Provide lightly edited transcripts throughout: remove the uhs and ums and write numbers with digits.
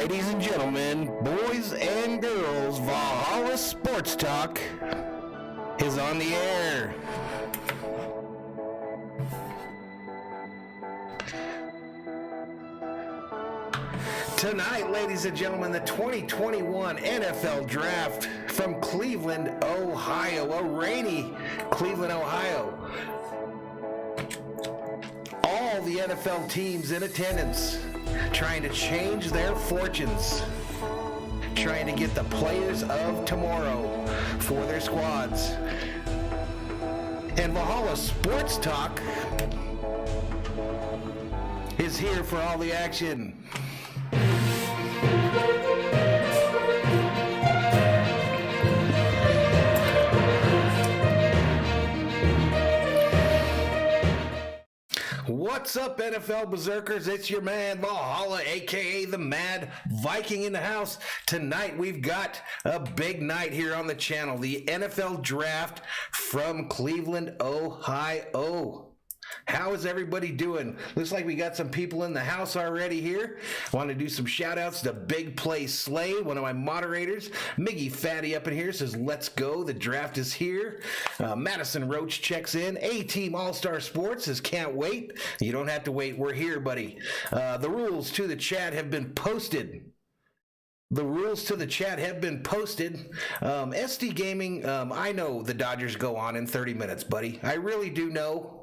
Ladies and gentlemen, boys and girls, Valhalla Sports Talk is on the air. Tonight, ladies and gentlemen, the 2021 NFL Draft from Cleveland, Ohio, a rainy Cleveland, Ohio. All the NFL teams in attendance, trying to change their fortunes, trying to get the players of tomorrow for their squads. And Valhalla Sports Talk is here for all the action. What's up, NFL Berzerkers? It's your man, Valhalla, a.k.a. the Mad Viking in the house. Tonight, we've got a big night here on the channel. The NFL Draft from Cleveland, Ohio. How is everybody doing? Looks like we got some people in the house already here. I want to do some shout outs to Big Play Slay, one of my moderators. Miggy Fatty up in here says, let's go. The draft is here. Madison Roach checks in. A-Team All-Star Sports says, can't wait. You don't have to wait. We're here, buddy. The rules to the chat have been posted. SD Gaming, I know the Dodgers go on in 30 minutes, buddy. I really do know.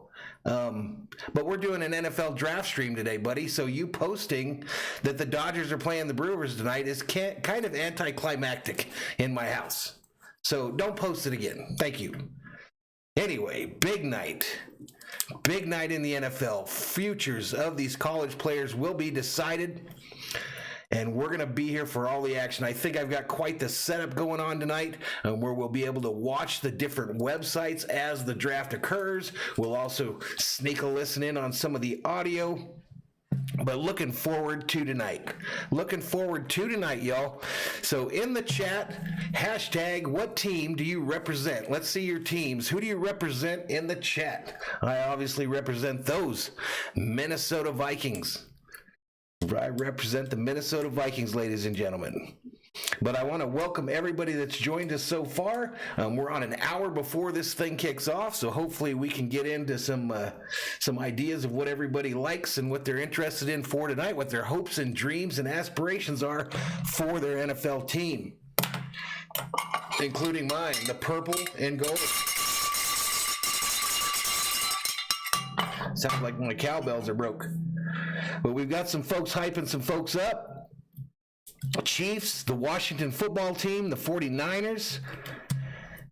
But we're doing an NFL draft stream today, buddy. So you posting that the Dodgers are playing the Brewers tonight is kind of anticlimactic in my house. So don't post it again. Thank you. Anyway, big night in the NFL. Futures of these college players will be decided. And we're going to be here for all the action. I think I've got quite the setup going on tonight where we'll be able to watch the different websites as the draft occurs. We'll also sneak a listen in on some of the audio. But looking forward to tonight, y'all. So in the chat, hashtag, what team do you represent? Let's see your teams. Who do you represent in the chat? I obviously represent those Minnesota Vikings. I represent the Minnesota Vikings, ladies and gentlemen. But I want to welcome everybody that's joined us so far. We're on an hour before this thing kicks off, so hopefully we can get into some ideas of what everybody likes and what they're interested in for tonight, what their hopes and dreams and aspirations are for their NFL team, including mine, the purple and gold. Sounds like my cowbells are broke. But we've got some folks hyping some folks up. Chiefs, the Washington football team, the 49ers.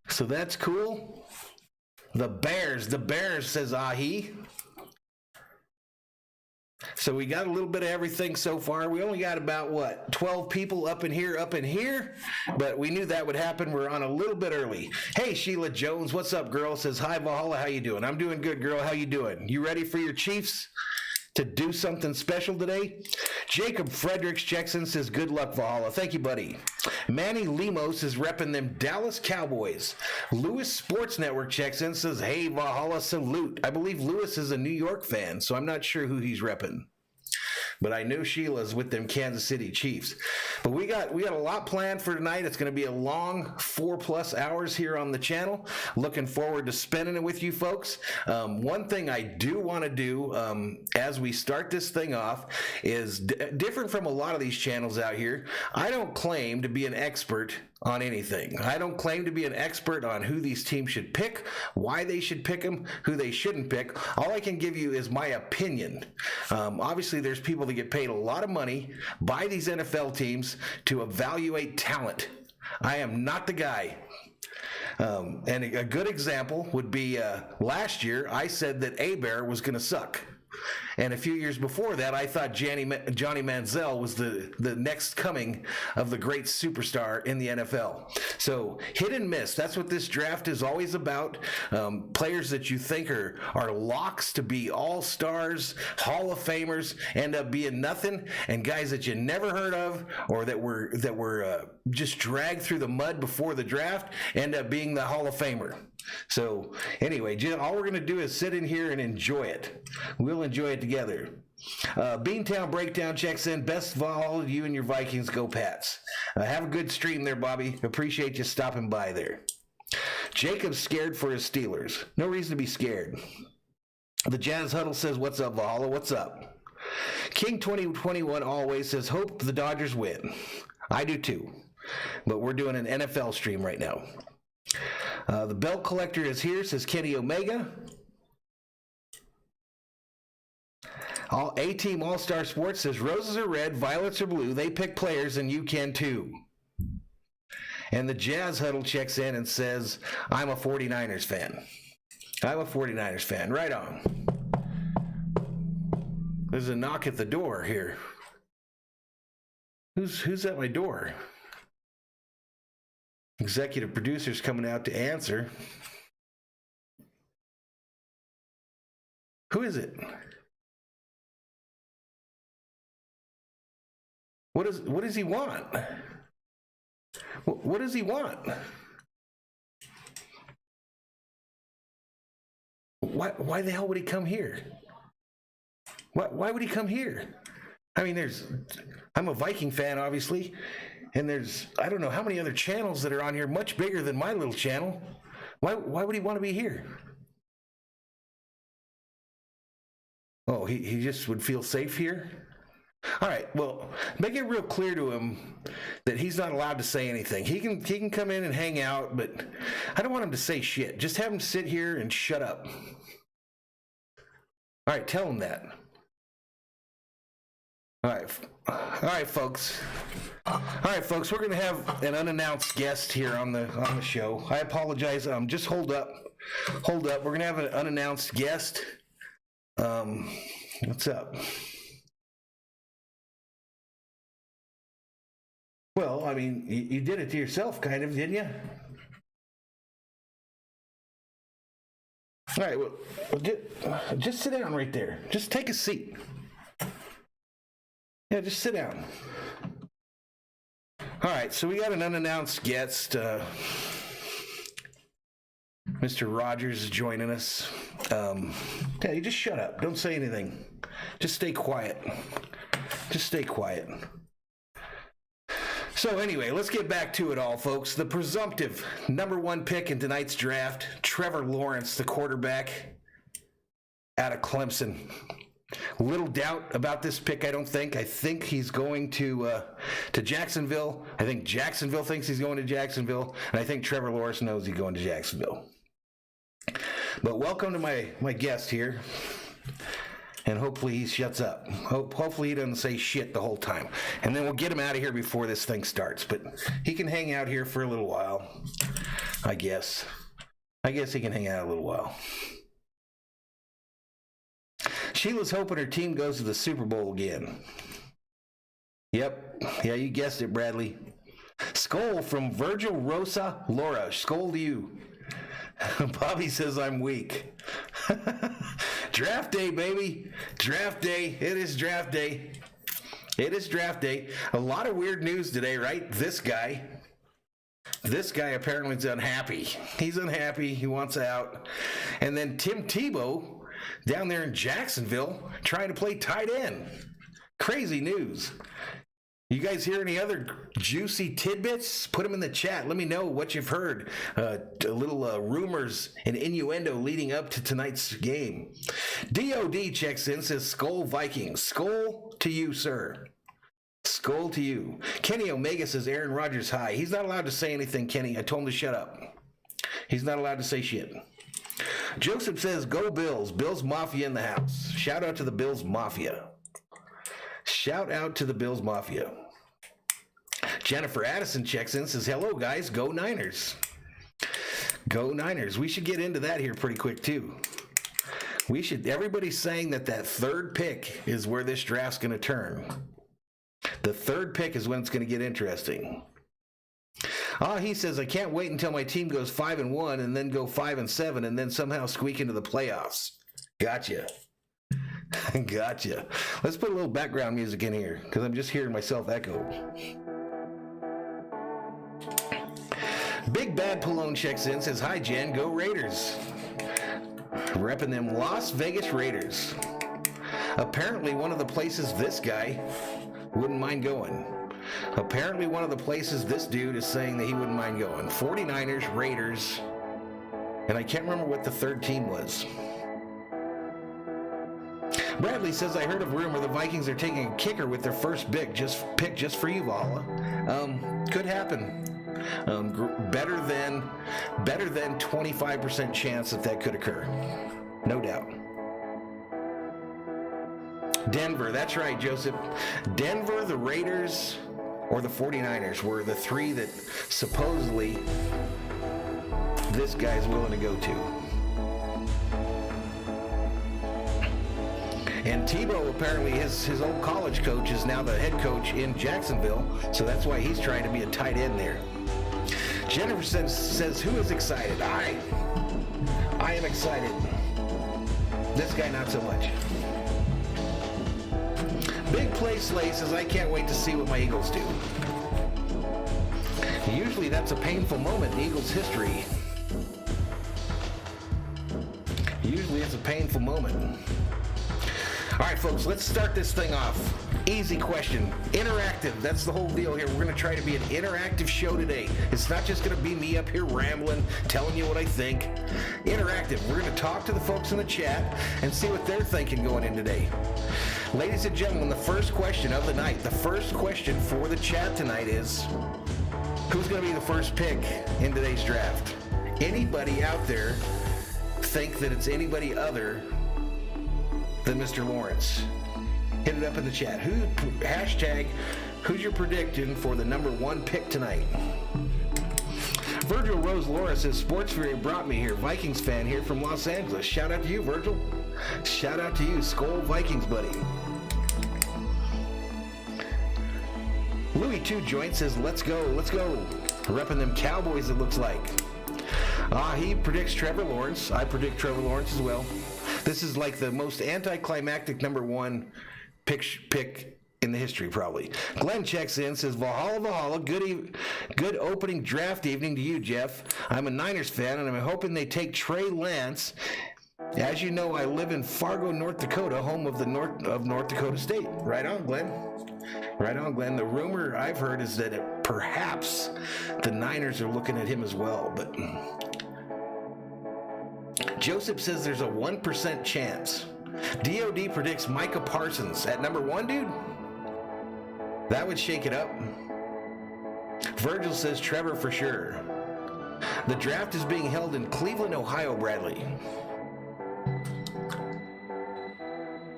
So that's cool. The Bears says Ahi. So we got a little bit of everything so far. We only got about, 12 people up in here. But we knew that would happen. We're on a little bit early. Hey, Sheila Jones, what's up, girl? Says, hi, Valhalla, how you doing? I'm doing good, girl. How you doing? You ready for your Chiefs to do something special today? Jacob Fredericks checks in, says, good luck, Valhalla. Thank you, buddy. Manny Lemos is repping them Dallas Cowboys. Lewis Sports Network checks in, says, hey, Valhalla, salute. I believe Lewis is a New York fan, so I'm not sure who he's repping. But I know Sheila's with them Kansas City Chiefs. But we got a lot planned for tonight. It's going to be a long 4+ hours here on the channel. Looking forward to spending it with you folks. One thing I do want to do as we start this thing off is different from a lot of these channels out here. I don't claim to be an expert on anything. I don't claim to be an expert on who these teams should pick, why they should pick them, who they shouldn't pick. All I can give you is my opinion. Obviously, there's people that get paid a lot of money by these NFL teams to evaluate talent. I am not the guy. And a good example would be last year, I said that Abear was going to suck. And a few years before that, I thought Johnny Manziel was the next coming of the great superstar in the NFL. So hit and miss. That's what this draft is always about. Players that you think are locks to be all-stars, Hall of Famers, end up being nothing, and guys that you never heard of or that were just dragged through the mud before the draft end up being the Hall of Famer. So anyway, all we're going to do is sit in here and enjoy it. We'll enjoy it together. Beantown Breakdown checks in. Best of all, you and your Vikings. Go Pats. Have a good stream there, Bobby. Appreciate you stopping by there. Jacob's scared for his Steelers. No reason to be scared. The Jazz Huddle says, what's up, Valhalla? What's up? King 2021 always says, hope the Dodgers win. I do too. But we're doing an NFL stream right now. The Belt Collector is here, says Kenny Omega. A-Team All-Star Sports says, roses are red, violets are blue. They pick players, and you can too. And the Jazz Huddle checks in and says, I'm a 49ers fan. I'm a 49ers fan. Right on. There's a knock at the door here. Who's at my door? Executive producer's coming out to answer. Who is it? What does he want? What does he want? Why the hell would he come here? Why would he come here? I mean, I'm a Viking fan, obviously, and I don't know how many other channels that are on here much bigger than my little channel. Why would he want to be here? Oh, he just would feel safe here? All right, well, make it real clear to him that he's not allowed to say anything. He can come in and hang out, but I don't want him to say shit. Just have him sit here and shut up. All right, tell him that. All right, folks. We're gonna have an unannounced guest here on the show. I apologize. Just hold up. We're gonna have an unannounced guest. What's up? Well, I mean, you did it to yourself, kind of, didn't you? All right, well, just sit down right there. Just take a seat. Yeah, just sit down. All right, so we got an unannounced guest. Mr. Rogers is joining us. Okay, just shut up. Don't say anything. Just stay quiet. So anyway, let's get back to it all, folks. The presumptive number one pick in tonight's draft, Trevor Lawrence, the quarterback out of Clemson. Little doubt about this pick, I don't think. I think he's going to Jacksonville. I think Jacksonville thinks he's going to Jacksonville. And I think Trevor Lawrence knows he's going to Jacksonville. But welcome to my guest here. And hopefully he shuts up. Hopefully he doesn't say shit the whole time. And then we'll get him out of here before this thing starts. But he can hang out here for a little while, I guess. I guess he can hang out a little while. Sheila's hoping her team goes to the Super Bowl again. Yep. Yeah, you guessed it, Bradley. SKOL from Virgil Rosa Laura. SKOL to you. Bobby says I'm weak. Draft day, baby. Draft day. It is draft day. A lot of weird news today, right? This guy apparently is unhappy. He's unhappy. He wants out. And then Tim Tebow down there in Jacksonville trying to play tight end. Crazy news. You guys hear any other juicy tidbits? Put them in the chat. Let me know what you've heard. A little rumors and innuendo leading up to tonight's game. DOD checks in, says SKOL Vikings. SKOL to you, sir. SKOL to you. Kenny Omega says Aaron Rodgers high. He's not allowed to say anything, Kenny. I told him to shut up. He's not allowed to say shit. Joseph says go Bills. Bills Mafia in the house. Shout out to the Bills Mafia. Jennifer Addison checks in, says, hello, guys. Go Niners. Go Niners. We should get into that here pretty quick, too. Everybody's saying that third pick is where this draft's going to turn. The third pick is when it's going to get interesting. He says, I can't wait until my team goes 5-1 and then go 5-7 and then somehow squeak into the playoffs. Gotcha. Let's put a little background music in here because I'm just hearing myself echo. Big Bad Pallone checks in, says, hi, Jen, go Raiders. Repping them Las Vegas Raiders. Apparently one of the places this guy wouldn't mind going. Apparently one of the places this dude is saying that he wouldn't mind going. 49ers, Raiders, and I can't remember what the third team was. Bradley says, I heard of rumor the Vikings are taking a kicker with their first pick just for you, Valhalla. Could happen. Better than 25% chance that could occur. No doubt. Denver, that's right, Joseph. Denver, the Raiders, or the 49ers were the three that supposedly this guy's willing to go to. And Tebow, apparently his old college coach is now the head coach in Jacksonville, so that's why he's trying to be a tight end there. Jennifer says, who is excited? I am excited. This guy not so much. Big Play Slay says, I can't wait to see what my Eagles do. Usually that's a painful moment in Eagles history. Usually it's a painful moment. All right, folks, let's start this thing off. Easy question. Interactive. That's the whole deal here. We're going to try to be an interactive show today. It's not just going to be me up here rambling, telling you what I think. Interactive. We're going to talk to the folks in the chat and see what they're thinking going in today. Ladies and gentlemen, the first question of the night, the first question for the chat tonight is, who's going to be the first pick in today's draft? Anybody out there think that it's anybody other than Mr. Lawrence? Hit it up in the chat. Hashtag, who's your prediction for the number one pick tonight? Virgil Rose Laura says, Sports Fury brought me here. Vikings fan here from Los Angeles. Shout out to you, Virgil. Shout out to you. SKOL Vikings, buddy. Louis 2 Joint says, let's go. Repping them Cowboys, it looks like. He predicts Trevor Lawrence. I predict Trevor Lawrence as well. This is like the most anticlimactic number one pick in the history, probably. Glenn checks in, says, Valhalla, good opening draft evening to you, Jeff. I'm a Niners fan, and I'm hoping they take Trey Lance. As you know, I live in Fargo, North Dakota, home of North Dakota State. Right on, Glenn. Right on, Glenn. The rumor I've heard is that perhaps the Niners are looking at him as well, but Joseph says there's a 1% chance. DOD predicts Micah Parsons at number one, dude. That would shake it up. Virgil says Trevor for sure. The draft is being held in Cleveland, Ohio, Bradley.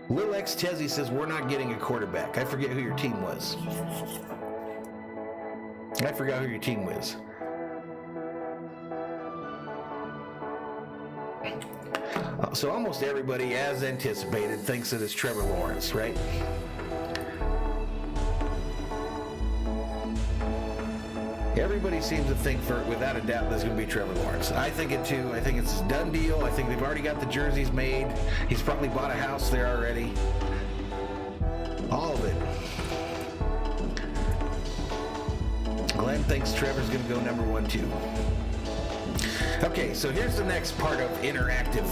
Lil X Tezzy says we're not getting a quarterback. I forget who your team was. I forgot who your team was. So almost everybody, as anticipated, thinks that it's Trevor Lawrence, right? Everybody seems to think, without a doubt, there's going to be Trevor Lawrence. I think it too. I think it's a done deal. I think they've already got the jerseys made. He's probably bought a house there already. All of it. Glenn thinks Trevor's going to go number one too. Okay, so here's the next part of interactive.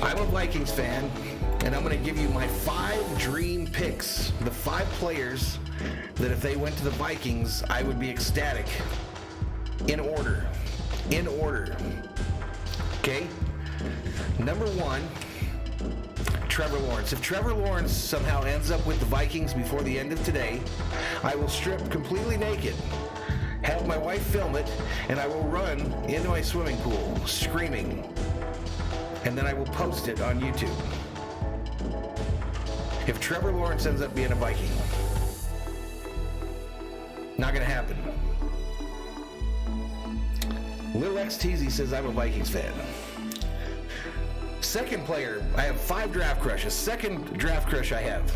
I'm a Vikings fan, and I'm going to give you my 5 dream picks, the 5 players that if they went to the Vikings, I would be ecstatic. In order. Okay? Number 1, Trevor Lawrence. If Trevor Lawrence somehow ends up with the Vikings before the end of today, I will strip completely naked, have my wife film it, and I will run into my swimming pool screaming, and then I will post it on YouTube. If Trevor Lawrence ends up being a Viking, not gonna happen. Lil X Teasy says I'm a Vikings fan. Second player, I have 5 draft crushes. Second draft crush I have,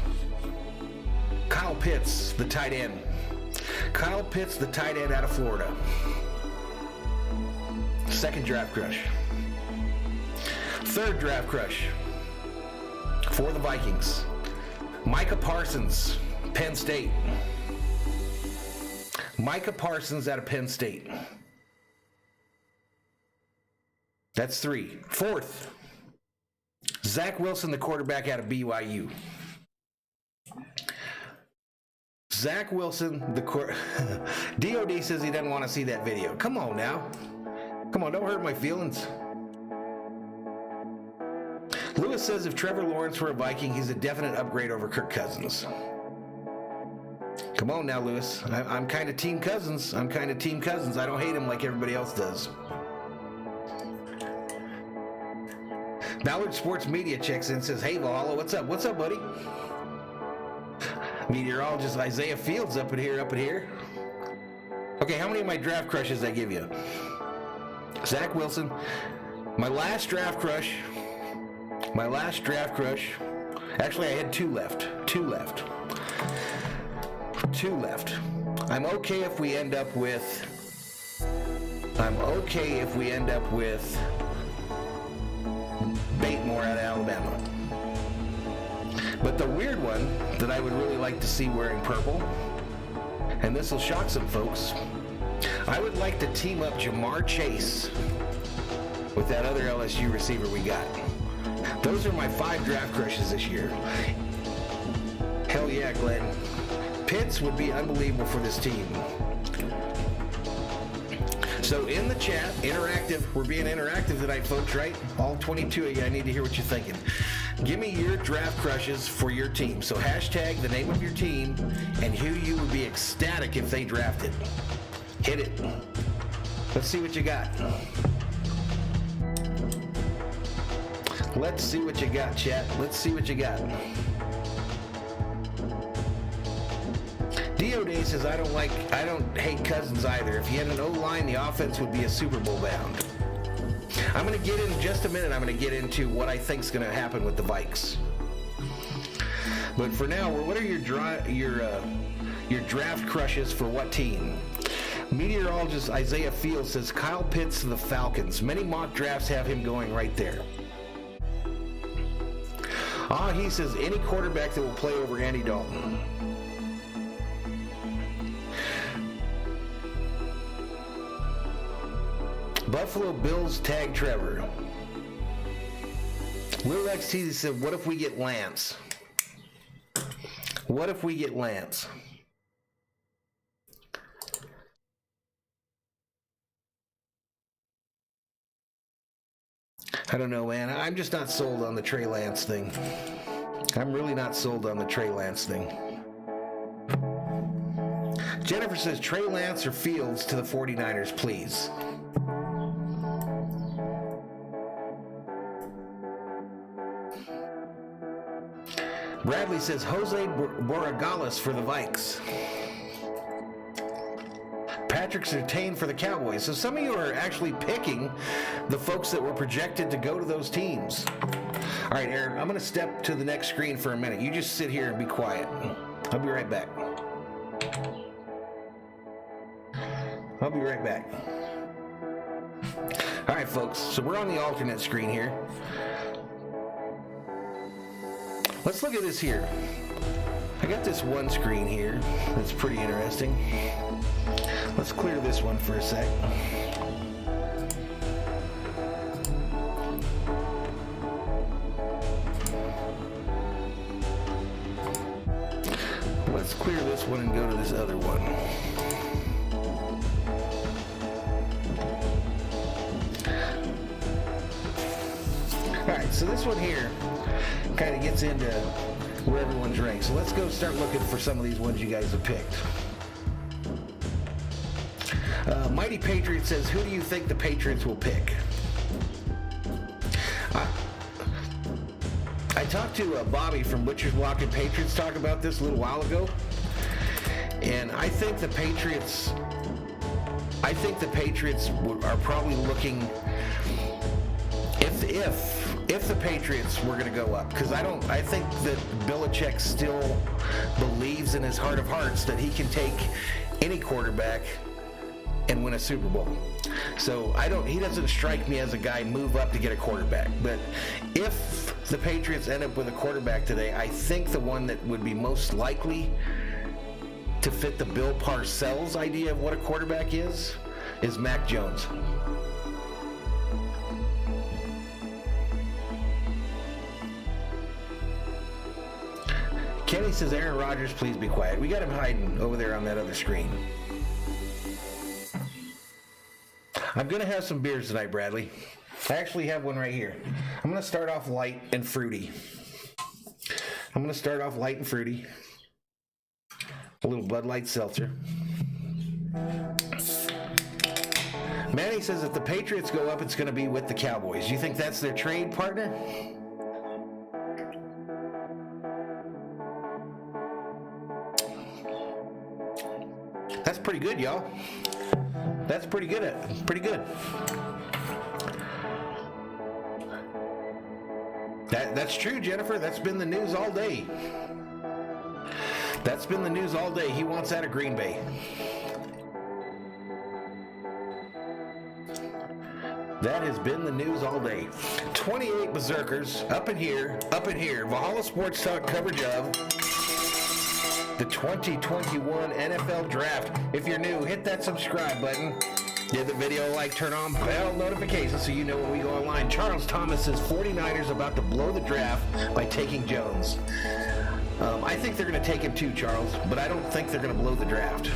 Kyle Pitts, the tight end. Kyle Pitts, the tight end out of Florida. Second draft crush. Third draft crush for the Vikings, Micah Parsons, Penn State. Micah Parsons out of Penn State. That's 3. 4th, Zach Wilson, the quarterback out of BYU. Zach Wilson, DOD says he doesn't want to see that video. Come on now. Come on, don't hurt my feelings. Lewis says if Trevor Lawrence were a Viking, he's a definite upgrade over Kirk Cousins. Come on now, Lewis. I'm kind of Team Cousins. I don't hate him like everybody else does. Ballard Sports Media checks in and says, hey, Valhalla, what's up? What's up, buddy? Meteorologist Isaiah Fields up in here. Okay, how many of my draft crushes I give you? Zach Wilson. My last draft crush. Actually, I had 2 left. I'm okay if we end up with Batemore out of Alabama. But the weird one that I would really like to see wearing purple, and this will shock some folks, I would like to team up Jamar Chase with that other LSU receiver we got. Those are my 5 draft crushes this year. Hell yeah, Glenn. Pitts would be unbelievable for this team. So in the chat, interactive, we're being interactive tonight, folks, right? All 22 of you, I need to hear what you're thinking. Give me your draft crushes for your team. So hashtag the name of your team and who you would be ecstatic if they drafted. Hit it. Let's see what you got. Let's see what you got, chat. Let's see what you got. DOD says, I don't hate Cousins either. If he had an O-line, the offense would be a Super Bowl bound. I'm going to get in just a minute. I'm going to get into what I think is going to happen with the Vikes. But for now, what are your draft crushes for what team? Meteorologist Isaiah Fields says Kyle Pitts to the Falcons. Many mock drafts have him going right there. He says any quarterback that will play over Andy Dalton. Buffalo Bills tag Trevor. Lil XT said, what if we get Lance? What if we get Lance? I don't know, man. I'm just not sold on the Trey Lance thing. I'm really not sold on the Trey Lance thing. Jennifer says, Trey Lance or Fields to the 49ers, please. Bradley says, Jose Borregales for the Vikes. Patrick Surtain for the Cowboys. So some of you are actually picking the folks that were projected to go to those teams. All right, Aaron, I'm going to step to the next screen for a minute. You just sit here and be quiet. I'll be right back. All right, folks, so we're on the alternate screen here. Let's look at this here. I got this one screen here that's pretty interesting. Let's clear this one for a sec. Let's clear this one and go to this other one. All right, so this one here kind of gets into where everyone's ranked. So let's go start looking for some of these ones you guys have picked. Mighty Patriot says, who do you think the Patriots will pick? I talked to Bobby from Butcher's Block and Patriots talk about this a little while ago, and I think the Patriots are probably looking, if the Patriots were going to go up, because I think that Belichick still believes in his heart of hearts that he can take any quarterback and win a Super Bowl. So he doesn't strike me as a guy move up to get a quarterback. But if the Patriots end up with a quarterback today, I think the one that would be most likely to fit the Bill Parcells idea of what a quarterback is Mac Jones. Kenny says, Aaron Rodgers, please be quiet. We got him hiding over there on that other screen. I'm going to have some beers tonight, Bradley. I actually have one right here. I'm going to start off light and fruity. A little Bud Light seltzer. Manny says if the Patriots go up, it's going to be with the Cowboys. You think that's their trade partner? That's pretty good, y'all. That's pretty good. Pretty good. That's true, Jennifer. That's been the news all day. He wants out of Green Bay. That has been the news all day. 28 Berzerkers up in here. Valhalla Sports Talk coverage of the 2021 NFL Draft. If you're new, hit that subscribe button. Give the video a like, turn on bell notifications so you know when we go online. Charles Thomas says 49ers about to blow the draft by taking Jones. I think they're going to take him too, Charles, but I don't think they're going to blow the draft.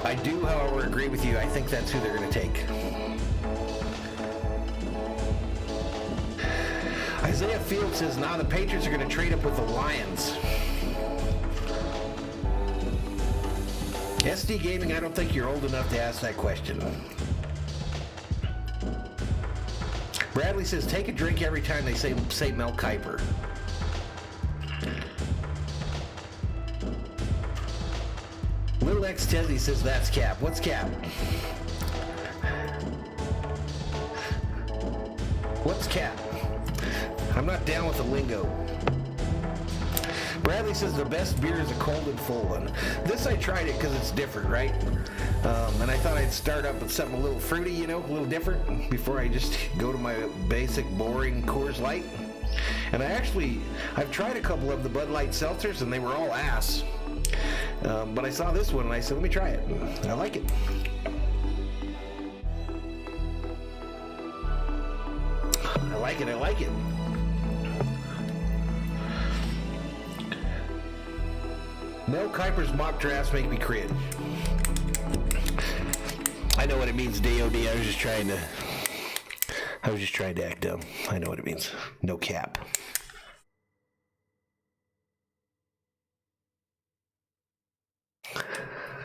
I do, however, agree with you. I think that's who they're going to take. Isaiah Field says, now the Patriots are going to trade up with the Lions. SD Gaming, I don't think you're old enough to ask that question. Bradley says, take a drink every time they say Mel Kiper. Little X Teddy says, that's Cap. What's Cap? What's Cap? I'm not down with the lingo. Bradley says the best beer is a cold and full one. This, I tried it because it's different, right? And I thought I'd start up with something a little fruity, a little different, before I just go to my basic, boring Coors Light. And I've tried a couple of the Bud Light seltzers, and they were all ass. But I saw this one, and I said, let me try it. I like it. I like it. Mel Kiper's mock drafts make me cringe. I know what it means, DOD. I was just trying to act dumb. I know what it means. No cap.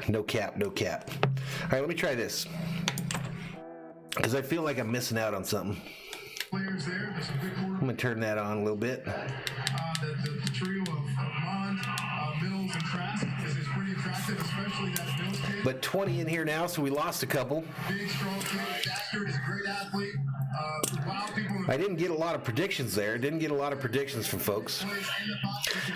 No cap. All right, let me try this. Because I feel like I'm missing out on something. Players there. There's some good I'm going to turn that on a little bit. The trio of Mond, Mills, and Trask is pretty attractive, especially that Mills kid. But 20 in here now, so we lost a couple. Big, strong kid. Dastard is a great athlete. I didn't get a lot of predictions there. Didn't get a lot of predictions from folks.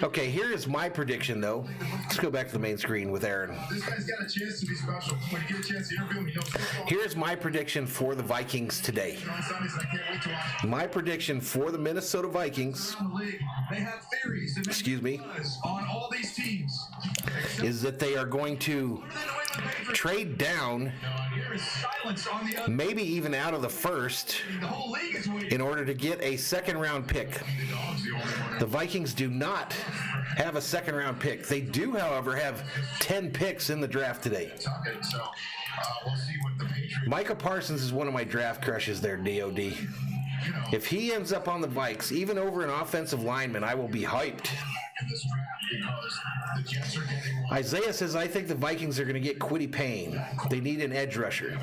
Okay, here is my prediction, though. Let's go back to the main screen with Aaron. This guy's got a chance to be special. When you get a chance to interview him, here's my prediction for the Vikings today. My prediction for the Minnesota Vikings, excuse me, on all these teams, is that they are going to trade down, maybe even out of the first, in order to get a second-round pick. The Vikings do not have a second-round pick. They do, however, have 10 picks in the draft today. Micah Parsons is one of my draft crushes there, DOD. If he ends up on the Vikes, even over an offensive lineman, I will be hyped. Isaiah says, I think the Vikings are going to get Quiddy Payne. They need an edge rusher.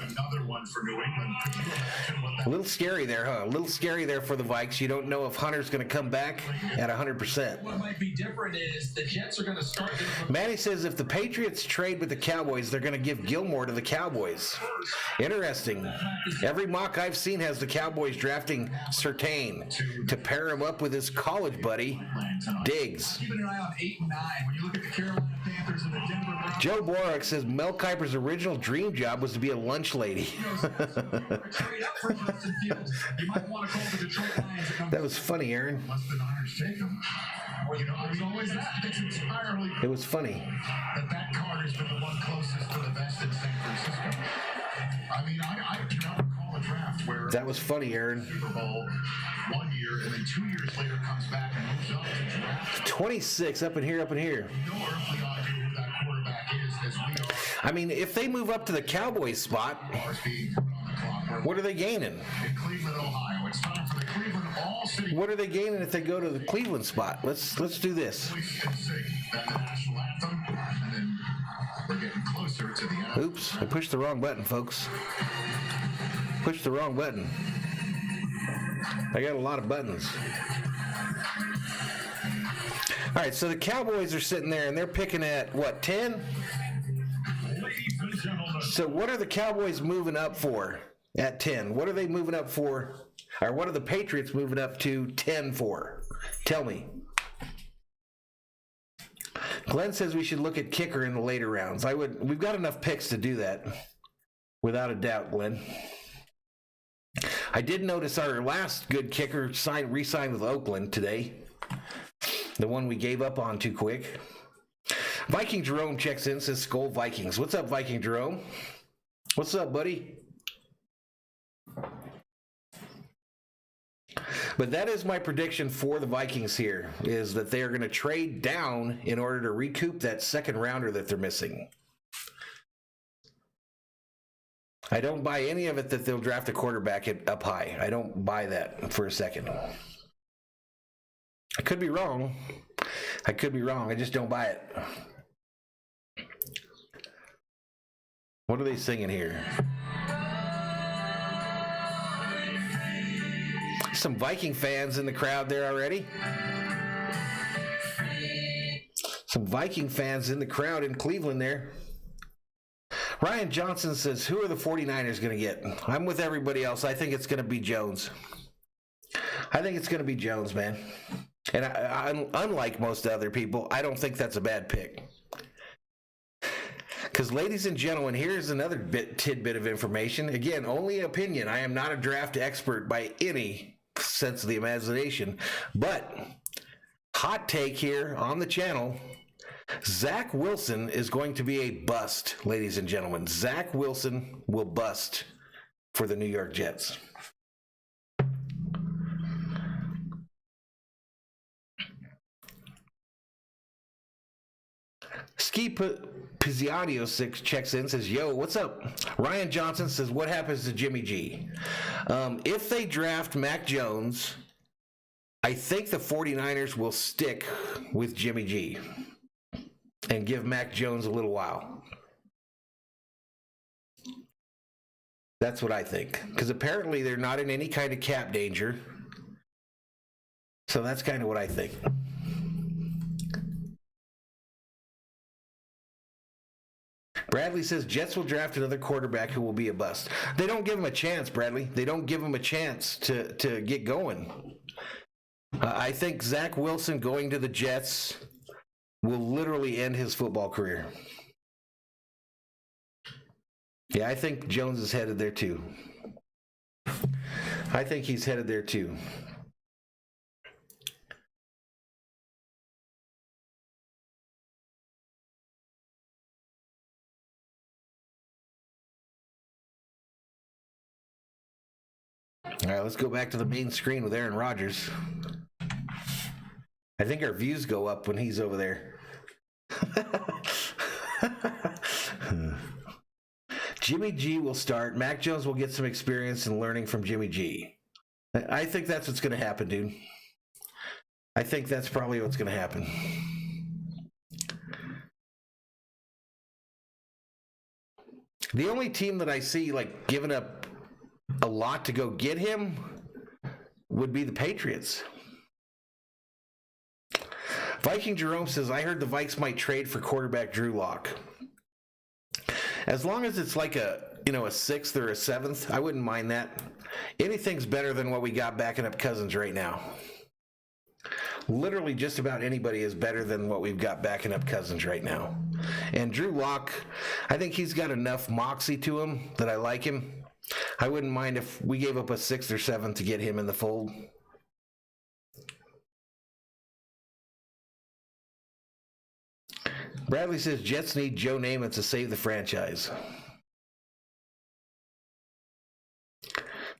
A little scary there, huh? A little scary there for the Vikes. You don't know if Hunter's going to come back at 100%. What might be different is the Jets are going to start. Manny says if the Patriots trade with the Cowboys, they're going to give Gilmore to the Cowboys. Interesting. Every mock I've seen has the Cowboys drafting Surtain to pair him up with his college buddy, Diggs. keeping an eye on 8 and 9. When you look at the Carolina Panthers and the Denver Broncos. Joe Borak says Mel Kiper's original dream job was to be a lunch lady. That was funny, Aaron. Unless the Niners take him. Well, there's always that. It's entirely. It was funny. That card has been the one closest to the best in San Francisco. I mean, I cannot recall a draft where that was funny, Aaron. Super Bowl 1 year and then 2 years later comes back and moves up to draft 26 up in here. no earthly idea who that quarterback is as we are. I mean, if they move up to the Cowboys spot, what are they gaining? In Cleveland, Ohio, it's time for the Cleveland All-City. What are they gaining if they go to the Cleveland spot? Let's do this. Then the national anthem, and then we're getting closer to the end. Oops, I pushed the wrong button, folks. Pushed the wrong button. I got a lot of buttons. All right, so the Cowboys are sitting there, and they're picking at, what, 10? So what are the Cowboys moving up for at 10? What are they moving up for? Or what are the Patriots moving up to 10 for? Tell me. Glenn says we should look at kicker in the later rounds. We've got enough picks to do that. Without a doubt, Glenn. I did notice our last good kicker re-signed with Oakland today. The one we gave up on too quick. Viking Jerome checks in, says SKOL Vikings. What's up, Viking Jerome? What's up, buddy? But that is my prediction for the Vikings here, is that they are going to trade down in order to recoup that second rounder that they're missing. I don't buy any of it that they'll draft a quarterback up high. I don't buy that for a second. I could be wrong. I just don't buy it. What are they singing here? Some Viking fans in the crowd there already. Some Viking fans in the crowd in Cleveland there. Ryan Johnson says, who are the 49ers going to get? I'm with everybody else. I think it's going to be Jones. I think it's going to be Jones, man. And unlike most other people, I don't think that's a bad pick. Because, ladies and gentlemen, here's another tidbit of information. Again, only opinion. I am not a draft expert by any sense of the imagination. But, hot take here on the channel, Zach Wilson is going to be a bust, ladies and gentlemen. Zach Wilson will bust for the New York Jets. Ski Pizziadio 6 checks in, says, yo, what's up? Ryan Johnson says, what happens to Jimmy G? If they draft Mac Jones, I think the 49ers will stick with Jimmy G and give Mac Jones a little while. That's what I think. Because apparently they're not in any kind of cap danger. So that's kind of what I think. Bradley says Jets will draft another quarterback who will be a bust. They don't give him a chance, Bradley. They don't give him a chance to get going. I think Zach Wilson going to the Jets will literally end his football career. Yeah, I think Jones is headed there too. I think he's headed there too. All right, let's go back to the main screen with Aaron Rodgers. I think our views go up when he's over there. Jimmy G will start. Mac Jones will get some experience in learning from Jimmy G. I think that's what's going to happen, dude. I think that's probably what's going to happen. The only team that I see like giving up a lot to go get him would be the Patriots. Viking Jerome says, I heard the Vikes might trade for quarterback Drew Lock. As long as it's like a sixth or a seventh, I wouldn't mind that. Anything's better than what we got backing up Cousins right now. literally just about anybody is better than what we've got backing up Cousins right now. And Drew Lock, I think he's got enough moxie to him that I like him. I wouldn't mind if we gave up a 6th or 7th to get him in the fold. Bradley says Jets need Joe Namath to save the franchise.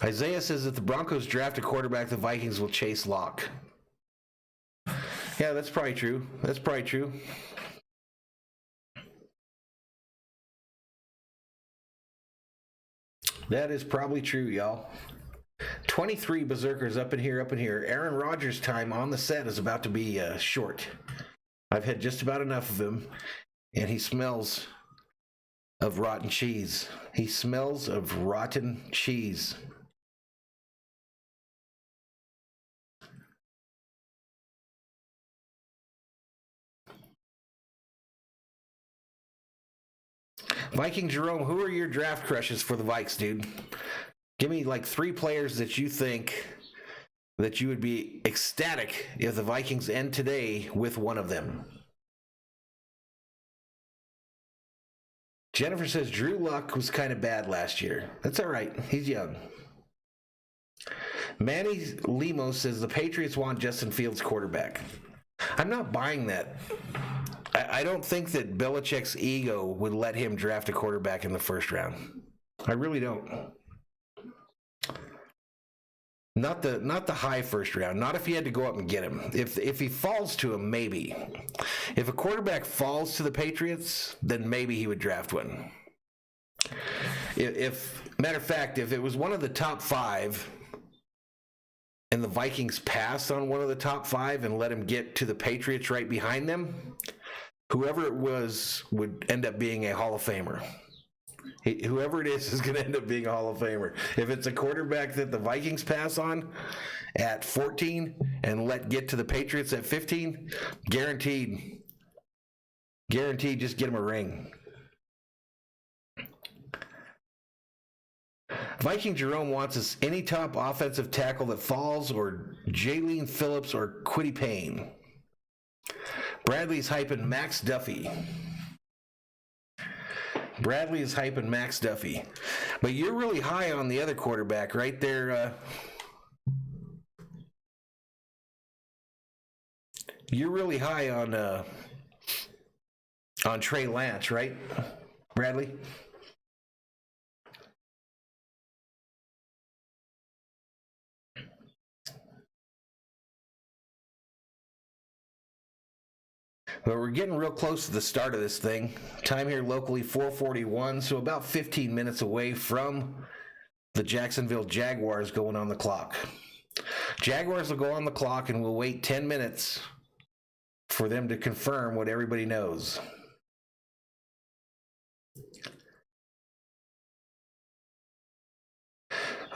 Isaiah says if the Broncos draft a quarterback, the Vikings will chase Locke. Yeah, that's probably true. That's probably true. That is probably true, y'all. 23 Berzerkers up in here, up in here. Aaron Rodgers' time on the set is about to be short. I've had just about enough of him, and he smells of rotten cheese. He smells of rotten cheese. Viking Jerome, who are your draft crushes for the Vikes, dude? Give me like 3 players that you think that you would be ecstatic if the Vikings end today with one of them. Jennifer says Drew Luck was kind of bad last year. That's all right. He's young. Manny Lemos says the Patriots want Justin Fields quarterback. I'm not buying that. I don't think that Belichick's ego would let him draft a quarterback in the first round. I really don't. Not the high first round. Not if he had to go up and get him. If he falls to him, maybe. If a quarterback falls to the Patriots, then maybe he would draft one. Matter of fact, if it was one of the top 5 and the Vikings passed on one of the top 5 and let him get to the Patriots right behind them, whoever it was would end up being a Hall of Famer. Whoever it is going to end up being a Hall of Famer. If it's a quarterback that the Vikings pass on at 14 and let get to the Patriots at 15, guaranteed just get him a ring. Viking Jerome wants us any top offensive tackle that falls, or Jaylene Phillips or Quiddy Payne. Bradley's hyping Max Duffy. Bradley is hyping Max Duffy. But you're really high on the other quarterback right there. You're really high on Trey Lance, right, Bradley? But we're getting real close to the start of this thing. Time here locally, 4:41, so about 15 minutes away from the Jacksonville Jaguars going on the clock. Jaguars will go on the clock, and we'll wait 10 minutes for them to confirm what everybody knows.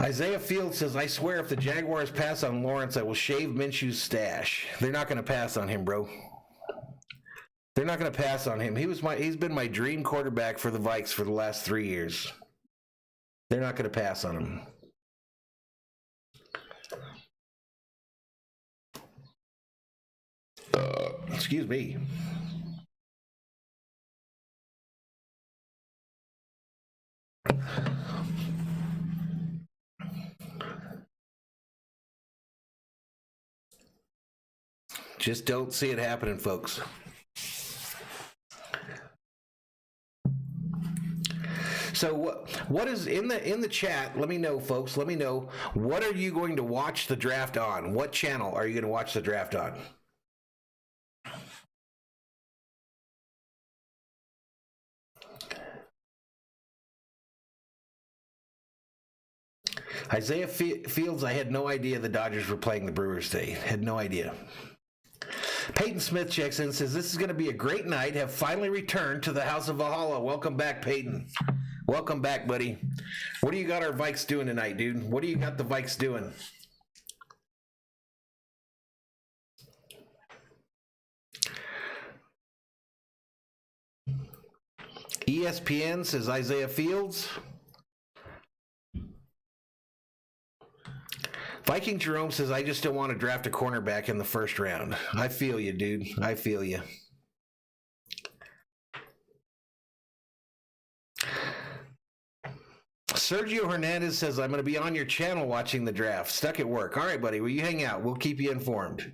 Isaiah Field says, I swear if the Jaguars pass on Lawrence, I will shave Minshew's stash. They're not going to pass on him, bro. They're not going to pass on him. He's been my dream quarterback for the Vikes for the last 3 years. They're not going to pass on him. Excuse me. Just don't see it happening, folks. So what is in the chat? Let me know, folks. Let me know, what are you going to watch the draft on? What channel are you going to watch the draft on? Isaiah Fields, I had no idea the Dodgers were playing the Brewers today. Had no idea. Peyton Smith checks in and says, this is going to be a great night. Have finally returned to the House of Valhalla. Welcome back, Peyton. Welcome back, buddy. What do you got our Vikes doing tonight, dude? What do you got the Vikes doing? ESPN says Viking Jerome says, I just don't want to draft a cornerback in the first round. I feel you, dude. I feel you. Sergio Hernandez says, I'm going to be on your channel watching the draft. Stuck at work. All right, buddy. Well, you hang out. We'll keep you informed.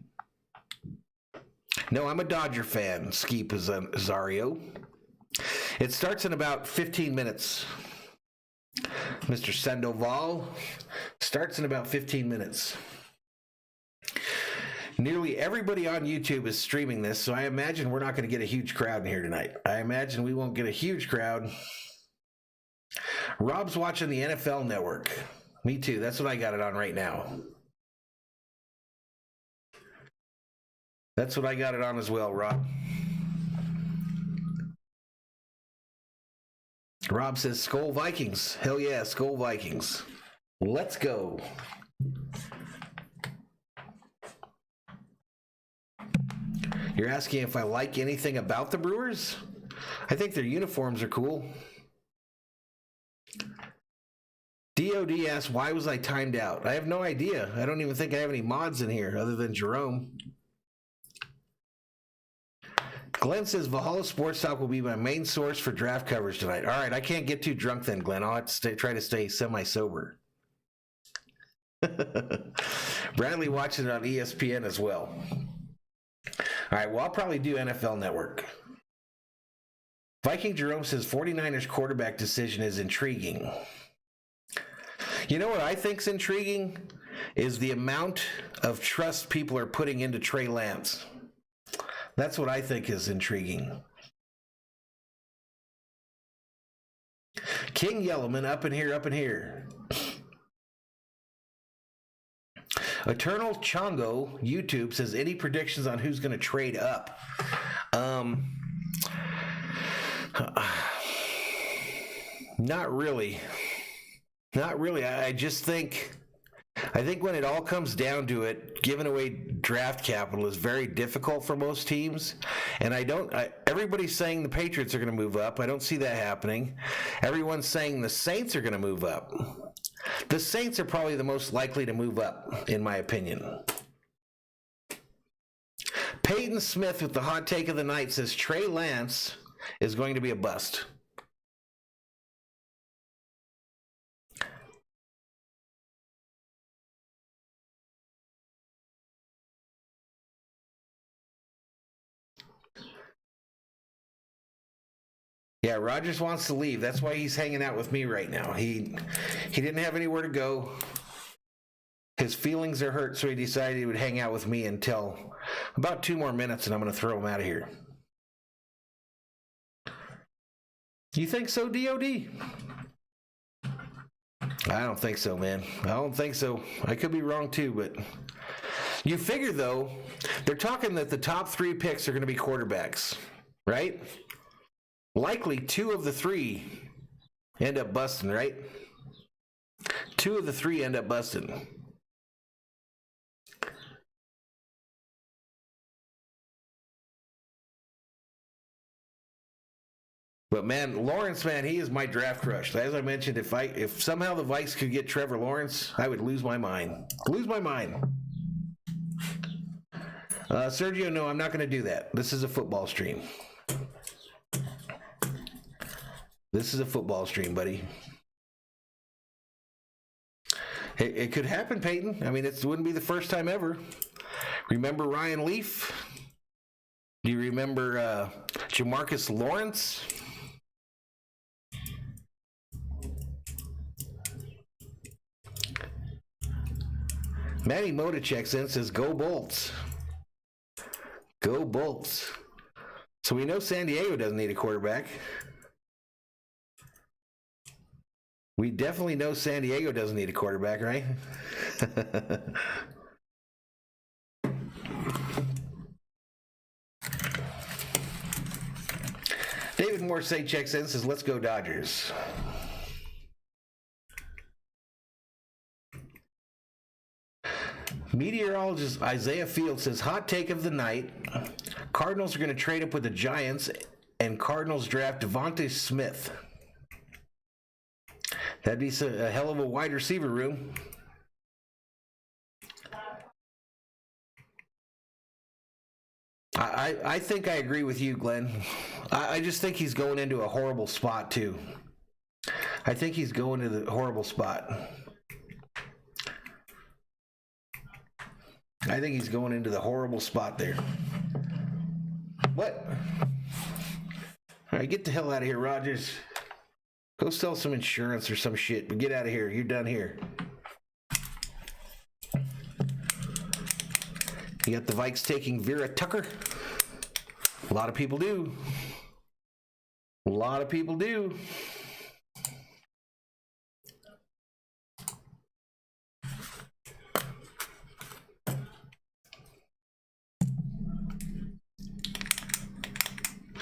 No, I'm a Dodger fan, Ski Pizarro. It starts in about 15 minutes. Mr. Sandoval starts in about 15 minutes. Nearly everybody on YouTube is streaming this, so I imagine we're not going to get a huge crowd in here tonight. I imagine we won't get a huge crowd. Rob's watching the NFL Network. Me too. That's what I got it on right now. That's what I got it on as well, Rob. Rob says, SKOL Vikings. Hell yeah, SKOL Vikings. Let's go. You're asking if I like anything about the Brewers? I think their uniforms are cool. DOD asks, why was I timed out? I have no idea. I don't even think I have any mods in here other than Jerome. Glenn says, Valhalla Sports Talk will be my main source for draft coverage tonight. All right, I can't get too drunk then, Glenn. I'll have to try to stay semi-sober. Bradley watching it on ESPN as well. All right, well, I'll probably do NFL Network. Viking Jerome says, 49ers quarterback decision is intriguing. You know what I think's intriguing? Is the amount of trust people are putting into Trey Lance. That's what I think is intriguing. King Yellowman, up in here, up in here. Eternal Chongo, YouTube, says, any predictions on who's going to trade up? Not really. Not really. I think when it all comes down to it, giving away draft capital is very difficult for most teams. And everybody's saying the Patriots are going to move up. I don't see that happening. Everyone's saying the Saints are going to move up. The Saints are probably the most likely to move up, in my opinion. Peyton Smith with the hot take of the night says Trey Lance is going to be a bust. Yeah, Rogers wants to leave. That's why he's hanging out with me right now. He didn't have anywhere to go. His feelings are hurt, so he decided he would hang out with me until about 2 more minutes, and I'm going to throw him out of here. You think so, DOD? I don't think so, man. I don't think so. I could be wrong, too, but you figure, though, they're talking that the top 3 picks are going to be quarterbacks, right? Likely 2 of the 3 end up busting, right? 2 of the 3 end up busting. But man, Lawrence, man, he is my draft crush. As I mentioned, if somehow the Vikes could get Trevor Lawrence, I would lose my mind. Lose my mind. Sergio, no, I'm not going to do that. This is a football stream. This is a football stream, buddy. It could happen, Peyton. I mean, it wouldn't be the first time ever. Remember Ryan Leaf? Do you remember Jamarcus Lawrence? Matty Moda checks in, says, go Bolts. Go Bolts. So we know San Diego doesn't need a quarterback. We definitely know San Diego doesn't need a quarterback, right? David Morsay checks in, says, let's go Dodgers. Meteorologist Isaiah Field says, hot take of the night. Cardinals are going to trade up with the Giants, and Cardinals draft Devontae Smith. That'd be a hell of a wide receiver room. I think I agree with you, Glenn. I just think he's going into a horrible spot, too. I think he's going to the horrible spot. I think he's going into the horrible spot there. What? All right, get the hell out of here, Rogers. Go sell some insurance or some shit, but get out of here. You're done here. You got the Vikes taking Vera Tucker. A lot of people do. A lot of people do.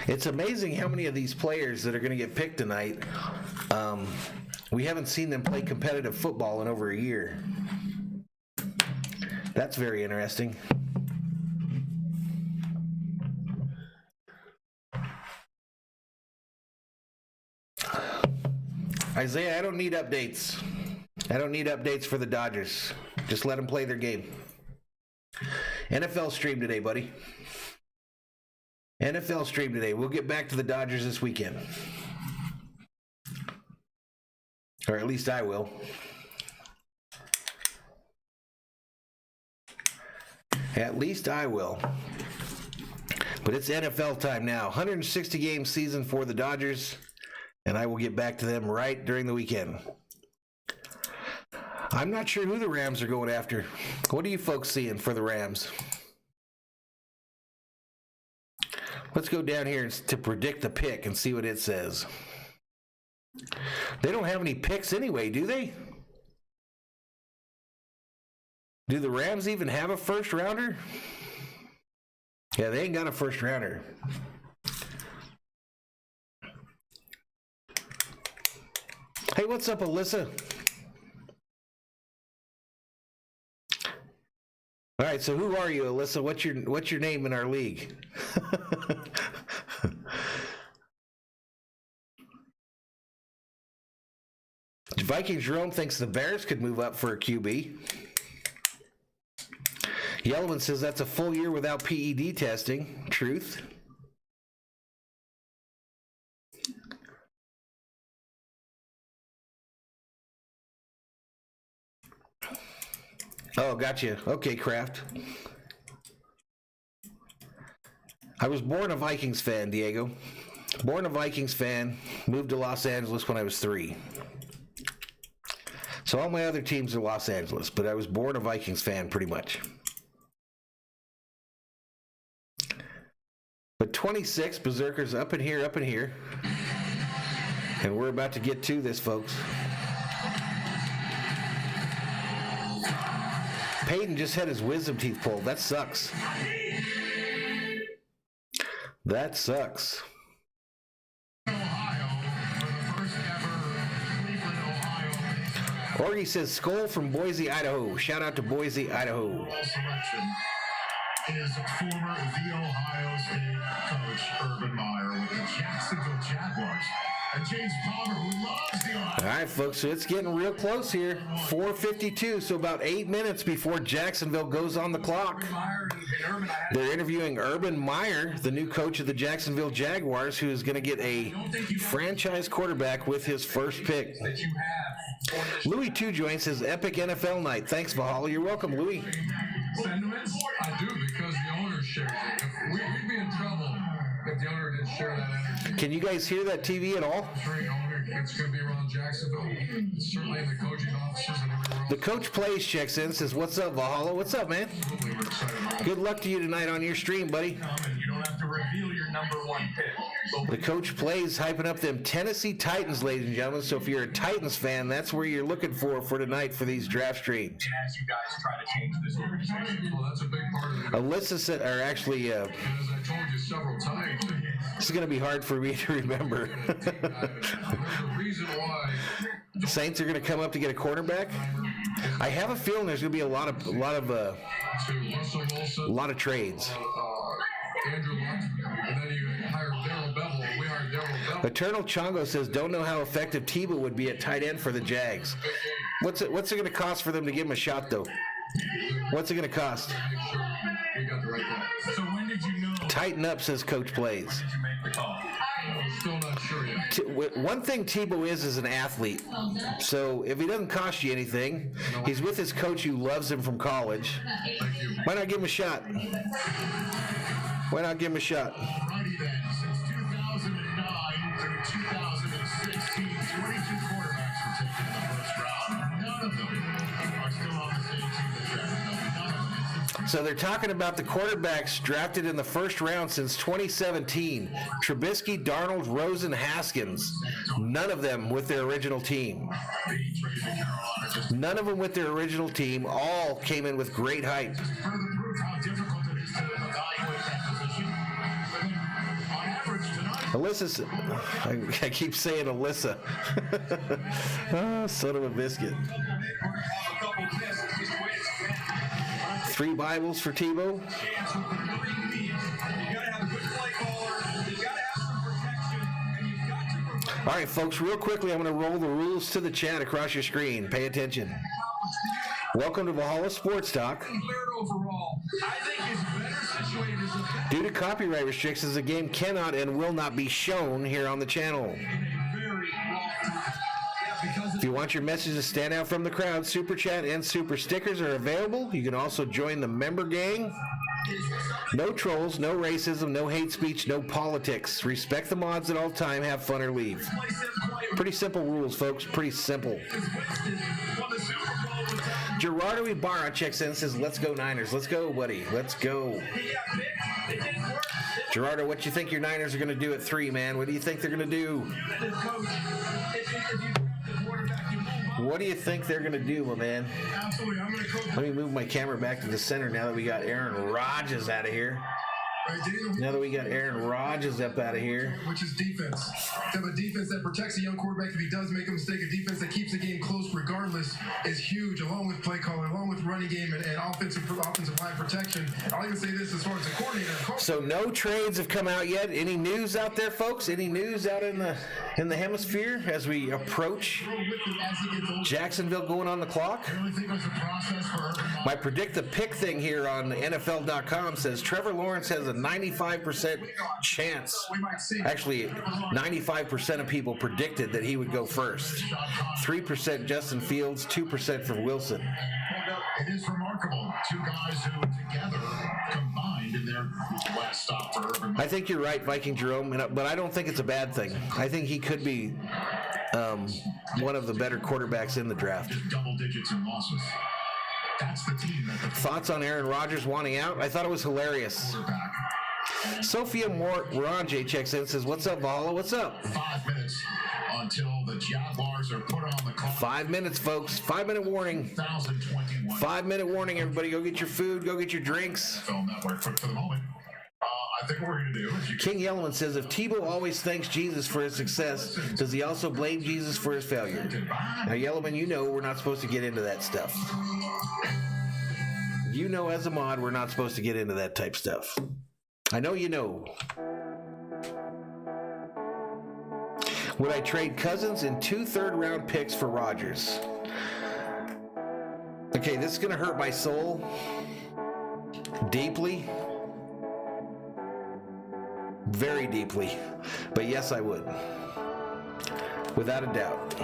It's amazing how many of these players that are going to get picked tonight, we haven't seen them play competitive football in over a year. That's very interesting. Isaiah, I don't need updates. I don't need updates for the Dodgers. Just let them play their game. NFL stream today, buddy. NFL stream today. We'll get back to the Dodgers this weekend. Or at least I will. At least I will. But it's NFL time now. 160 game season for the Dodgers. And I will get back to them right during the weekend. I'm not sure who the Rams are going after. What are you folks seeing for the Rams? Let's go down here to predict the pick and see what it says. They don't have any picks anyway, do they? Do the Rams even have a first rounder? Yeah, they ain't got a first rounder. Hey, what's up, Alyssa? All right, so who are you, Alyssa? What's your name in our league? Viking Jerome thinks the Bears could move up for a QB. Yellowman says that's a full year without PED testing. Truth. Oh, gotcha. Okay, Kraft. I was born a Vikings fan, Diego. Born a Vikings fan. Moved to Los Angeles when I was 3. So all my other teams are Los Angeles, but I was born a Vikings fan pretty much. But 26, Berzerkers up in here, up in here. And we're about to get to this, folks. Peyton just had his wisdom teeth pulled. That sucks. That sucks. Orgy says SKOL from Boise, Idaho. Shout out to Boise, Idaho. Is former The Ohio State coach Urban Meyer with the Jacksonville Jaguars. And James Palmer, who loves the Ohio. All right, folks, so it's getting real close here. 4:52, so about 8 minutes before Jacksonville goes on the clock. They're interviewing Urban Meyer, the new coach of the Jacksonville Jaguars, who is going to get a franchise quarterback with his first pick. Louis Two Joint says, epic NFL night. Thanks, Valhalla. You're welcome, Louis. Sentiments? I do, because the owner shares it. We'd be in trouble if the owner didn't share that energy. Can you guys hear that TV at all? It's going to be around Jacksonville. It's certainly in the coaching offices and everywhere else. The coach plays checks in, says, what's up, Valhalla? What's up, man? We're excited about it. Good luck to you tonight on your stream, buddy. And you don't have to reveal your number one pick. The coach plays hyping up them Tennessee Titans, ladies and gentlemen. So if you're a Titans fan, that's where you're looking for tonight for these draft streams. As you guys try to change this organization. Well, that's a big part of it. Alyssa said, or actually, And as I told you several times, this is going to be hard for me to remember. there's a reason why Saints are going to come up to get a quarterback. I have a feeling there's going to be a lot of to Russell Wilson, trades. Andrew Luck, and then you hired Darrell Bevel. We hired Darrell Bevel. Eternal Chongo says, don't know how effective Tebow would be at tight end for the Jags. What's it going to cost for them to give him a shot, though? What's it going to cost? Make sure we got the right guy. So when did you know? tighten up, says Coach Plays. Did you make the call? I'm still not sure yet. One thing Tebow is an athlete. So if he doesn't cost you anything, he's with his coach who loves him from college. Thank you. Why not give him a shot? Why not give him a shot? Alrighty then, since 2009 through 2016, 22 quarterbacks were taken in the first round. None of them are still on the same team that drafted them. None of them. So they're talking about the quarterbacks drafted in the first round since 2017. Trubisky, Darnold, Rosen, Haskins. None of them with their original team. None of them with their original team. All came in with great hype. Just further proof how difficult it is to evaluate that position. On average tonight, Alyssa's, I keep saying Alyssa. Oh, son of a biscuit. 3 Bibles for Tebow. All right, folks, real quickly, I'm going to roll the rules to the chat across your screen. Pay attention. Welcome to Valhalla Sports Talk. Due to copyright restrictions, the game cannot and will not be shown here on the channel. If you want your message to stand out from the crowd, Super Chat and Super Stickers are available. You can also join the member gang. No trolls, no racism, no hate speech, no politics. Respect the mods at all time, have fun or leave. Pretty simple rules, folks, pretty simple. Gerardo Ibarra checks in and says, let's go Niners. Let's go, buddy. Let's go. Gerardo, what do you think your Niners are going to do at 3, man? What do you think they're going to do? What do you think they're going to do, my man? absolutely, I'm going to coach. Let me move my camera back to the center now that we got Aaron Rodgers out of here. Now that we got Aaron Rodgers up out of here. Which is defense. To have a defense that protects a young quarterback if he does make a mistake, a defense that keeps the game close regardless is huge, along with play calling, along with running game and offensive line protection. I'll even say this as far as the coordinator. So no trades have come out yet. Any news out there, folks? Any news out in the hemisphere as we approach Jacksonville going on the clock? I really think it was a process for Urban Meyer. My predict the pick thing here on NFL.com says Trevor Lawrence has a 95% chance. Actually, 95% of people predicted that he would go first. 3% Justin Fields, 2% for Wilson. It is remarkable. 2 guys who together combined in their last stop for Urban Meyer. I think you're right, Viking Jerome, but I don't think it's a bad thing. I think he could be one of the better quarterbacks in the draft. Just double digits in losses. That's the team that the Thoughts on Aaron Rodgers wanting out? I thought it was hilarious. quarterback. Sophia Moranje checks in and says, what's up, Valhalla? What's up? 5 minutes until the Jaguars are put on the clock. 5 minutes, folks. 5-minute warning. 2021. 5-minute warning, everybody. Go get your food. Go get your drinks. Film network. But for the moment, I think what we're going to do is you King Yellowman says, if Tebow always thanks Jesus for his success, does he also blame Jesus for his failure? Now, Yellowman, you know we're not supposed to get into that stuff. You know as a mod, we're not supposed to get into that type stuff. I know you know. Would I trade Cousins and 2 third-round picks for Rodgers? Okay, this is going to hurt my soul deeply. Very deeply. But yes, I would. Without a doubt.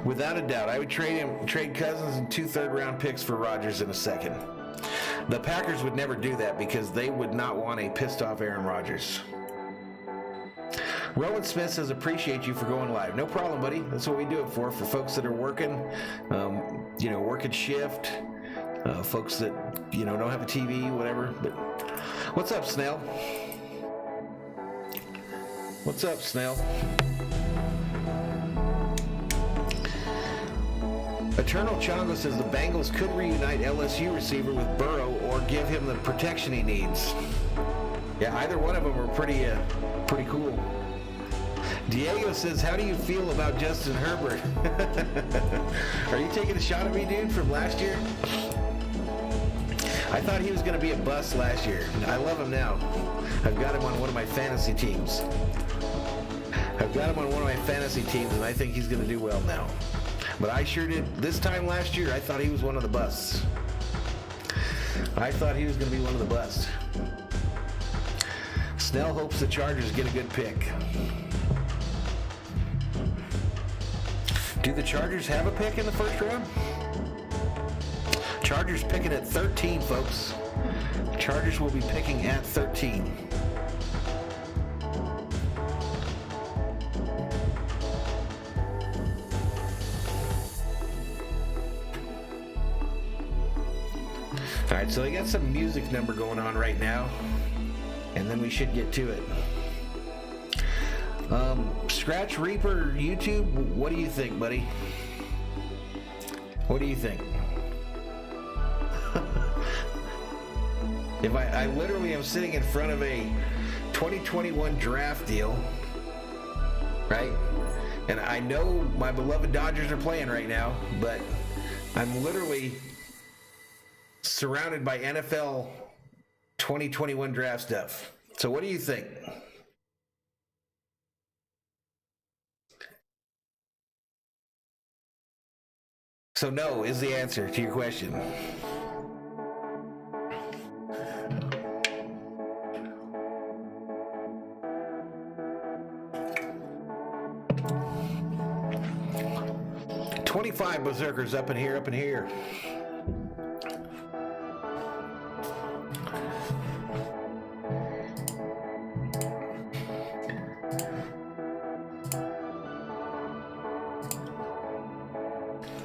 Without a doubt. I would trade Cousins and 2 third-round picks for Rodgers in a second. The Packers would never do that because they would not want a pissed-off Aaron Rodgers. Rowan Smith says, appreciate you for going live. No problem, buddy. That's what we do it for folks that are working, working shift, folks that, don't have a TV, whatever. But what's up, Snail? What's up, Snail? Eternal Chongo says the Bengals could reunite LSU receiver with Burrow or give him the protection he needs. Yeah, either one of them are pretty cool. Diego says, how do you feel about Justin Herbert? Are you taking a shot at me, dude, from last year? I thought he was going to be a bust last year. I love him now. I've got him on one of my fantasy teams. And I think he's going to do well now. But I sure did. This time last year, I thought he was one of the busts. I thought he was going to be one of the busts. Snell hopes the Chargers get a good pick. Do the Chargers have a pick in the first round? Chargers picking at 13, folks. Chargers will be picking at 13. All right, so I got some music number going on right now, and then we should get to it. Scratch Reaper YouTube, what do you think, buddy? What do you think? If I literally am sitting in front of a 2021 draft deal, right? And I know my beloved Dodgers are playing right now, but I'm literally surrounded by NFL 2021 draft stuff. So what do you think? So no is the answer to your question. "25 Berzerkers up in here, up in here."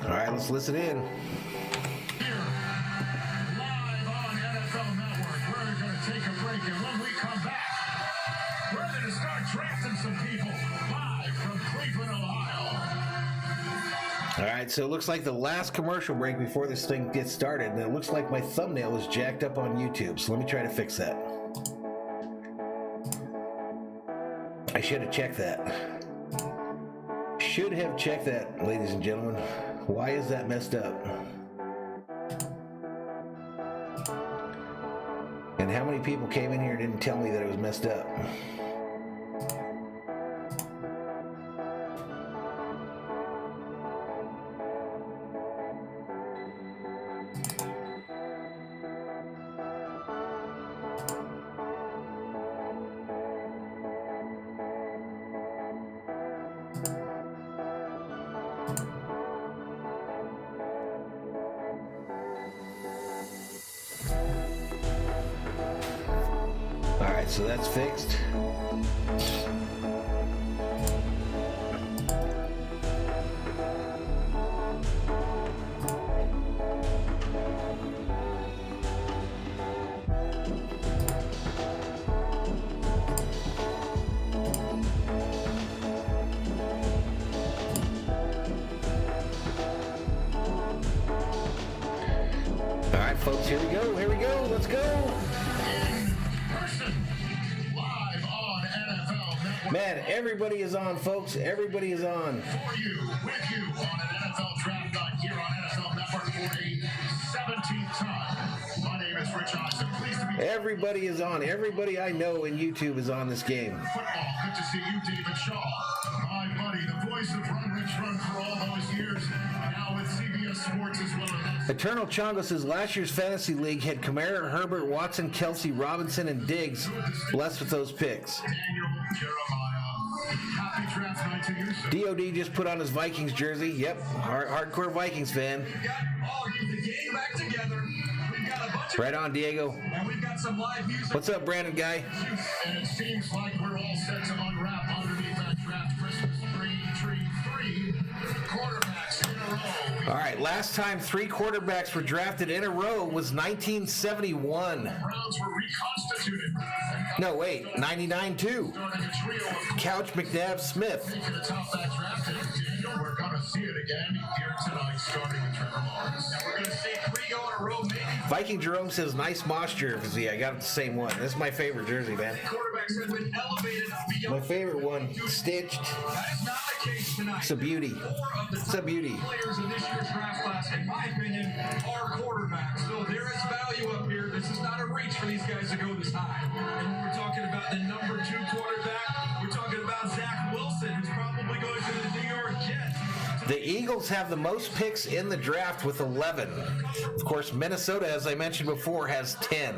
All right, let's listen in. Here, live on NFL Network, we're going to take a break, and when we come back, we're going to start drafting some people live from Cleveland, Ohio. All right, so it looks like the last commercial break before this thing gets started, and it looks like my thumbnail is jacked up on YouTube, so let me try to fix that. I should have checked that. Should have checked that, ladies and gentlemen. Why is that messed up? And how many people came in here and didn't tell me that it was messed up? All right, so that's fixed. All right, folks, here we go. Here we go. Let's go. Live on NFL Network. Man, everybody is on, folks. Everybody is on. For you, with you on an NFL Draft Night here on NFL Network for a 17th time. My name is Rich Eisen. Pleased to be Everybody is on. Everybody I know in YouTube is on this game. football. Good to see you, David Shaw. My buddy, the voice of Run Rich Run for all those years. Now with CBS Sports as well as Eternal Chongo says last year's fantasy league had Kamara, Herbert, Watson, Kelsey, Robinson, and Diggs. Blessed with those picks. Daniel Jeremiah. Happy draft night to you, sir. DOD just put on his Vikings jersey. Yep, hardcore Vikings fan. We've got all the gang back together. We've got a bunch of Right on, Diego. and we've got some live music. What's up, Brandon guy? And it seems like we're all set to unwrap underneath that draft Christmas tree. 3 quarterbacks in a row. All right, last time 3 quarterbacks were drafted in a row was 1971. Browns were reconstituted. No, wait, 99 too. Starting a trio of Couch McNabb Smith. making the top that drafted. Daniel, we're going to see it again here tonight, starting with Trevor Lawrence. And we're going to see 3 go in a row, maybe. Viking Jerome says nice moss jersey. I got the same one. This is my favorite jersey, man. Quarterbacks have been elevated beyond. My favorite one, stitched. That is not the case tonight. It's a beauty. 4 of the It's a beauty. players in this year's draft class, in my opinion, are quarterbacks. So there is value up here. This is not a reach for these guys to go this high. And when we're talking about the number 2 quarterback, we're talking about Zach Wilson, who's probably going to the New York Jets. The Eagles have the most picks in the draft with 11. Of course, Minnesota, as I mentioned before, has 10.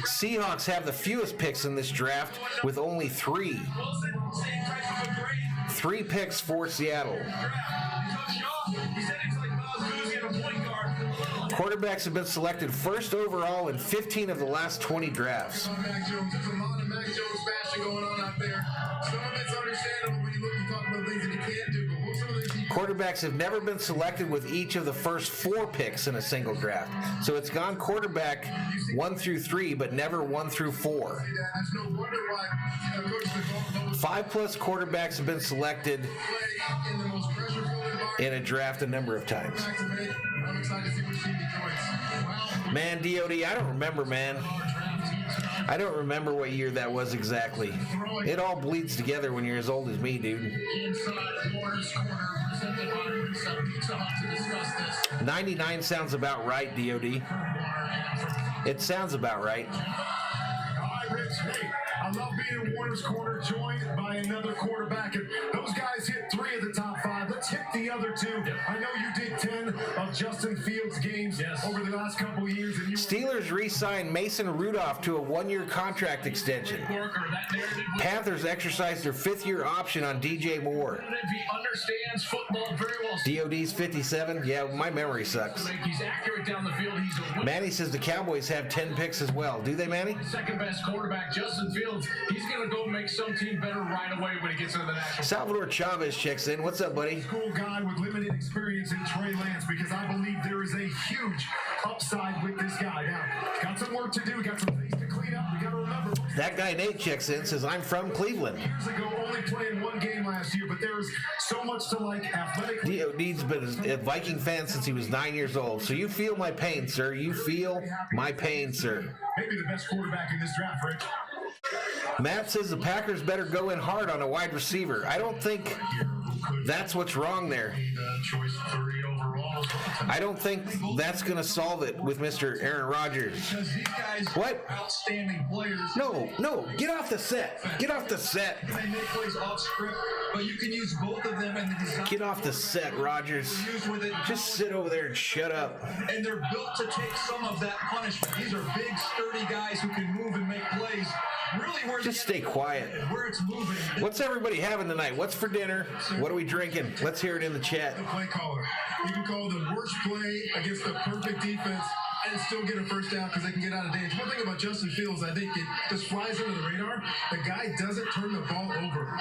Seahawks have the fewest picks in this draft with only 3. 3 picks for Seattle. Quarterbacks have been selected first overall in 15 of the last 20 drafts. Mac Jones, there's a lot of Mac Jones bashing going on out there. Some of it's understandable when you look and talk about things that he can't do, but some of these Quarterbacks have never been selected with each of the first 4 picks in a single draft. So it's gone quarterback 1 through 3, but never 1 through 4. there's no wonder why coaches have 5+ quarterbacks have been selected play in the most pressure-filled environment. in a draft a number of times. I'm excited to see what team he joins. Man, DOD, I don't remember, man. I don't remember what year that was exactly. It all bleeds together when you're as old as me, dude. Inside Warner's Corner, presented by Pizza Hut to discuss this. 99 sounds about right, DOD. It sounds about right. Hi, Rich. Hey, I love being in Warner's Corner, joined by another quarterback. And those guys hit 3 of the top 5. Let's hit the other 2. I know you did 10 of Justin Fields' games over the last couple of years. And you Steelers re-signed Mason Rudolph to a 1-year contract extension. Panthers exercised their 5th-year option on DJ Moore. He understands football very well. DOD's 57. Yeah, my memory sucks. He's accurate down the field. He's a Manny says the Cowboys have 10 picks as well. Do they, Manny? second best quarterback, Justin Fields. He's going to go make some team better right away when he gets into the national. Salvador Chavez checks in. What's up, buddy? Cool guy with limited experience in Trey Lance, because I believe there is a huge upside with this guy. Now, got some work to do, got some things to clean up. We got to remember. That guy Nate checks in, says, I'm from Cleveland. Years ago, only playing 1 game last year, but there is so much to like athletically. DOD's been a Viking fan since he was 9 years old. So you feel my pain, sir. You feel my pain, sir. Maybe the best quarterback in this draft, Rich. Matt says the Packers better go in hard on a wide receiver. I don't think that's what's wrong there. Choice 3 overall. I don't think that's going to solve it with Mr. Aaron Rodgers. Because these guys What? are outstanding players. No, get off the set. Get off the set. They make plays off script, but you can use both of them in the design. Get off the set, Rodgers. Used with it. Just sit over there and shut up. And they're built to take some of that punishment. These are big, sturdy guys who can move and make plays. Really, where Just stay quiet. where it's moving. What's everybody having tonight? What's for dinner? What are we drinking? Let's hear it in the chat. The play caller. You can call the worst play against the perfect defense and still get a first down because they can get out of danger. One thing about Justin Fields, I think it just flies under the radar. The guy doesn't turn the ball over.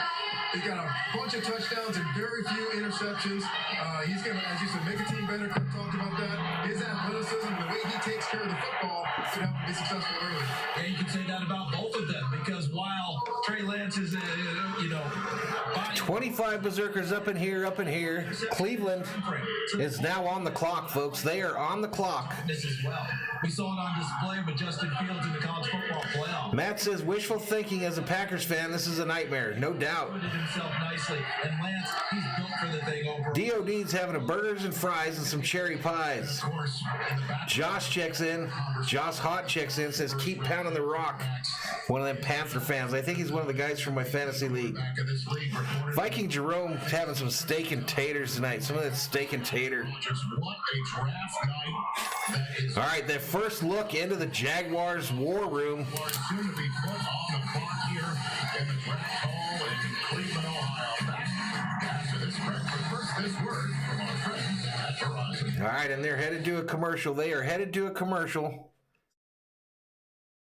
He's got a bunch of touchdowns and very few interceptions. He's going to, as you said, make a team better. Kirk talked about that. His athleticism and the way he takes care of the football could help him be successful early. And you can say that about both of them, because while Trey Lance is, 25 Berzerkers up in here. Cleveland is now on the clock, folks. They are on the clock. this as well. We saw it on display with Justin Fields in the college football playoff. Matt says, wishful thinking as a Packers fan, this is a nightmare. No doubt. Put it himself nicely, and Lance, he's built for the thing overall. DOD's having a burgers and fries and some cherry pies. Of course, in the back. Josh checks in. Josh Hot checks in, says, keep pounding the rock. One of them Panther fans. I think he's one of the guys from my fantasy league. Back of this league, recorded. Viking Jerome's having some steak and taters tonight. Some of that steak and tater. Just what a draft night that is. All right, the first look into the Jaguars war room. Soon to be put on the clock here in the draft hall in Cleveland, Ohio. Back after this break, but first this word from our friends at Verizon. All right, and they're headed to a commercial. They are headed to a commercial.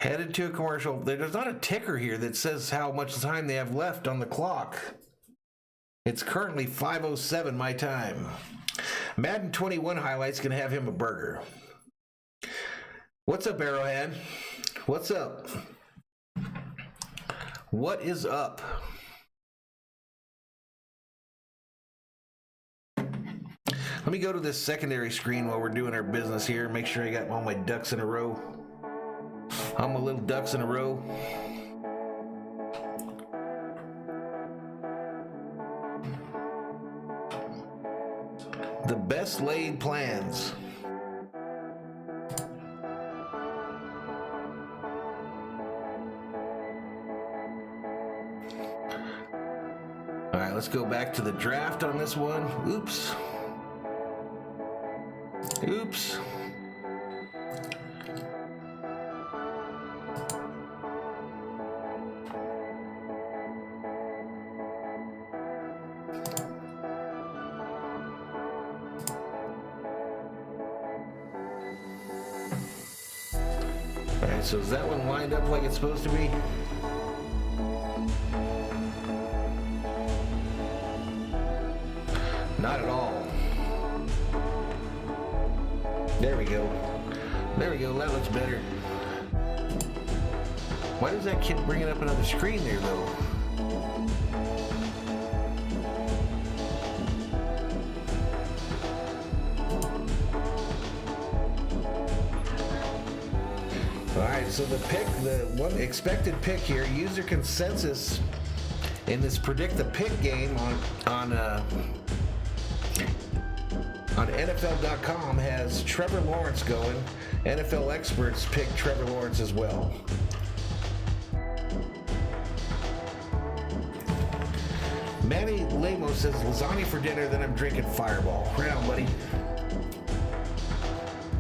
There's not a ticker here that says how much time they have left on the clock. It's currently 5:07 my time. Madden 21 highlights can have him a burger. What's up, Arrowhead? What's up? What is up? Let me go to this secondary screen while we're doing our business here. Make sure I got all my ducks in a row. All my little ducks in a row. The best laid plans. All right, let's go back to the draft on this one. Oops. Oops. All right, so is that one lined up like it's supposed to be? Not at all. There we go. There we go. That looks better. Why does that kid bring it up another screen there, though? All right, so the pick, the one expected pick here, user consensus in this predict the pick game on NFL.com has Trevor Lawrence going. NFL experts pick Trevor Lawrence as well. Manny Lamos says lasagna for dinner, then I'm drinking Fireball. Right on, buddy.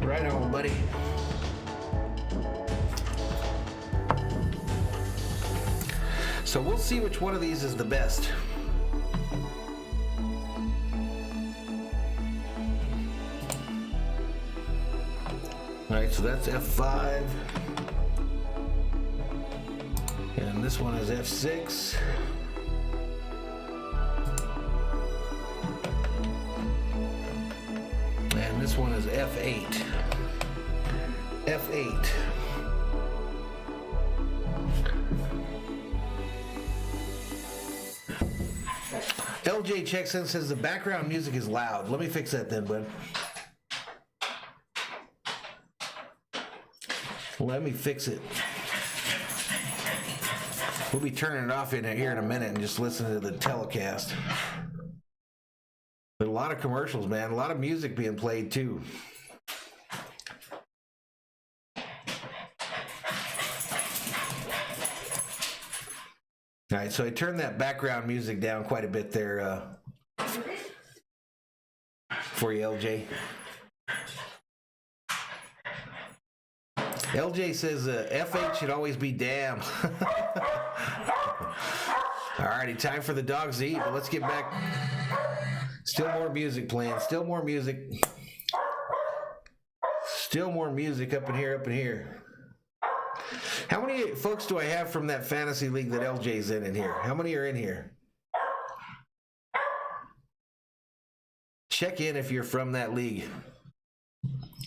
Right on, buddy. So we'll see which one of these is the best. All right, so that's F5. And this one is F6. And this one is F8. F8. LJ checks in and says the background music is loud. Let me fix that then, bud. Let me fix it. We'll be turning it off here in a minute and just listen to the telecast. But a lot of commercials, man. A lot of music being played too. All right, so I turned that background music down quite a bit there for you, LJ. LJ says F8 should always be damn. All righty, time for the dogs to eat, but let's get back. Still more music playing. Still more music. Still more music up in here, up in here. How many folks do I have from that fantasy league that LJ's in here? How many are in here? Check in if you're from that league.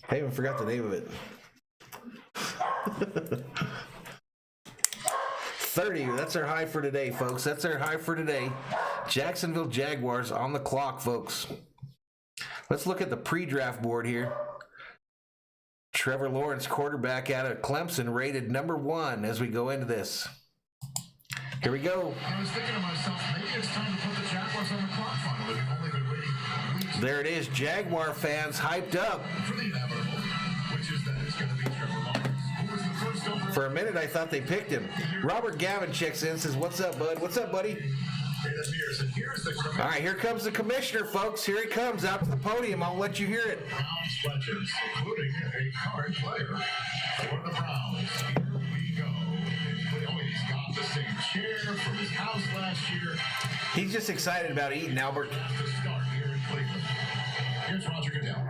I even forgot the name of it. 30, that's our high for today, folks. That's our high for today. Jacksonville Jaguars on the clock, folks. Let's look at the pre-draft board here. Trevor Lawrence, quarterback out of Clemson, rated #1 as we go into this. Here we go. I was thinking to myself, maybe it's time to put the Jaguars on the clock finally. We've only been waiting weeks. There it is. Jaguar fans hyped up. For the inevitable, which is that it's going to be Trevor Lawrence, who was the first overall. For a minute, I thought they picked him. Robert Gavin checks in and says, what's up, bud? What's up, buddy? Here's the All right, here comes the commissioner, folks. Here he comes out to the podium. I'll let you hear it. Browns pledges, including a current player for the Browns. Here we go. He's got the same chair from his house last year. He's just excited about eating, Albert. To start here in Cleveland. Here's Roger Goodell.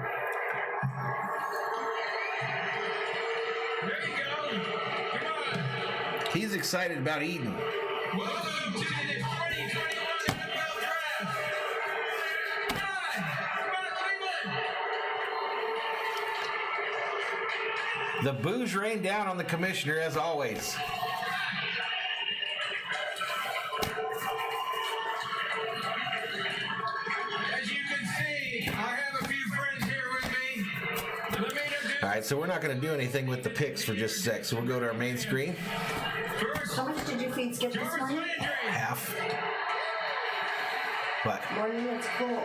There you go. Come on. He's excited about eating. Welcome to the 2021 NFL Draft. Come on, Cleveland. The booze rained down on the commissioner, as always. As you can see, I have a few friends here with me. Let me introduce All right, so we're not going to do anything with the picks for just a sec. So we'll go to our main screen. first, How much did you feed Skip this George morning? Landry. Half. But Morning, it's cool.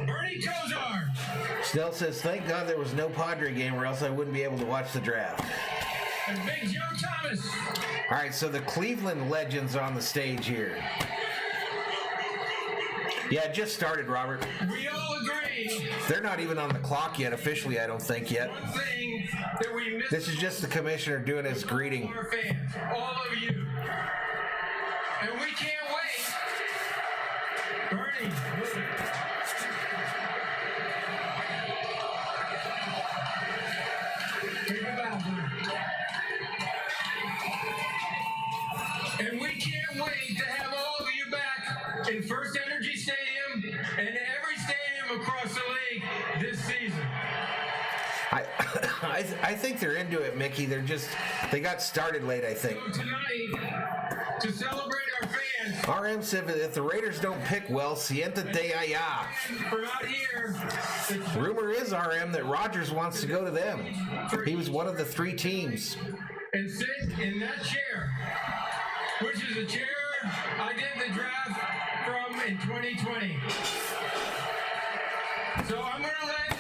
Bernie Kosar. Snell says, thank God there was no Padre game or else I wouldn't be able to watch the draft. And Big Joe Thomas. All right, so the Cleveland legends on the stage here. Yeah, it just started, Robert. We all agree. They're not even on the clock yet, officially, I don't think yet. One thing that we missed. This is just the commissioner doing his greeting. Our fans, all of you. And we can't wait. Bernie. Take it out, Bernie. And we can't wait to have all of you back in First Energy Stadium and every stadium across the league this season. I think they're into it, Mickey. They got started late, I think. So tonight, to celebrate our fans, RM said if the Raiders don't pick well, sienta de allá. from out here, Rumor is, RM, that Rodgers wants to go to them. He was one of the 3 teams. and sit in that chair, which is a chair I did the draft from in 2020. So I'm going to let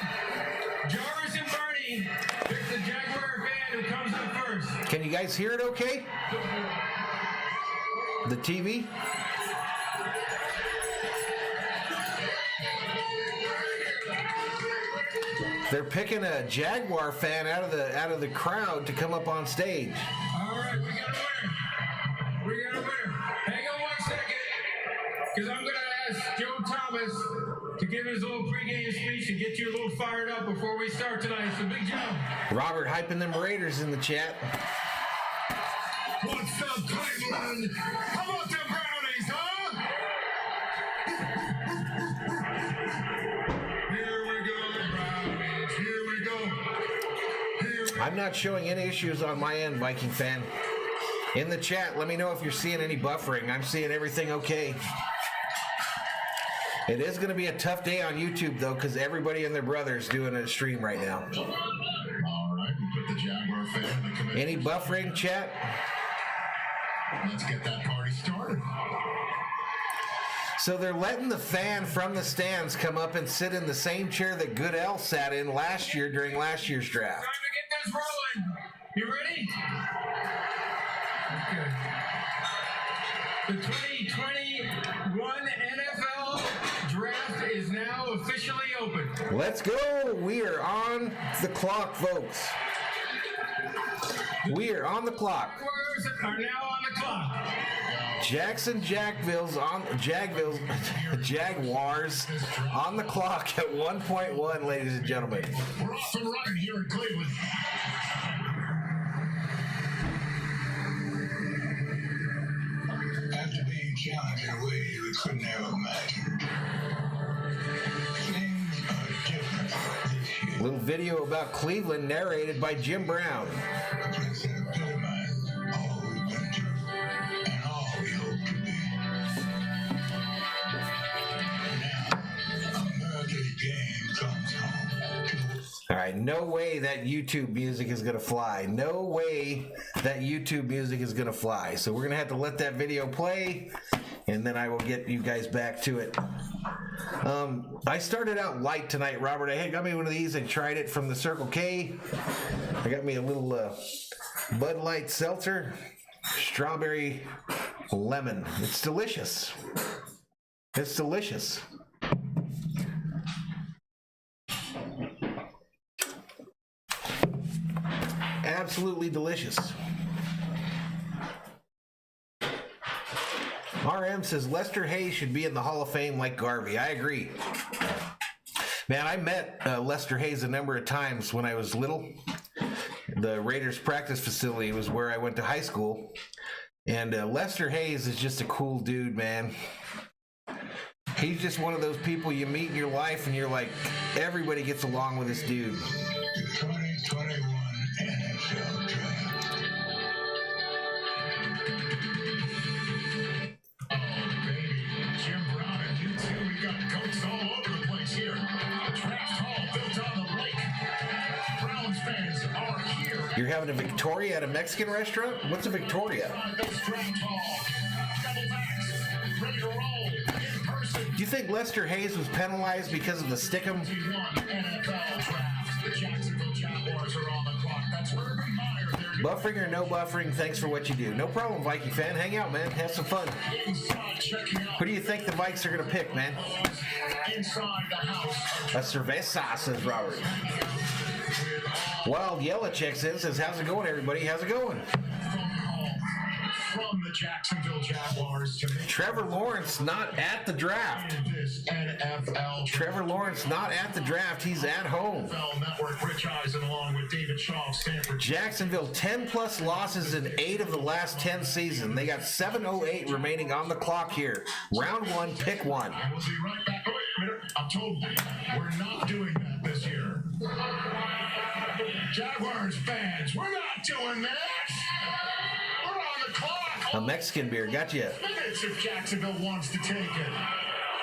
Jarvis and Bernie pick the Jaguar fan who comes up first. Can you guys hear it okay? The TV? They're picking a Jaguar fan out of the crowd to come up on stage. All right, we got a winner. We got a winner. Hang on 1 second, because I'm going to ask Joe Thomas to give his little pregame speech and get you a little fired up before we start tonight. So, Big Joe. Robert hyping them Raiders in the chat. What's up, Cleveland? How about them Brownies, huh? Here we go, Brownies. Here we go. I'm not showing any issues on my end, Viking fan. In the chat, let me know if you're seeing any buffering. I'm seeing everything okay. It is going to be a tough day on YouTube, though, because everybody and their brother is doing a stream right now. All right, we put the Jaguar fan in the committee. Any buffering, chat? Let's get that party started. So they're letting the fan from the stands come up and sit in the same chair that Goodell sat in last year during last year's draft. Time to get this rolling. You ready? Okay. The 2021 NFL Draft is now officially open. Let's go. We are on the clock, folks. We are on the clock. Jaguars are now on the clock. Jaguars on the clock at 1.1, ladies and gentlemen. We're off and running here in Cleveland. After being challenged in ways we could never imagine, things are different this year. Little video about Cleveland narrated by Jim Brown. A place that epitomizes all we've been through and all we hope to be. Now, America's game comes home. All right, no way that YouTube music is going to fly. No way that YouTube music is going to fly. So we're going to have to let that video play, and then I will get you guys back to it. I started out light tonight, Robert. I got me one of these. I tried it from the Circle K. I got me a little Bud Light Seltzer, strawberry lemon. It's delicious. It's delicious. Absolutely delicious. RM says Lester Hayes should be in the Hall of Fame like Garvey. I agree. Man, I met Lester Hayes a number of times when I was little. The Raiders practice facility was where I went to high school. And Lester Hayes is just a cool dude, man. He's just one of those people you meet in your life and you're like, everybody gets along with this dude. The 2021 NFL Draft. Oh, baby. Jim Brown and you too. We got coats all over the place here. The draft hall built on the lake. Browns fans are here. You're having a Victoria at a Mexican restaurant? What's a Victoria? This draft hall. Double backs. Ready to roll. In person. Do you think Lester Hayes was penalized because of the stickum? NFL Draft. The Jacksonville Jaguars are on the clock. That's Urban Meyer, their new Buffering or no buffering, thanks for what you do. No problem, Viking fan. Hang out, man. Have some fun. Who do you think the Vikes are going to pick, man? Inside the house. A cerveza, says Robert. Wild Yellow checks in, says, how's it going, everybody? How's it going? From the Jacksonville Jaguars to Trevor Lawrence not at the draft. this NFL Trevor Lawrence not at the draft. He's at home. NFL Network. Rich Eisen along with David Shaw of Stanford. Jacksonville, 10-plus losses in 8 of the last 10 seasons. They got 7:08 remaining on the clock here. Round 1, pick 1. I will be right back. Oh, wait a minute. I'm told we're not doing that this year. Jaguars fans, we're not doing that. We're on the clock. A Mexican beer, gotcha. Minutes if Jacksonville wants to take it.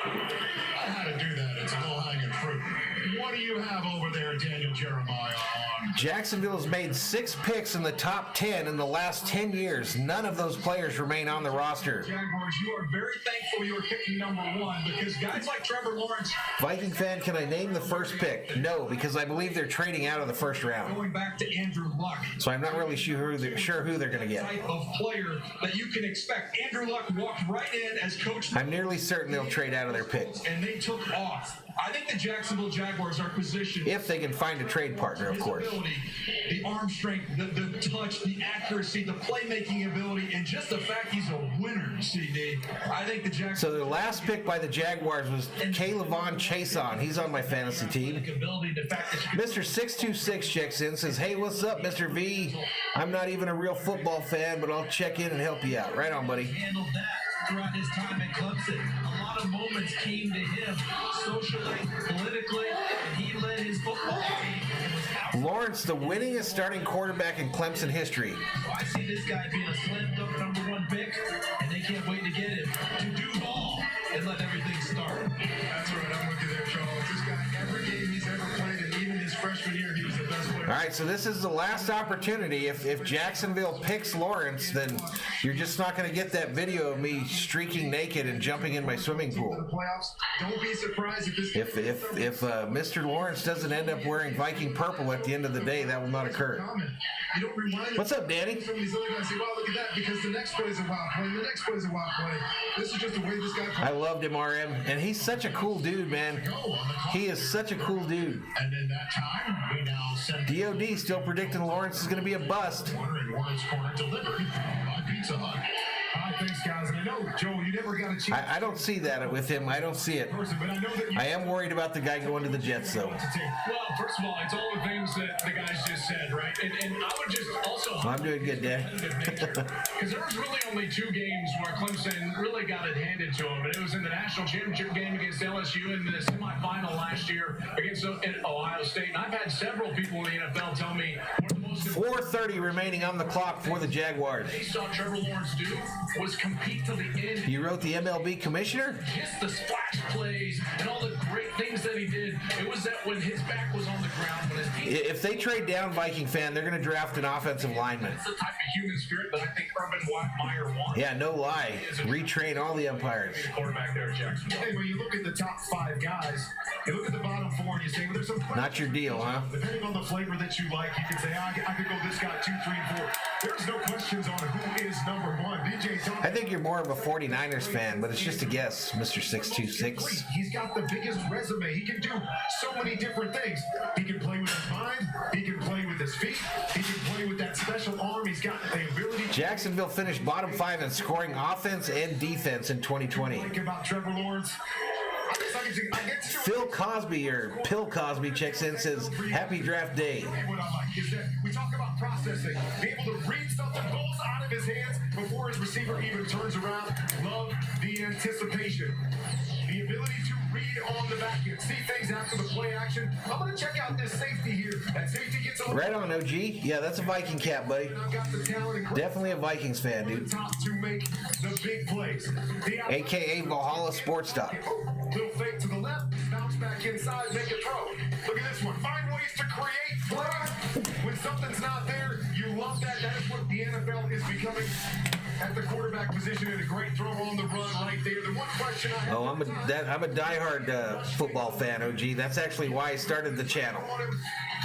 I had to do that. It's low-hanging fruit. What do you have over there, Daniel Jeremiah, on? Jacksonville has made 6 picks in the top 10 in the last 10 years. None of those players remain on the roster. Jaguars, you are very thankful you were picking number 1 because guys like Trevor Lawrence Viking fan, can I name the first pick? No, because I believe they're trading out of the first round. going back to Andrew Luck. So I'm not really sure who they're going to get. Type of player that you can expect. Andrew Luck walked right in as coach. I'm nearly certain they'll trade out of their pick. And they took off. I think the Jacksonville Jaguars are positioned. If they can find a trade partner, of His course. ability, the arm strength, the touch, the accuracy, the playmaking ability, and just the fact he's a winner, CD. I think the Jaguars. So the last pick by the Jaguars was Kaylavon Chason. He's on my fantasy team. Ability, the fact that Mr. 626 checks in, says, hey, what's up, Mr. V? I'm not even a real football fan, but I'll check in and help you out. Right on, buddy. handled that throughout his time at Clemson. A lot of moments came to him socially, politically, and he led his football team. And was Lawrence, the winningest starting quarterback in Clemson history. So I see this guy being a slam dunk number 1 pick, and they can't wait to get him to do ball and let everything start. That's right. I'm with you there, Charles. This guy, every game he's ever played, and even his freshman year, he was the best player. All right, so this is the last opportunity. If Jacksonville picks Lawrence, then you're just not going to get that video of me streaking naked and jumping in my swimming The pool. playoffs. Don't be surprised if this. If Mr. Lawrence doesn't end up wearing Viking purple at the end of the day, that will not occur. Comment. You don't remind What's up, Danny? Some of these other guys say, "Wow, look at that!" Because the next play is a wild play. The next play is a wild play. This is just the way this guy plays. I loved him, RM, and he's such a cool dude, man. He is such a cool dude. And in that time, we now send DOD still predicting Lawrence is going to be a bust. Corner in Warren's Corner delivered by Pizza Hut. Hi, thanks, guys. And I know, Joe, you never got a chance. I don't see that with him. I don't see it. But I know that you I am worried about the guy going to the Jets, though. Well, first of all, it's all the things that the guys just said, right? And I would just also. I'm doing good, Dad. Because there was really only 2 games where Clemson really got it handed to them, and it was in the national championship game against LSU and the semifinal last year against Ohio State. And I've had several people in the NFL tell me one of the most 4:30 remaining on the clock for the Jaguars. they saw Trevor Lawrence do was compete to the end. You wrote the MLB commissioner? Just the splash plays and all the great things that he did. It was that when his back was on the ground, when his team. If they trade down Viking fan, they're going to draft an offensive lineman. That's the type of human spirit that I think Urban Meyer wants. Yeah, no lie. Retrain all the umpires. Quarterback there at Jacksonville. Hey, when you look at the top 5 guys, you look at the bottom 4 and you say, well, there's some. Not your deal, huh? Depending on the flavor that you like, you can say, I could go this guy 2, 3, 4. There's no questions on who is number 1. BJ Thomas. I think you're more of a 49ers fan, but it's just a guess, Mr. 626. He's got the biggest resume. He can do so many different things. He can play with his mind. He can play with his feet. He can play with that special arm. He's got the ability. Jacksonville finished bottom 5 in scoring offense and defense in 2020. Think about Trevor Lawrence. I get to Phil Cosby, or Pill Cosby, checks in, says, happy draft day. What I like is that we talk about processing, be able to read something falls out of his hands before his receiver even turns around. Love the anticipation, the ability to read on the back end, see things after the play action. I'm going to check out this safety here. That safety gets over. Right on, OG. Yeah, that's a Viking cap, buddy. I've got the talent and Definitely a Vikings fan, dude. top to make the big plays. AKA Valhalla Sports Talk. Little fake to the left, bounce back inside, make a throw. Look at this one. Find ways to create plays. When something's not there, you love that. That is what the NFL is becoming. at the quarterback position and a great throw on the run right there. The one question I have. Oh, I'm a diehard football fan, OG. That's actually why I started the channel.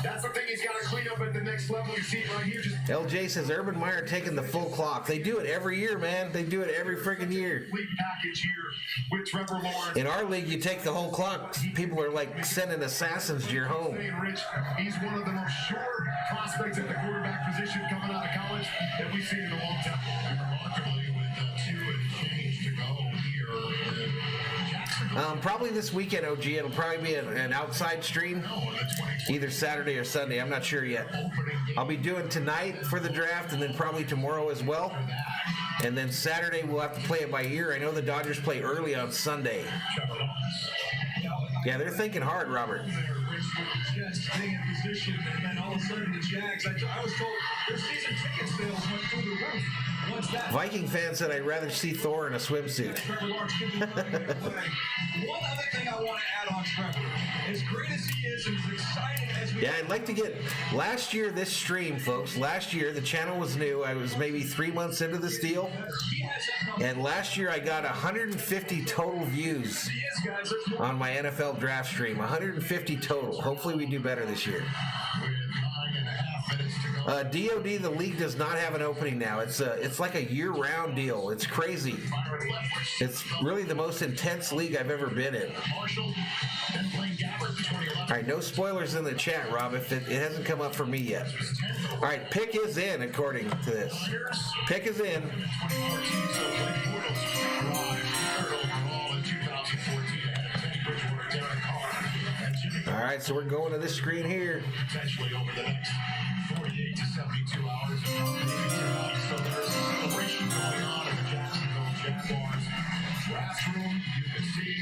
That's the thing he's got to clean up at the next level. You see it right here. Just LJ says Urban Meyer taking the full clock. They do it every year, man. They do it every freaking year. complete package here with Trevor Lawrence. In our league, you take the whole clock. People are like sending assassins to your home. Rich, he's one of the most sure prospects at the quarterback position coming out of college that we've seen in a long time. Remarkably, with 2 and change to go here in Jacksonville. Probably this weekend, OG. It'll probably be an outside stream, either Saturday or Sunday. I'm not sure yet. I'll be doing tonight for the draft, and then probably tomorrow as well. And then Saturday we'll have to play it by ear. I know the Dodgers play early on Sunday. Yeah, they're thinking hard, Robert. Jets staying in position, and then all of a sudden the Jags. I was told their season ticket sales went through the roof. Once that Viking fan said I'd rather see Thor in a swimsuit. Trevor Lawrence can do it right away. One other thing I want to add on Trevor, as great as he is and as excited as we Yeah, I'd like to get last year this stream, folks. Last year the channel was new. I was maybe 3 months into this deal, and last year I got 150 total views on my NFL draft stream. 150 total. Hopefully we do better this year. With 9.5 minutes to go. DOD, the league does not have an opening now. It's like a year-round deal. It's crazy. It's really the most intense league I've ever been in. Marshall, then playing Gabbard, 2011. All right, no spoilers in the chat, Rob, if it hasn't come up for me yet. All right, pick is in, according to this. Pick is in. 2014, so Blake Bortles arrived third overall in 2014 ahead of Teddy Bridgewater, Derek Carr, and Jimmy All right, so we're going to this screen here. potentially over the next 48 to 72 hours. So there's a celebration going on in the Jacksonville Jaguars draft room. You can see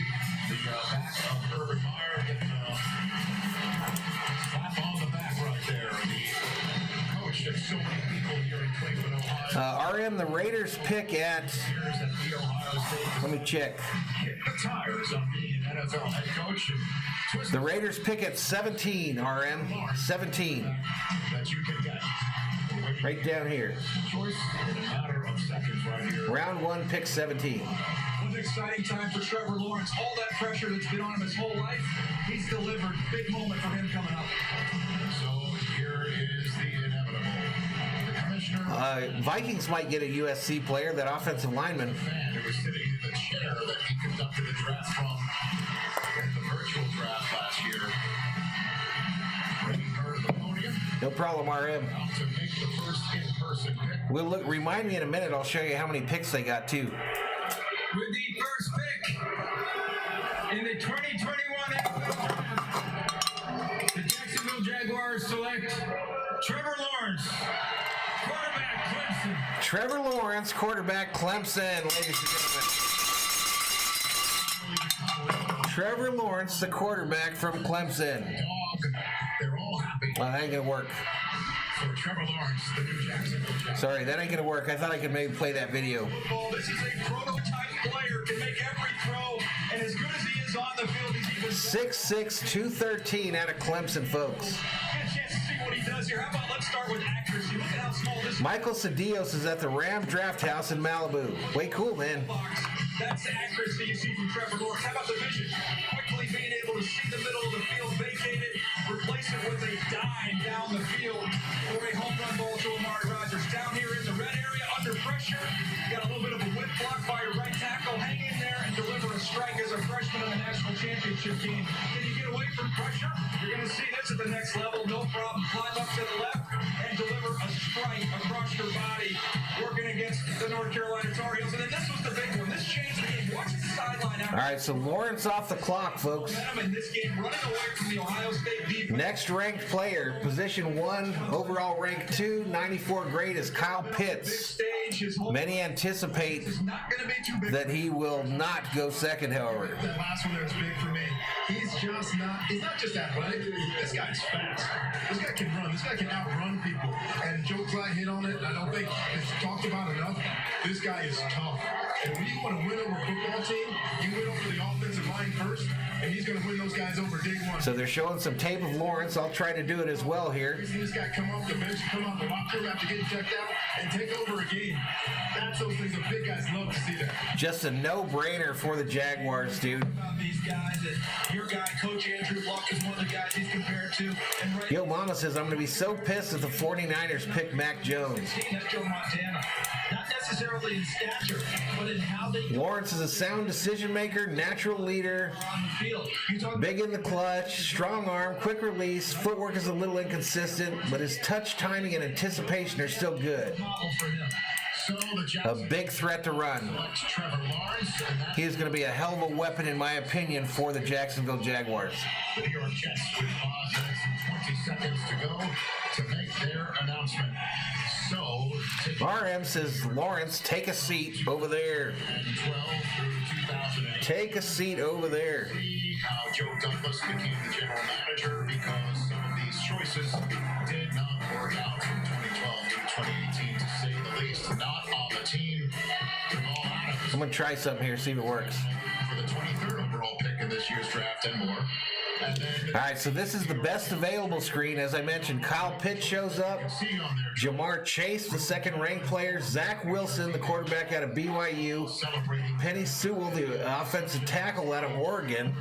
the back of Urban Meyer getting a slap on the back right there. The coach that so many people here in Cleveland, Ohio. RM, the Raiders pick at, Years at the Ohio State. let me check. Kick the tires on being an NFL head coach and twist The Raiders pick at 17, RM. 17. that you can get. Right down here. Choice in a matter of seconds right here. Round 1, pick 17. What an exciting time for Trevor Lawrence. All that pressure that's been on him his whole life, he's delivered. Big moment for him coming up. So here is the inevitable. The commissioner Vikings might get a USC player, that offensive lineman. fan who was sitting in the chair that he conducted the draft from in the virtual draft last year. Bringing her to the podium No problem, RM. to make the first in-person pick. We'll look. Remind me in a minute. I'll show you how many picks they got too. With the first pick in the 2021 NFL Draft, the Jacksonville Jaguars select Trevor Lawrence, quarterback Clemson. Trevor Lawrence, quarterback Clemson, ladies and gentlemen. Trevor Lawrence, the quarterback from Clemson. Dog, they're all happy That ain't gonna work. for Trevor Lawrence, the new Jacksonville Jaguars. Sorry, that ain't gonna work. I thought I could maybe play that video. Football, this is a prototype player, can make every throw, and as good as he is on the field, he's even 6'6", 213 out of Clemson, folks. Get a chance to see what he does here. How about let's start with accuracy. Look at how small this Michael Cedillos is at the Ram Draft House in Malibu. Way cool, man. box. That's the accuracy you see from Trevor Lawrence. How about the vision? Quickly being able to see the middle of the field vacated, replace it with a dime down the field for a home run ball to Amari Rodgers. Down here in the red area, under pressure, you got a little bit of a whip block by your right tackle. Hang in there and deliver a strike as a freshman in the national championship game. Can you get away from pressure? You're going to see this at the next level. No problem. Climb up to the left and deliver a strike across your body, working against the North Carolina Tar Heels. And then this was the big one. This changed the game. Watch the sideline out. All right, so Lawrence off the clock, folks. Momentum in this game, running away from the Ohio State defense. Next ranked player, position 1, overall rank 2, 94 grade is Kyle Big Pitts. stage, his whole Many anticipate is not going to be too big. that he will not go second, however. That last one there was big for me. He's not just athletic. This guy's fast. This guy can run. This guy can outrun people. And Joe Clyde hit on it. I don't think it's talked about enough. This guy is tough. And when you want to win over a football team, you win over the offensive line first, and he's going to win those guys over day one. So they're showing some tape of Lawrence. I'll try to do it as well here. See this guy come off the bench, come off the locker room after getting checked out. and take over a game. That's those things that big guys love to see that. Just a no-brainer for the Jaguars, dude. About these guys, and your guy, Coach Andrew Luck, is one of the guys he's compared to. And right Yo Mama says, I'm going to be so pissed if the 49ers pick Mac Jones. that's Joe Montana. Not necessarily in stature, but in how they Lawrence is a sound decision maker, natural leader, on the field. You talk big in the clutch, strong arm, quick release, footwork is a little inconsistent, but his touch, timing, and anticipation are still good. model for him. So the A Jacksonville big threat to run. selects Trevor Lawrence, and that's He is going to be a hell of a weapon, in my opinion, for the Jacksonville Jaguars. the New York Jets with 5 minutes and 20 seconds to go to make their announcement. So, RM says, Lawrence, take a seat over there. 12 through 2008. Take a seat over there. See how Joe Douglas became the general manager because some of these choices did not work out from 2012 to 2018, to say the least. Not on the team. Jamal Adams I'm going to try something here, see if it works. for the 23rd overall pick in this year's draft and more. And then All right, so this is the best available screen. As I mentioned, Kyle Pitts shows up. see on there, Jamar Chase, the second-ranked player. Zach Wilson, the quarterback out of BYU. celebrating Penny Sewell, the offensive tackle out of Oregon.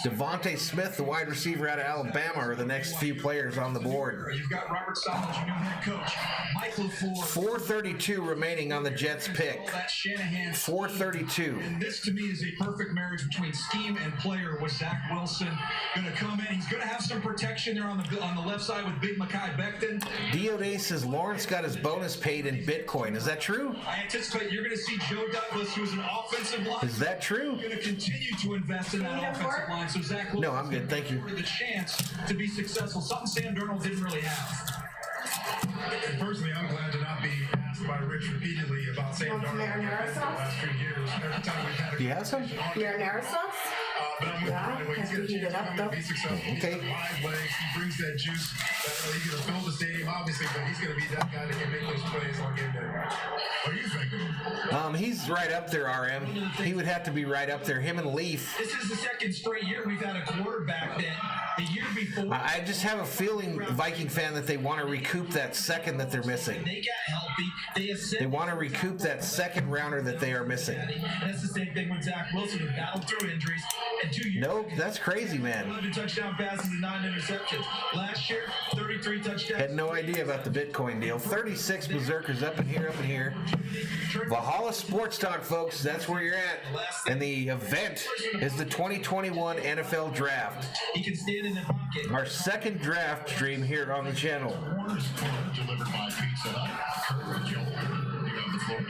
Devontae Smith, the wide receiver out of Alabama, are the next few players on the board. You've got Robert Sala, your new head coach. Mike LaFleur. 4:32 remaining on the Jets pick. All that Shanahan. 4:32. And this, to me, is a perfect marriage between scheme and player with Zach Wilson. Going to come in. He's going to have some protection there on the left side with Big Mekhi Becton. Diode says Lawrence got his bonus paid in Bitcoin. Is that true? I anticipate you're going to see Joe Douglas, who's an offensive line, Is that true? going to continue to invest in that Need a offensive fork? line. So Zach Wilson No, I'm good. Thank you. the chance to be successful. Something Sam Darnold didn't really have. And personally, I'm glad to not be asked by Rich repeatedly about Sam Want some Darnold marinara the sauce? last few years. Every time we've had a Do you have some? Marinara sauce? but I'm with Yeah, you right away. He's has got a to heat chance it to up, come and though. be successful. Okay. He's got wide legs. He brings that juice. He's going to fill the stadium, obviously, but he's going to be that guy that can make those plays on game day. What do you think? He's right up there, RM. He would have to be right up there. Him and Leaf. This is the second straight year we've had a quarterback that the year before I just have a feeling, Viking fan, that they want to recoup that second that they're missing. they got healthy. They ascended. They want to recoup that second rounder that they are missing. And that's the same thing with Zach Wilson, who battled through injuries. And 2 years Nope, that's crazy, man. 11 touchdown passes and 9 interceptions. Last year, 33 touchdowns. Had no idea about the Bitcoin deal. 36 Berserkers up in here, up in here. Valhalla Sports Talk, folks. That's where you're at. And the event is the 2021 NFL Draft. He can stand in the pocket. Our second draft stream here on the channel. Warner's delivered by Pizza Hut. Kurt Joel, you have the floor.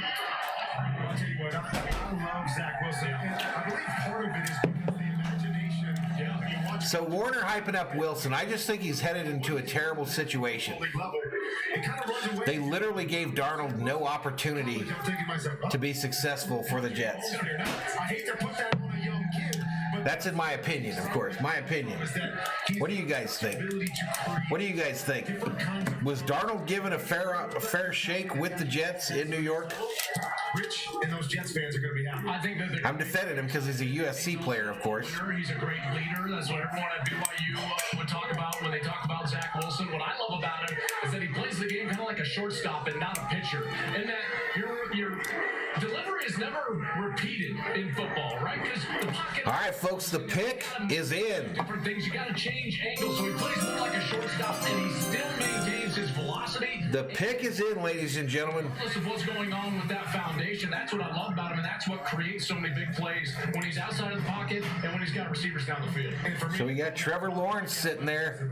I'll tell you what, I love Zach Wilson. And I believe part of it is because the imagination. Yeah, when you watch So Warner hyping up Wilson. I just think he's headed into a terrible situation. League level, it kind of runs away. They literally gave Darnold no opportunity I'm thinking to myself, to be successful for the Jets. I hate to put that on a young kid, but That's in my opinion, of course. My opinion. What do you guys think? What do you guys think? Was Darnold given a fair shake with the Jets in New York? Rich and those Jets fans are going to be happy. I think that they're I'm defending him because he's a USC player, of course. sure he's a great leader. That's what everyone at BYU would talk about when they talk about Zach Wilson. What I love about him is that he plays the game kind of like a shortstop and not a pitcher. And that your delivery is never repeated in football, right? Because the pocket. All right, folks, the pick is in. Different things. You got to change angles. So he plays more like a shortstop and he still maintains his velocity. The pick is in, ladies and gentlemen. Regardless of what's going on with that foundation, that's what I love about him, and that's what creates so many big plays when he's outside of the pocket and when he's got receivers down the field. So we got Trevor Lawrence sitting there.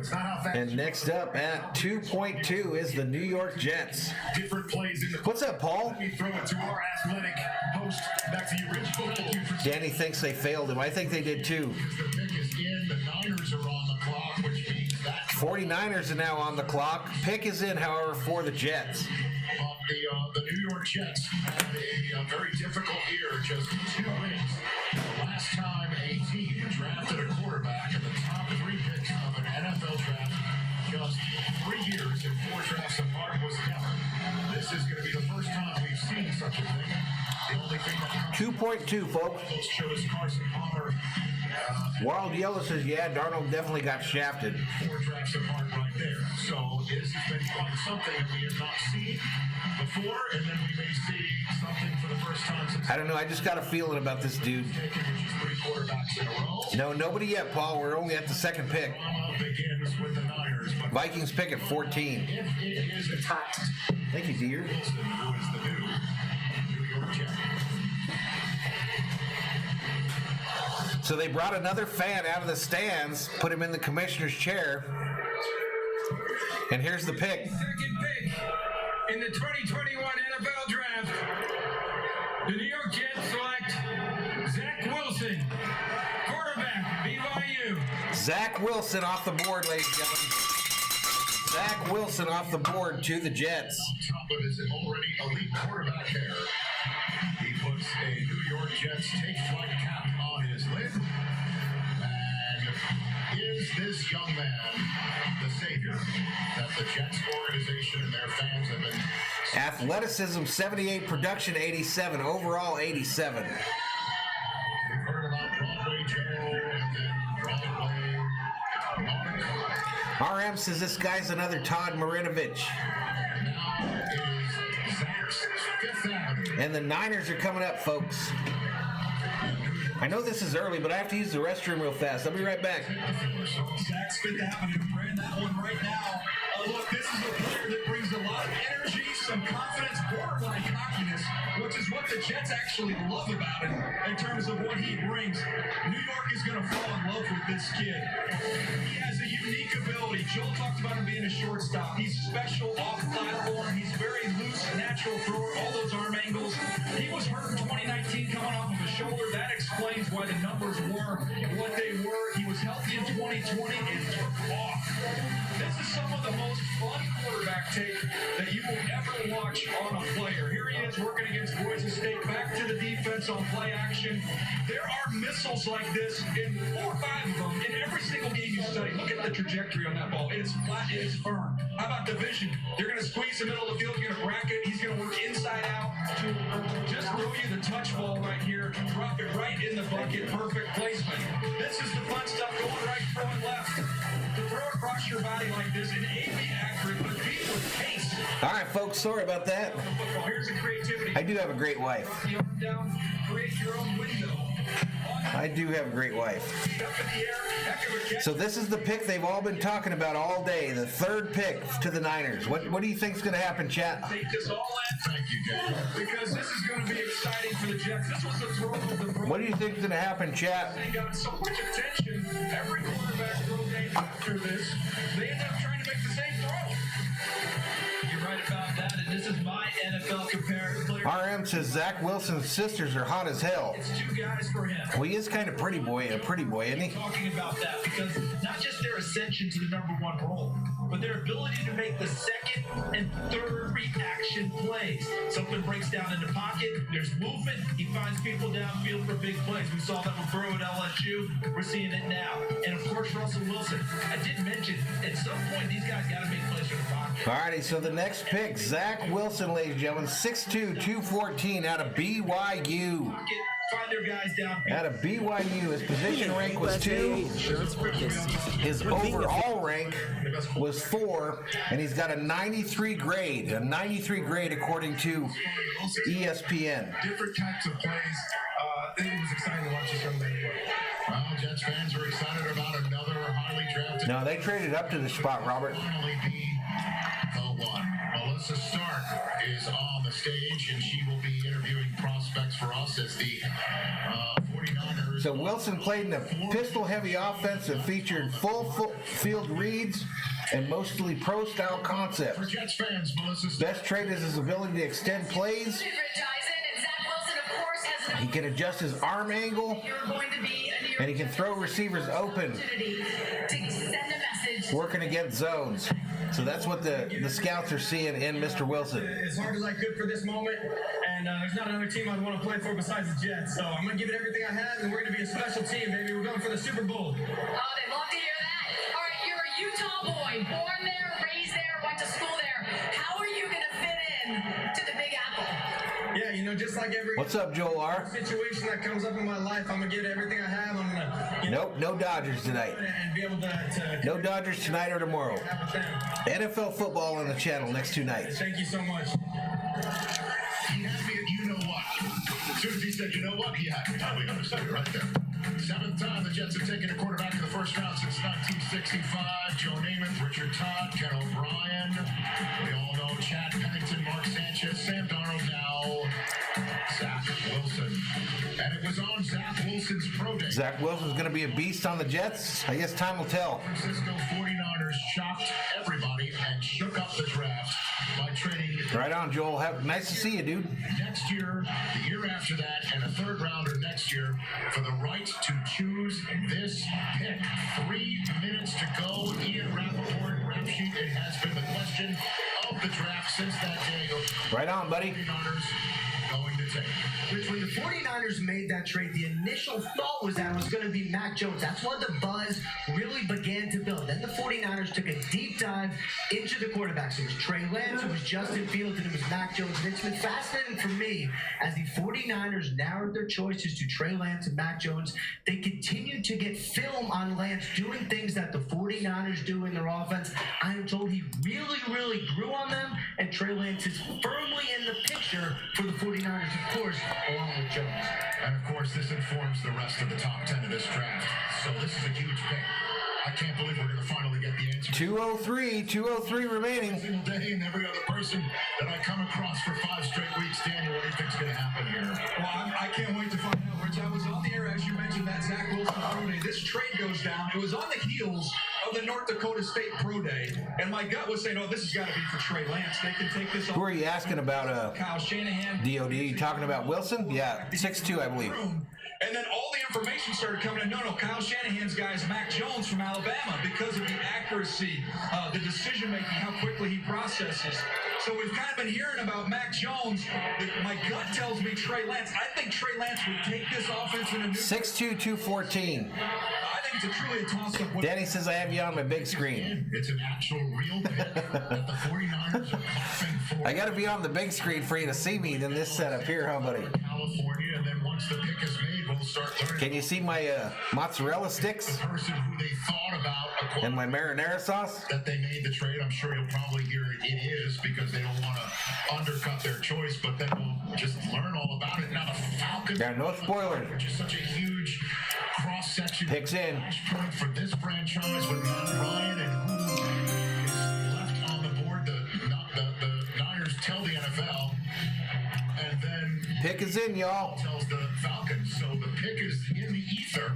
And next up at 2.2 is the New York Jets. Different plays in the. What's up, Paul? Let me throw it to our athletic host. Back to you, Rich. Thank you for Danny thinks they failed him. I think they did too. the pick is in. The Niners are on the clock, which means that 49ers are now on the clock. Pick is in, however, for the Jets. the New York Jets had a very difficult year, just 2 wins. The last time a team drafted a quarterback in the top 3 picks of an NFL draft, just 3 years and 4 drafts apart was never. This is going to be the first time we've seen such a thing. The only thing that 2.2, folks. shows Carson Palmer Wild Yellow says, yeah, Darnold definitely got shafted. 4 drafts apart right there. So this has been something that we have not seen before, and then we may see something for the first time since I don't know. I just got a feeling about this dude. taking, which is 3 quarterbacks in a row. No, nobody yet, Paul. We're only at the second pick. Drama begins with the Niners, but Vikings pick at 14. if it is in fact Thank you, dear. Wilson, who is the New York Jet. So they brought another fan out of the stands, put him in the commissioner's chair. And here's the pick. Second pick in the 2021 NFL Draft, the New York Jets select Zach Wilson, quarterback, BYU. Zach Wilson off the board, ladies and gentlemen. Zach Wilson off the board to the Jets. On top of his already elite quarterback hair, he puts a New York Jets take flight cap on his lid. And is this young man the savior that the Jets organization and their fans have been? Athleticism 78, production 87, overall 87. We've heard about Broadway Joe and then Broadway Mark. RM says this guy's another Todd Marinovich. Now is Zach's Fifth Avenue. And the Niners are coming up, folks. I know this is early, but I have to use the restroom real fast. I'll be right back. Zach's Fifth Avenue, ran that one right now. Look, this is a player that brings a lot of energy, some confidence, borderline cockiness, which is what the Jets actually love about him in terms of what he brings. New York is going to fall in love with this kid. He has a unique ability. Joel talked about him being a shortstop. He's special off platform. He's very loose, natural thrower, all those arm angles. He was hurt in 2019 coming off of a shoulder. That explains why the numbers were what they were. He was healthy in 2020 and took off. This is some of the most fun quarterback tape that you will ever watch on a player. Here he is working against Boise State, back to the defense on play action. There are missiles like this in 4 or 5 of them in every single game you study. Look at the trajectory on that ball. It is flat, it is firm. How about the vision? They're going to squeeze the middle of the field, you're going to bracket. He's going to work inside out to just throw you the touch ball right here, drop it right in the bucket, perfect placement. This is the fun stuff, going right, throwing left. To throw across your body like this and A, be accurate, but B, with pace. All right, folks, sorry about that. Here's the creativity. I do have a great wife. The arm down, create your own window. I do have a great wife. Up in the air, heck of a catch. So this is the pick they've all been talking about all day, the third pick to the Niners. What do you think is going to happen, chat? Take this all in. Thank you, Jay. Because this is going to be exciting for the Jets. This was the throw of the What do you think is going to happen, chat? They got so much attention. Every quarterback throw game after this, they end up trying to make the same throw. You're right about that, and this is my NFL comparative player. RM says Zach Wilson's sisters are hot as hell. It's 2 guys for him. Well, he is kind of a pretty boy, isn't he? Talking about that because not just their ascension to the #1 role, but their ability to make the second and third reaction plays. Something breaks down in the pocket, there's movement, he finds people downfield for big plays. We saw that with Burrow at LSU, we're seeing it now. And of course, Russell Wilson. I did mention, at some point, these guys got to make plays for the pocket. All righty, so the next pick, Zach Wilson, ladies and gentlemen, 6'2", 214 out of BYU. Find their guys downfield. Out of BYU, his position rank was 2. Insurance for Kisses. His overall rank was 4, and he's got a 93 grade. A 93 grade according to ESPN. Different types of plays. It was exciting to watch this young man play. Well, Jets fans are excited about another highly drafted. No, they traded up to the spot, Robert. Finally be the one. Melissa Stark is on the stage, and she will be interviewing prospects for us as the 49ers. So Wilson played in a pistol-heavy offense that featured full field reads and mostly pro-style concepts. For Jets fans, Melissa Stark. Best trait is his ability to extend plays. He can adjust his arm angle, and he can throw receivers open, working against zones. So that's what the scouts are seeing in Mr. Wilson. As hard as I could for this moment, and there's not another team I'd want to play for besides the Jets. So I'm going to give it everything I have, and we're going to be a special team, baby. We're going for the Super Bowl. Oh, they'd love to hear that. All right, you're a Utah boy, born there, raised there, went to school there. How are you going to fit in to the Big Apple? Yeah, just like every What's up, Joel R? situation that comes up in my life, I'm gonna get everything I have. I'm gonna, Nope, no Dodgers tonight. and be able to No Dodgers tonight or tomorrow. have with them. NFL football on the channel next 2 nights. Thank you so much. He had me at you know what. As soon as he said, you know what, he had me. Totally understood right there. 7th time the Jets have taken a quarterback in the first round since 1965. Joe Namath, Richard Todd, Ken O'Brien. We all know Chad Pennington, Mark Sanchez, Sam Darnold, now Zach Wilson. And it was on Zach Wilson's pro day. Zach Wilson's going to be a beast on the Jets. I guess time will tell. Francisco 49ers shocked everybody and shook up the draft by trading Right on, Joel. Nice to see you, dude. next year, the year after that, and a 3rd rounder next year for the right to choose this pick. 3 minutes to go. Ian Rappaport, rap sheet. It has been the question of the draft since that day. Right on, buddy. 49ers going to take. Which when the 49ers made that trade, the initial thought was that it was going to be Mac Jones. That's when the buzz really began to build. Then the 49ers took a deep dive into the quarterbacks. It was Trey Lance, it was Justin Fields, and it was Mac Jones. And it's been fascinating for me as the 49ers narrowed their choices to Trey Lance and Mac Jones. They continue to get film on Lance doing things that the 49ers do in their offense. I am told he really, really grew on them, and Trey Lance is firmly in the picture for the 49ers, of course, along with Jones. And of course, this informs the rest of the top 10 of this draft. So this is a huge pick. I can't believe we're going to finally get the answer. 203 remaining. Every single day, and every other person that I come across for 5 straight weeks. Daniel, what do you think's going to happen here? Well, I can't wait to find out, Rich. I was on the air, as you mentioned, that Zach Wilson Pro Day. This trade goes down. It was on the heels of the North Dakota State Pro Day. And my gut was saying, oh, this has got to be for Trey Lance. They can take this off. Who are you asking about, Kyle Shanahan. DOD? You talking about Wilson? Yeah, 6'2", I believe. And then all the information started coming in. No, Kyle Shanahan's guy is Mac Jones from Alabama because of the accuracy, the decision-making, how quickly he processes. So we've kind of been hearing about Mac Jones. My gut tells me Trey Lance. I think Trey Lance would take this offense in a new... 6'2", 214. I think it's truly a toss-up. Danny says I have you on my big screen. It's an actual real pick that the 49ers are clapping for. I got to be on the big screen for you to see me than this setup here, huh, buddy? California, and then once the pick is made, we'll start learning. Can you see my mozzarella sticks The person who they thought about and my marinara sauce? that they made the trade. I'm sure you'll probably hear it is because they don't want to undercut their choice, but then we'll just learn all about it. Now the Falcons, Yeah, no spoilers. which is such a huge cross-section Picks in. point for this franchise with Matt Ryan and who is left on the board. The Niners tell the NFL, and then Pick is in, y'all. tells the Falcons. So the pick is in the ether.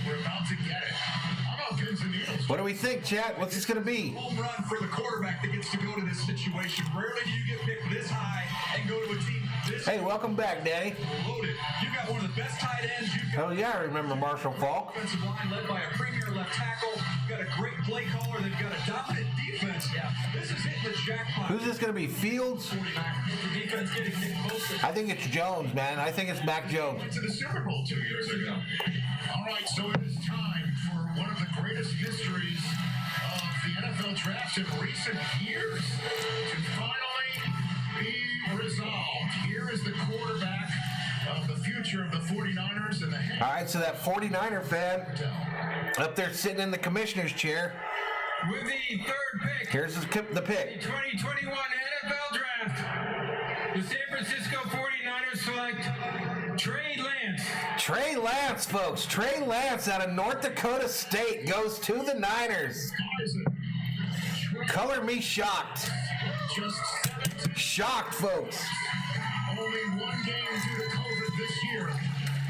We're about to get it. How about pins and needles? What do we think, chat? What's this going to be? Home run for the quarterback that gets to go to this situation. Rarely do you get picked this high and go to a team this Hey, welcome back, Danny. loaded. You got one of the best tight ends. You've got Oh, yeah, I remember Marshall Falk. offensive line led by a premier left tackle. You've got a great play caller. They've got a dominant defense. Yeah, this is hitting the jackpot. Who's this going to be? Fields? 49ers. The defense getting Nick Bosa. I think it's Jones, man. I think it's Mac Jones. To the Super Bowl 2 years ago. All right, so it is time for one of the greatest mysteries of the NFL draft in recent years to finally be resolved. Here is the quarterback of the future of the 49ers and the head. All right, so that 49er fan up there sitting in the commissioner's chair. With the 3rd pick, Here's the pick. the 2021 NFL Draft, the San Francisco 49ers select Trey Lance. Trey Lance, folks. Trey Lance out of North Dakota State goes to the Niners. Color me shocked. Just Shocked, folks. only one game due to COVID this year.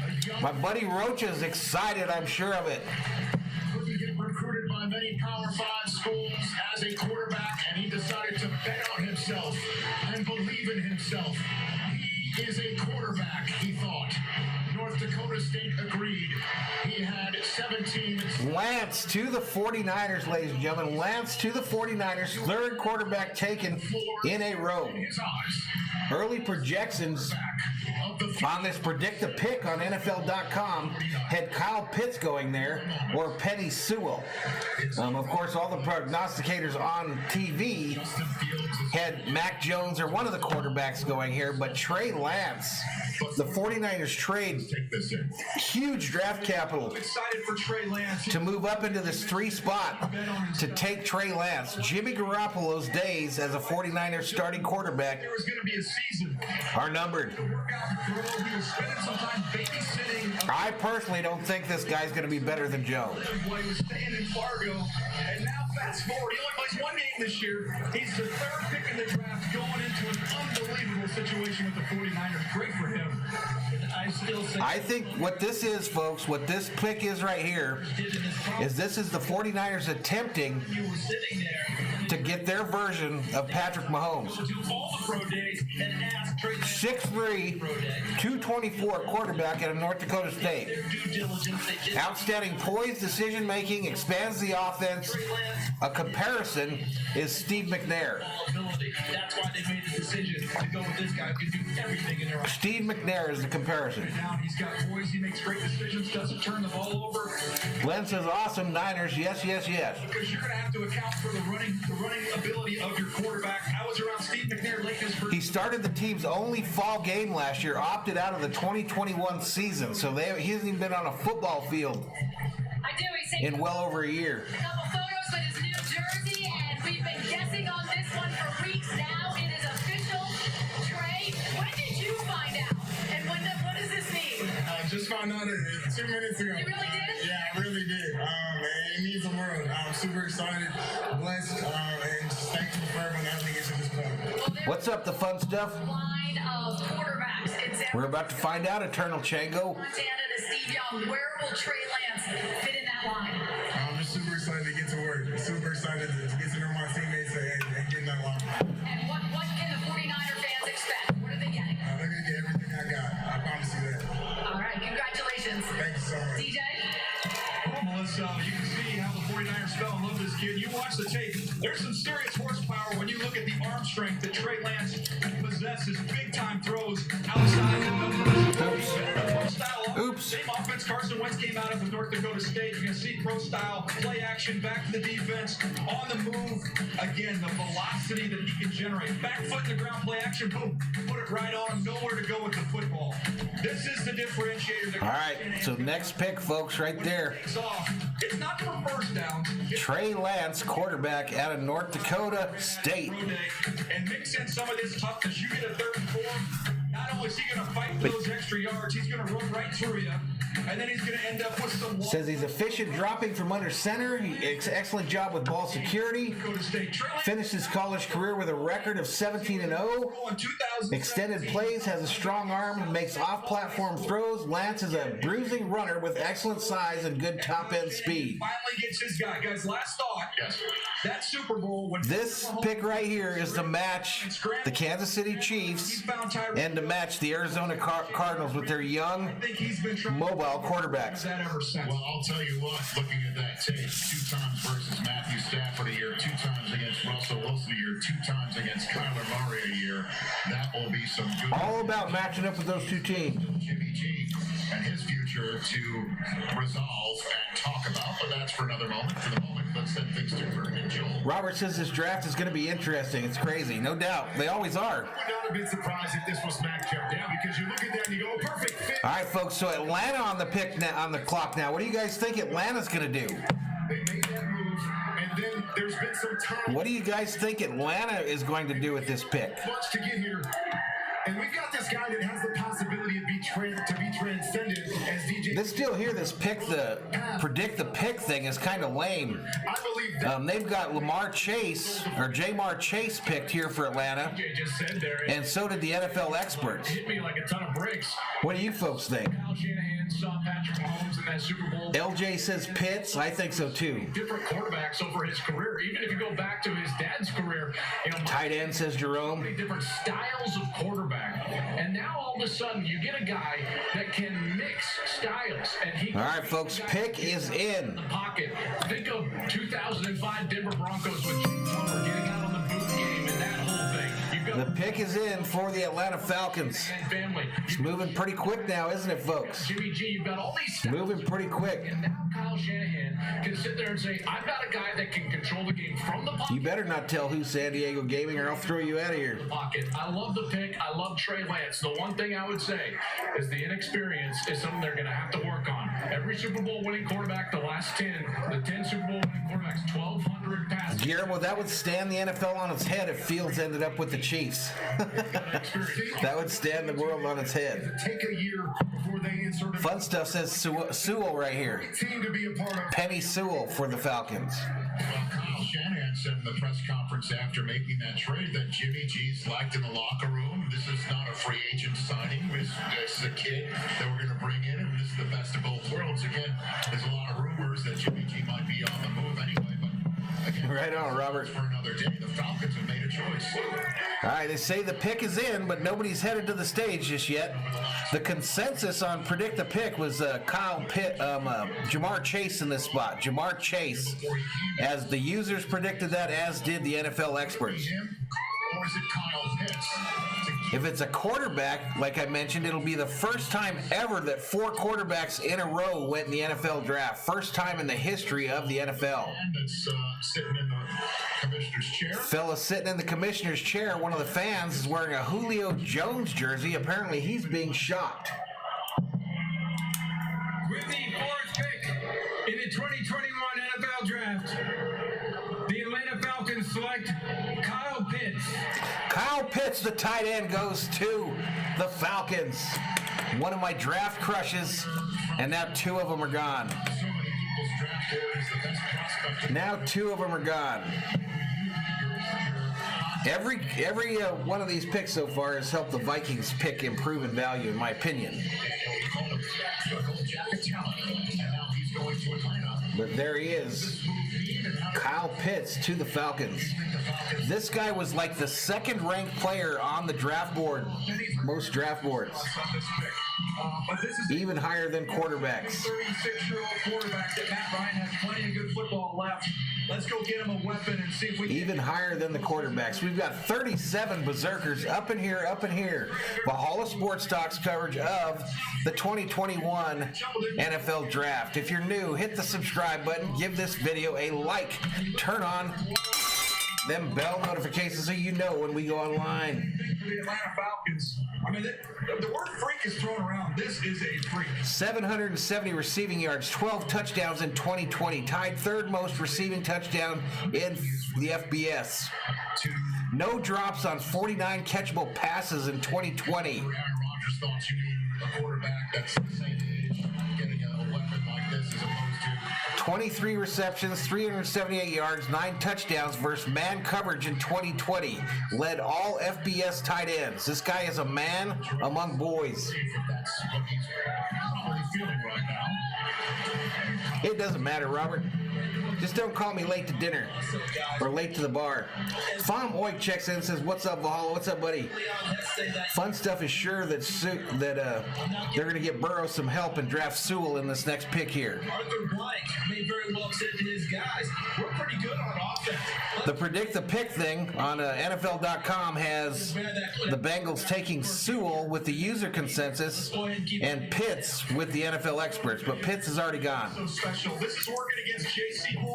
A young My buddy Roach is excited, I'm sure of it. couldn't get recruited by many Power 5 schools as a quarterback, and he decided to bet on himself and believe in himself. He is a quarterback, he thought. North Dakota State agreed. He had 17. Lance to the 49ers, ladies and gentlemen. Lance to the 49ers, 3rd quarterback taken in a row. In his eyes. Early projections on this Predict the Pick on NFL.com had Kyle Pitts going there or Penny Sewell. Of course, all the prognosticators on TV had Mac Jones or one of the quarterbacks going here, but Trey Lance, the 49ers trade huge draft capital to move up into this 3 spot to take Trey Lance. Jimmy Garoppolo's days as a 49ers starting quarterback are numbered. I personally don't think this guy's going to be better than Jones. And now fast forward, he only plays 1 game this year. He's the 3rd pick in the draft, going into an unbelievable situation with the 49ers. Great for him. I think what this is, folks, what this pick is right here, is this is the 49ers attempting to get their version of Patrick Mahomes. 6'3", 224 quarterback out of North Dakota State. Outstanding poise, decision-making, expands the offense. A comparison is Steve McNair. That's why they made the decision to go with this guy who can do everything in their own. Steve McNair is the comparison. He's got poise, he makes great decisions, doesn't turn the ball over. Glenn says, awesome, Niners, yes, yes, yes. Because you're going to have to account for the running ability of your quarterback. I was around Steve McNair late his first. He started the team's only fall game last year, opted out of the 2021 season, so he hasn't even been on a football field in well over a year. A couple photos with his new jersey, and we've been guessing on this one for weeks now. It is official. Trey, when did you find out? And what does this mean? I just found out 2 minutes ago. You really did? Yeah, I really did. It means the world. I'm super excited, blessed, and just thankful for everyone having me get to this point. What's up, the fun stuff? Line of quarterbacks. We're about to find out, Eternal Chango. Montana to Steve Young. Where will Trey Lance fit in that line? I'm just super excited to get to work. Super excited to get to know my teammates and get in that line. And what can the 49er fans expect? What are they getting? They're going to get everything I got. I promise you that. All right, congratulations. Thank you so much. DJ? Well, Melissa, you can see how the 49ers fell in love with this kid. You watch the tape. There's some serious horsepower when you look at the arm strength that Trey Lance possesses. Big-time throws outside the Oops. Same offense Carson Wentz came out of with North Dakota State. You're going to see pro-style play action, back to the defense, on the move. Again, the velocity that he can generate. Back foot in the ground, play action, boom. Put it right on him. Nowhere to go with the football. This is the differentiator. All right, so next pick, folks, right there. It's not for first downs. Trey Lance, quarterback out of North Dakota State. And mix in some of this toughness. You get a 3rd and 4. Not only is he going to fight for those extra yards, he's going to run right through you. And then he's going to end up with some. Says he's efficient dropping from under center. Excellent job with ball security. Finished his college career with a record of 17-0. Extended plays, has a strong arm, makes off-platform throws. Lance is a bruising runner with excellent size and good top-end speed. Finally gets his guy. Guys, last thought. Yes. That Super Bowl. When this pick right here is to match the Kansas City Chiefs and to match the Arizona Cardinals with their young, mobile quarterbacks. Well, I'll tell you what, looking at that tape, 2 times versus Matthew Stafford a year, 2 times against Russell Wilson a year, 2 times against Kyler Murray a year, that will be some good. All about matching up with those 2 teams. Jimmy G and his future to resolve and talk about, but that's for another moment. For the moment, let's send things to Vern and Joel. Robert says this draft is going to be interesting. It's crazy. No doubt. They always are. I would not have been surprised if this was Mac kept down, because you look at that and you go, perfect fit. All right, folks, so Atlanta on the pick now, on the clock now. What do you guys think Atlanta's going to do? They made that move, and then there's been some time. What do you guys think Atlanta is going to do with this pick? Much to get here. And we've got this guy that has the possibility to be transcended as DJ. This deal here, this pick, the predict the pick thing is kind of lame. I believe that. They've got Jamar Chase picked here for Atlanta, just said there, and so did the NFL experts. hit me like a ton of bricks. What do you folks think? Kyle Shanahan saw Patrick Mahomes in that Super Bowl. LJ says Pitts. I think so too. Different quarterbacks over his career. Even if you go back to his dad's career, Tight end says Jerome. Different styles of quarterback. And now all of a sudden you get a guy that can mix styles. And he. All right, folks. Pick is in. The pocket. Think of 2005 Denver Broncos with Jim Plummer getting out on the boot game and that whole thing. You've got The pick is in for the Atlanta Falcons. It's moving pretty quick now, isn't it, folks? Jimmy G, you've got all these Moving pretty quick. and now Kyle Shanahan can sit there and say, I've got a guy that can control the game from the pocket. You better not tell who's San Diego Gaming or I'll throw you out of here. Pocket. I love the pick. I love Trey Lance. The one thing I would say is the inexperience is something they're going to have to work on. Every Super Bowl winning quarterback, the last 10, the 10 Super Bowl winning quarterbacks, 1,200 passes. Guillermo, that would stand the NFL on its head if Fields ended up with the Chiefs. That would stand the world on its head. Take a year before they insert Fun stuff says Sewell right here. team to be a part of. Penny Sewell for the Falcons. Well, Kyle Shanahan said in the press conference after making that trade that Jimmy G's liked in the locker room. This is not a free agent signing. This is a kid that we're going to bring in, and this is the best of both worlds. Again, there's a lot of rumors that Jimmy G might be on the move anyway, but again, Right on, Robert. for another day, the Falcons have made a choice. All right, they say the pick is in, but nobody's headed to the stage just yet. The consensus on predict the pick was Jamar Chase in this spot. Jamar Chase, as the users predicted that, as did the NFL experts. Him, or is it Kyle Pitts? If it's a quarterback, like I mentioned, it'll be the first time ever that 4 quarterbacks in a row went in the NFL draft. First time in the history of the NFL. And that's sitting in the commissioner's chair. Fella sitting in the commissioner's chair, one of the fans is wearing a Julio Jones jersey. Apparently he's being shocked. With the 4th pick in the 2021 NFL Draft, the Atlanta Falcons select Kyle Pitts. Kyle Pitts, the tight end, goes to the Falcons. One of my draft crushes, and now 2 of them are gone. So many people's draft board is the best prospect. Now 2 of them are gone. Every one of these picks so far has helped the Vikings pick improve in value, in my opinion. But there he is. Kyle Pitts to the Falcons. This guy was like the 2nd-ranked player on the draft board, most draft boards. Even higher than quarterbacks. 36-year-old quarterback that Matt Ryan has plenty of good football left. Let's go get him a weapon and see if we can. Even higher than the quarterbacks. We've got 37 Berzerkers up in here, up in here. Valhalla Sports Talk's coverage of the 2021 NFL Draft. If you're new, hit the subscribe button, give this video a like, turn on them bell notifications so you know when we go online. For the Atlanta Falcons, I mean, the word freak is thrown around. This is a freak. 770 receiving yards, 12 touchdowns in 2020. Tied 3rd most receiving touchdown in the FBS. No drops on 49 catchable passes in 2020. Aaron Rodgers thought you need a quarterback that's the same age, getting a weapon like this as opposed to 23 receptions, 378 yards, 9 touchdowns versus man coverage in 2020. Led all FBS tight ends. This guy is a man among boys. that's what he's probably feeling right now. It doesn't matter, Robert. Just don't call me late to dinner or late to the bar. Fom Oik checks in and says, "What's up, Valhalla? What's up, buddy?" Fun stuff is sure that they're going to get Burrow some help and draft Sewell in this next pick here. Arthur Blank may very well say to his guys, we're pretty good on offense. The predict the pick thing on NFL.com has the Bengals taking Sewell with the user consensus and Pitts with the NFL experts, but Pitts is already gone. So special. This is working against J.C. Horn.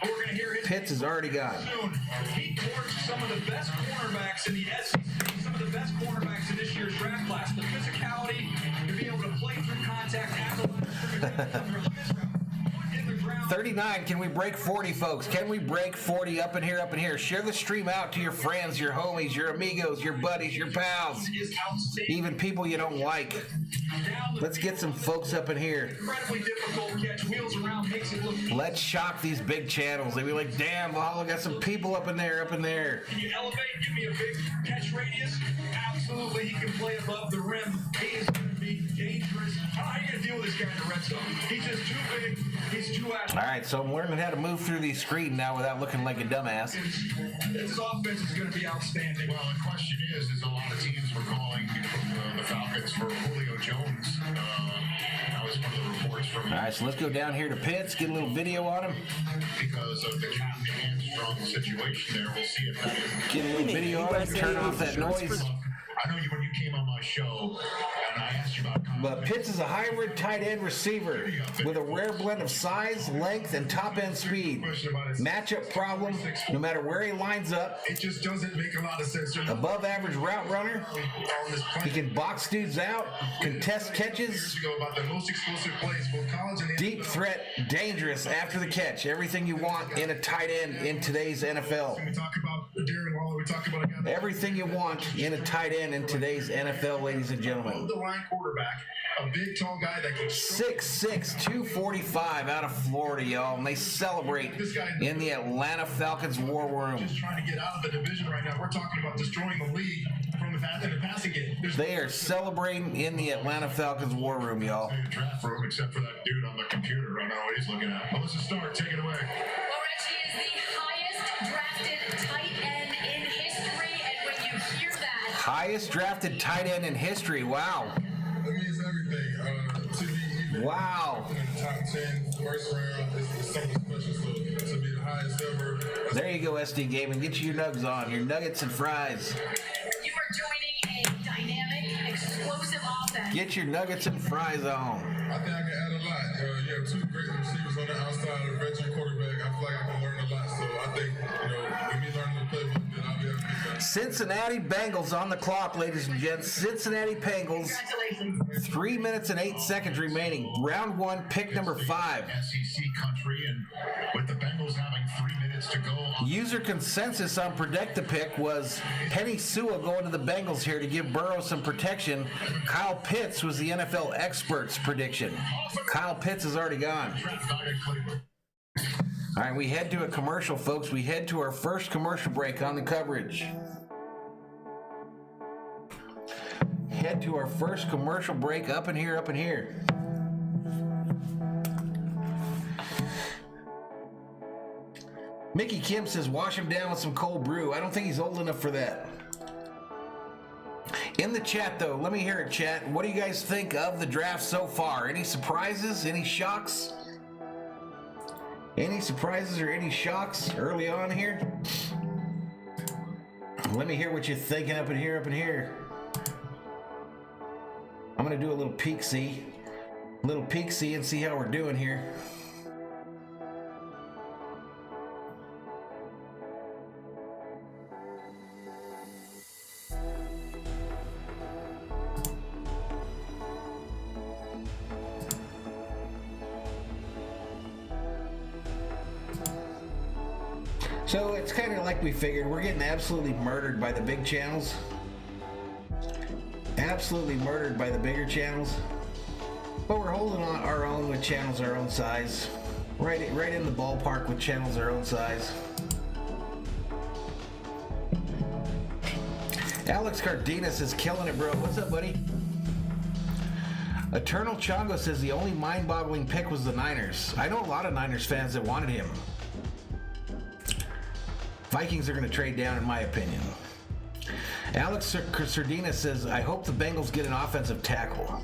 We're going to hear his Pitts is already gone. soon. He courts some of the best cornerbacks in the SEC, some of the best cornerbacks in this year's draft class. The physicality to be able to play through contact at the line of scrimmage. Look at this route. In the ground. 39, can we break 40, folks? Can we break 40 up in here, up in here? Share the stream out to your friends, your homies, your amigos, your buddies, your pals, Is outstanding. even people you don't like. Let's get some folks up in here. Incredibly difficult catch. Wheels around, makes it look. Let's shock these big channels. They be like, damn, Valhalla got some people up in there, up in there. Can you elevate? Give me a big catch radius. Absolutely, he can play above the rim. He is going to be dangerous. How are you going to deal with this guy in the red zone? He's just too big. He's too athletic. All right, so I'm learning how to move through these screens now without looking like a dumbass. This offense is going to be outstanding. Well, the question is a lot of teams were calling the Falcons for Julio Jones. That was one of the reports for me. All right, so let's go down here to Pitts, get a little video on him. Because of the Kathy Armstrong situation there, we'll see if that is. Get a little video on him, turn off that noise. I know you when you came on my show, and I asked you about. But Pitts is a hybrid tight end receiver with a rare blend of size, length, and top end speed. Matchup problem, no matter where he lines up. It just doesn't make a lot of sense. Above average route runner. He can box dudes out, contest catches. About the most explosive plays, both college and Deep threat, dangerous after the catch. Everything you want in a tight end in today's NFL. We talk about Darren Waller. We talk about a guy that Everything you want in a tight end in today's NFL, ladies and gentlemen. the line quarterback, a big tall guy that can 6'6", 245 out of Florida, y'all. And they celebrate in the Atlanta Falcons war room. just trying to get out of the division right now. We're talking about destroying the league from the passing game. They are celebrating in the Atlanta Falcons war room, y'all. Draft room, except for that dude on the computer. I don't know what he's looking at. Melissa Stark, take it away. Well, Reggie is the highest drafted tight end in history, and when you hear that, Highest drafted tight end in history. Wow. It means everything. To be even Wow. in the top 10, first round is something special. So to be the highest ever. There you go, SD Gaming. Get your nugs on. Your nuggets and fries. you are joining a dynamic, explosive offense. Get your nuggets and fries on. I think I can add a lot. You have two great receivers on the outside, a veteran quarterback. I feel like I can learn a lot. So I think, with me learning the playbook, then I'll be able to get better. Cincinnati Bengals on the clock, ladies and gents. Cincinnati Bengals. Congratulations. 3 minutes and 8 seconds remaining. Round 1, pick number 5. SEC country, and with the Bengals having 3 minutes to go. User consensus on Predict the Pick was Penny Sewell going to the Bengals here to give Burrow some protection. Kyle Pitts was the NFL expert's prediction. Kyle Pitts is already gone. All right, we head to a commercial, folks. We head to our first commercial break on the coverage. Head to our first commercial break up in here, up in here. Mickey Kim says, wash him down with some cold brew. I don't think he's old enough for that. In the chat, though, let me hear it, chat. What do you guys think of the draft so far? Any surprises? Any shocks? Any surprises or any shocks early on here? Let me hear what you're thinking up in here, up in here. I'm going to do a little peek-see. And see how we're doing here. So it's kind of like we figured. We're getting absolutely murdered by the big channels. Absolutely murdered by the bigger channels. But we're holding on our own with channels our own size. Right in the ballpark with channels our own size. Alex Cardenas is killing it, bro. What's up, buddy? Eternal Chongo says the only mind-boggling pick was the Niners. I know a lot of Niners fans that wanted him. Vikings are going to trade down, in my opinion. Alex Sardina says, I hope the Bengals get an offensive tackle.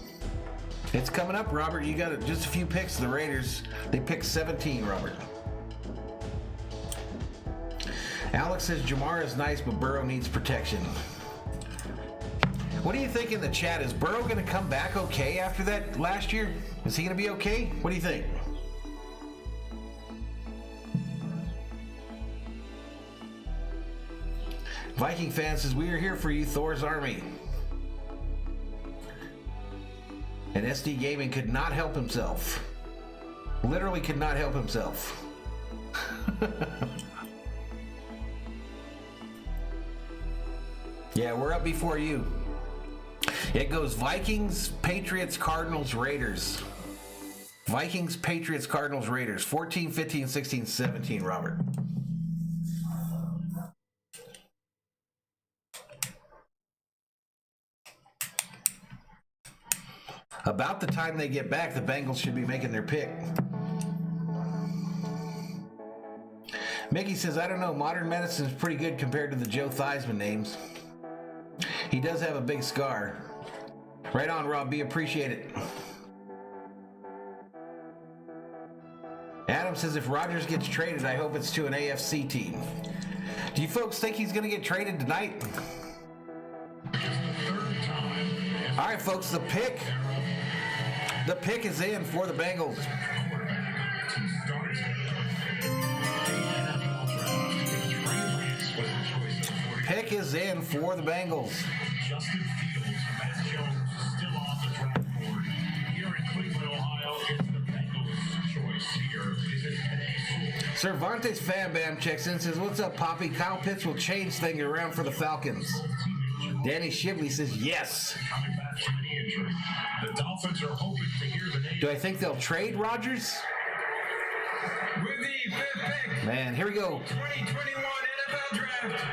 It's coming up, Robert. You got just a few picks. The Raiders, they picked 17, Robert. Alex says, Jamar is nice, but Burrow needs protection. What do you think in the chat? Is Burrow going to come back okay after that last year? Is he going to be okay? What do you think? Viking fan says, we are here for you, Thor's Army. And SD Gaming could not help himself. Literally could not help himself. Yeah, we're up before you. It goes Vikings, Patriots, Cardinals, Raiders. Vikings, Patriots, Cardinals, Raiders. 14, 15, 16, 17, Robert. About the time they get back, the Bengals should be making their pick. Mickey says, I don't know, modern medicine is pretty good compared to the Joe Theismann names. He does have a big scar. Right on, Rob B. Appreciate it. Adam says if Rodgers gets traded, I hope it's to an AFC team. Do you folks think he's going to get traded tonight? All right, folks, the pick is in for the Bengals. Pick is in for the Bengals. Justin Fields, Matt Jones still on the draft board. Here in Cleveland, Ohio, it's the Bengals' choice here. Is it Penei Sewell? Cervantes Fan Bam checks in and says, what's up, Poppy? Kyle Pitts will change things around for the Falcons. Danny Shibley says, yes. Coming back from an injury. The Dolphins are hoping to hear the name. Do I think they'll trade Rodgers? With the fifth pick, Man, here we go. 2021 NFL Draft,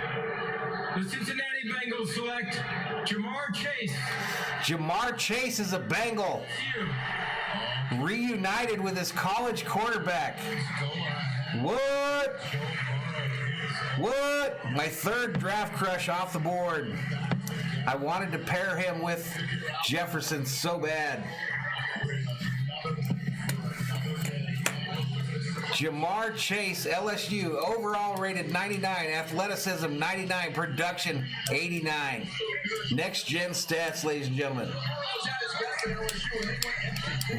the Cincinnati Bengals select Jamar Chase. Jamar Chase is a Bengal. Reunited with his college quarterback. What? What? My third draft crush off the board. I wanted to pair him with Jefferson so bad. Jamar Chase, LSU, overall rated 99, athleticism 99, production 89. Next gen stats, ladies and gentlemen.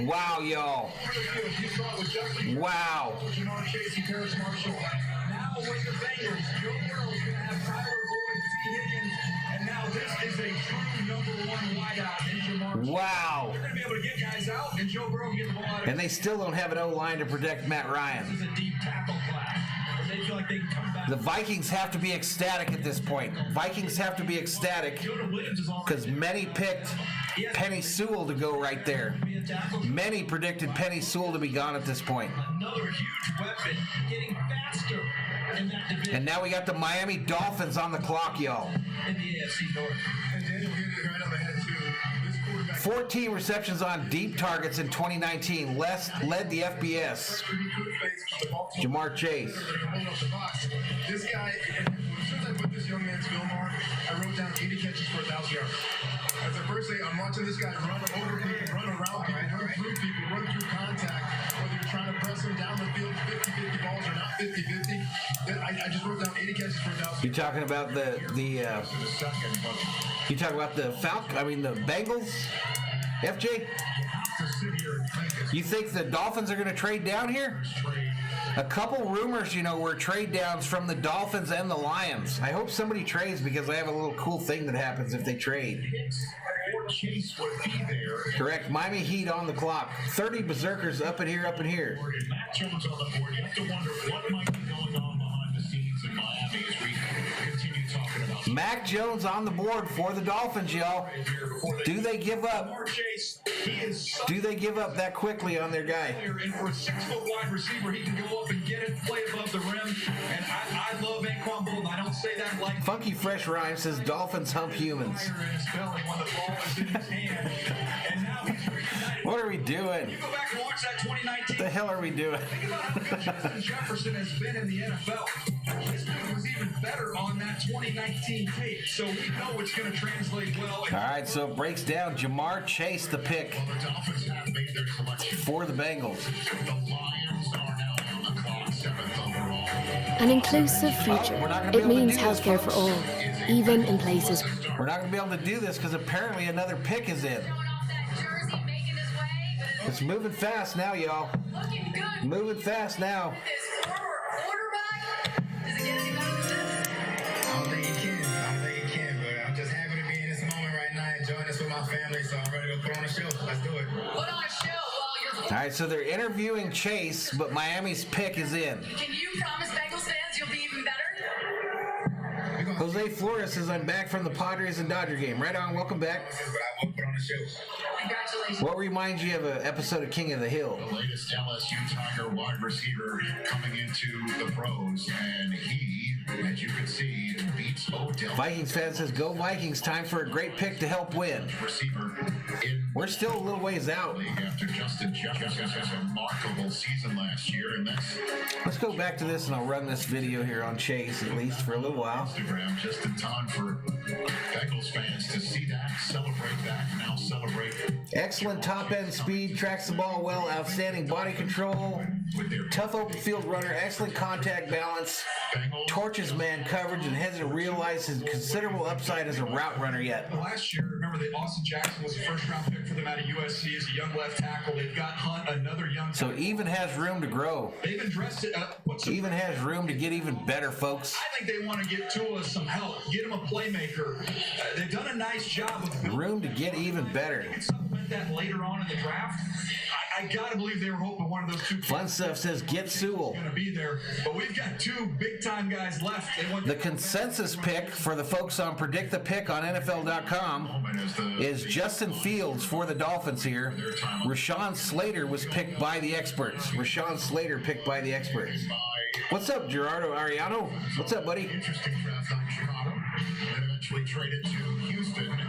Wow, y'all. Wow. Now with the Bengals, Joe Burrow's going to have Tyler Boyd, T. Higgins, and now this is a true number one wideout in Jamar Chase. Wow. They're going to be able to get guys out, and Joe Burrow can get the ball out. And they still don't have an O-line to protect Matt Ryan. This is a deep tackle class. They feel like they can come back. The Vikings have to be ecstatic at this point. Vikings have to be ecstatic because many picked Penei Sewell to go right there. Many predicted Penei Sewell to be gone at this point. Another huge weapon, getting faster in that division. And now we got the Miami Dolphins on the clock, y'all. In the AFC North. And Daniel hit it right on the head, too. This quarterback 14 receptions on deep targets in 2019. Led the FBS. Jamar Chase. This guy, as soon as I put this young man's film on, I wrote down 80 catches for 1,000 yards. As the first thing, I'm watching this guy run over people, run around people, run through people, run through contact, whether you're trying to press him down the field 50-50 balls or not 50-50. I just wrote down 80 catches for 1,000. You talking about you talking about the the Bengals? FJ? You think the Dolphins are going to trade down here? A couple rumors, were trade downs from the Dolphins and the Lions. I hope somebody trades because I have a little cool thing that happens if they trade. Chase would be there. Correct. Miami Heat on the clock. 30 Berzerkers up in here. And Matt Jones on the board. You have to wonder what might be going on behind the scenes in Miami as we continue talking about. Mac Jones on the board for the Dolphins, y'all. Do they give up? Do they give up that quickly on their guy? And for a 6-foot wide receiver, he can go up and get it, play above the rim. And I love Anquan Bolden. I don't say that like Funky Fresh Rhyme says Dolphins hump humans. fire in his belly when the ball is in his hand. And now he's reunited. What are we doing? You go back and watch that 2019. What the hell are we doing? Think about how good Justin Jefferson has been in the NFL. His thing was even better on that 2019 tape, so we know it's going to translate well. All right, so it breaks down. Jamar Chase, the pick The Dolphins have made their selection. for the Bengals. The Lions are now on the clock, 7th overall. An inclusive future. It means healthcare for all, even in places. We're not going to be able to do this because apparently another pick is in. Showing off that jersey, making his way, but It's moving fast now, y'all. looking good. Moving fast now. This former quarterback. Does it get any better than this? I don't think you can, but I'm just happy to be in this moment right now, enjoying this with my family, so I'm ready to put on a show. Let's do it. Put on a show while you're. All right, so they're interviewing Chase, but Miami's pick is in. Can you promise Bengals fans you'll be even better? Jose Flores says, I'm back from the Padres and Dodger game. Right on, welcome back. But I will put on a show. Congratulations. What reminds you of an episode of King of the Hill? The latest LSU Tiger wide receiver coming into the pros, and he, as you can see, beats Odell. Vikings fan says, go Vikings, time for a great pick to help win. Receiver we're still a little ways out. After Justin Jefferson's remarkable season last year, and Let's go back to this, and I'll run this video here on Chase at least for a little while. Instagram just in time for Bengals fans to see that, celebrate that, now celebrate. Excellent top-end speed, tracks the ball well, outstanding body control, tough open field runner, excellent contact balance, torches man coverage, and hasn't realized his considerable upside as a route runner yet. Last year, remember that Austin Jackson was a first-round pick for them out of USC as a young left tackle. They've got Hunt, another young. So even has room to grow. They've addressed it. Even has room to get even better, folks. I think they want to get Tua some help, get him a playmaker. They've done a nice job of room to get even better. Supplement that later on in the draft. I gotta believe they were hoping one of those two. Fun Stuff says get Sewell. Going to be there, but we've got two big-time guys left. The consensus pick for the folks on Predict the Pick on NFL.com is Justin Fields for the Dolphins here. Rashawn Slater was picked by the experts. Rashawn Slater picked by the experts. What's up, Gerardo Ariano? What's up, buddy? Interesting draft on Chicago. Then eventually traded to Houston, and then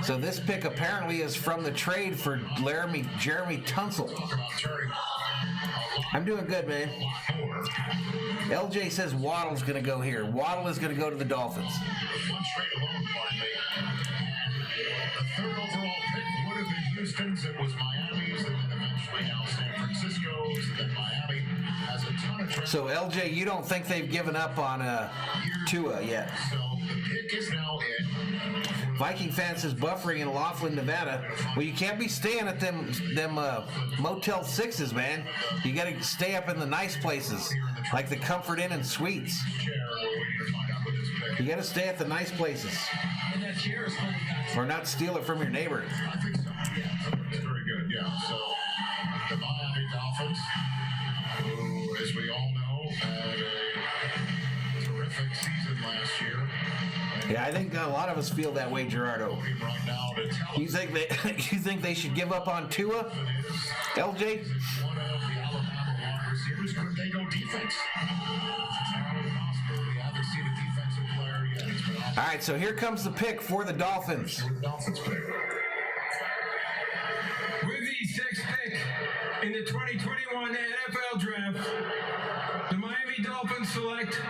so this pick apparently is from the trade for Jeremy Tunsil. I'm doing good, man. LJ says Waddle's going to go here. Waddle is going to go to the Dolphins. One trade alone, pardon me. The third overall pick would have been Houston's. It was Miami's, and then eventually now San Francisco's, and then Miami has a ton of trades. So LJ, you don't think they've given up on Tua yet? So the pick is now in. Viking fan says buffering in Laughlin, Nevada. Well, you can't be staying at them Motel 6s, man. You got to stay up in the nice places, like the Comfort Inn and Suites. You got to stay at the nice places, or not steal it from your neighbor. I think so. Yeah, that's very good. Yeah. So the Miami Dolphins, who, as we all know, had a terrific season last year. Yeah, I think a lot of us feel that way, Gerardo. You think they should give up on Tua, LJ? One of the Alabama wide receivers, could they go defense? We haven't seen a defensive player yet. All right, so here comes the pick for the Dolphins. With the sixth pick in the 2021 NFL Draft, the Miami Dolphins select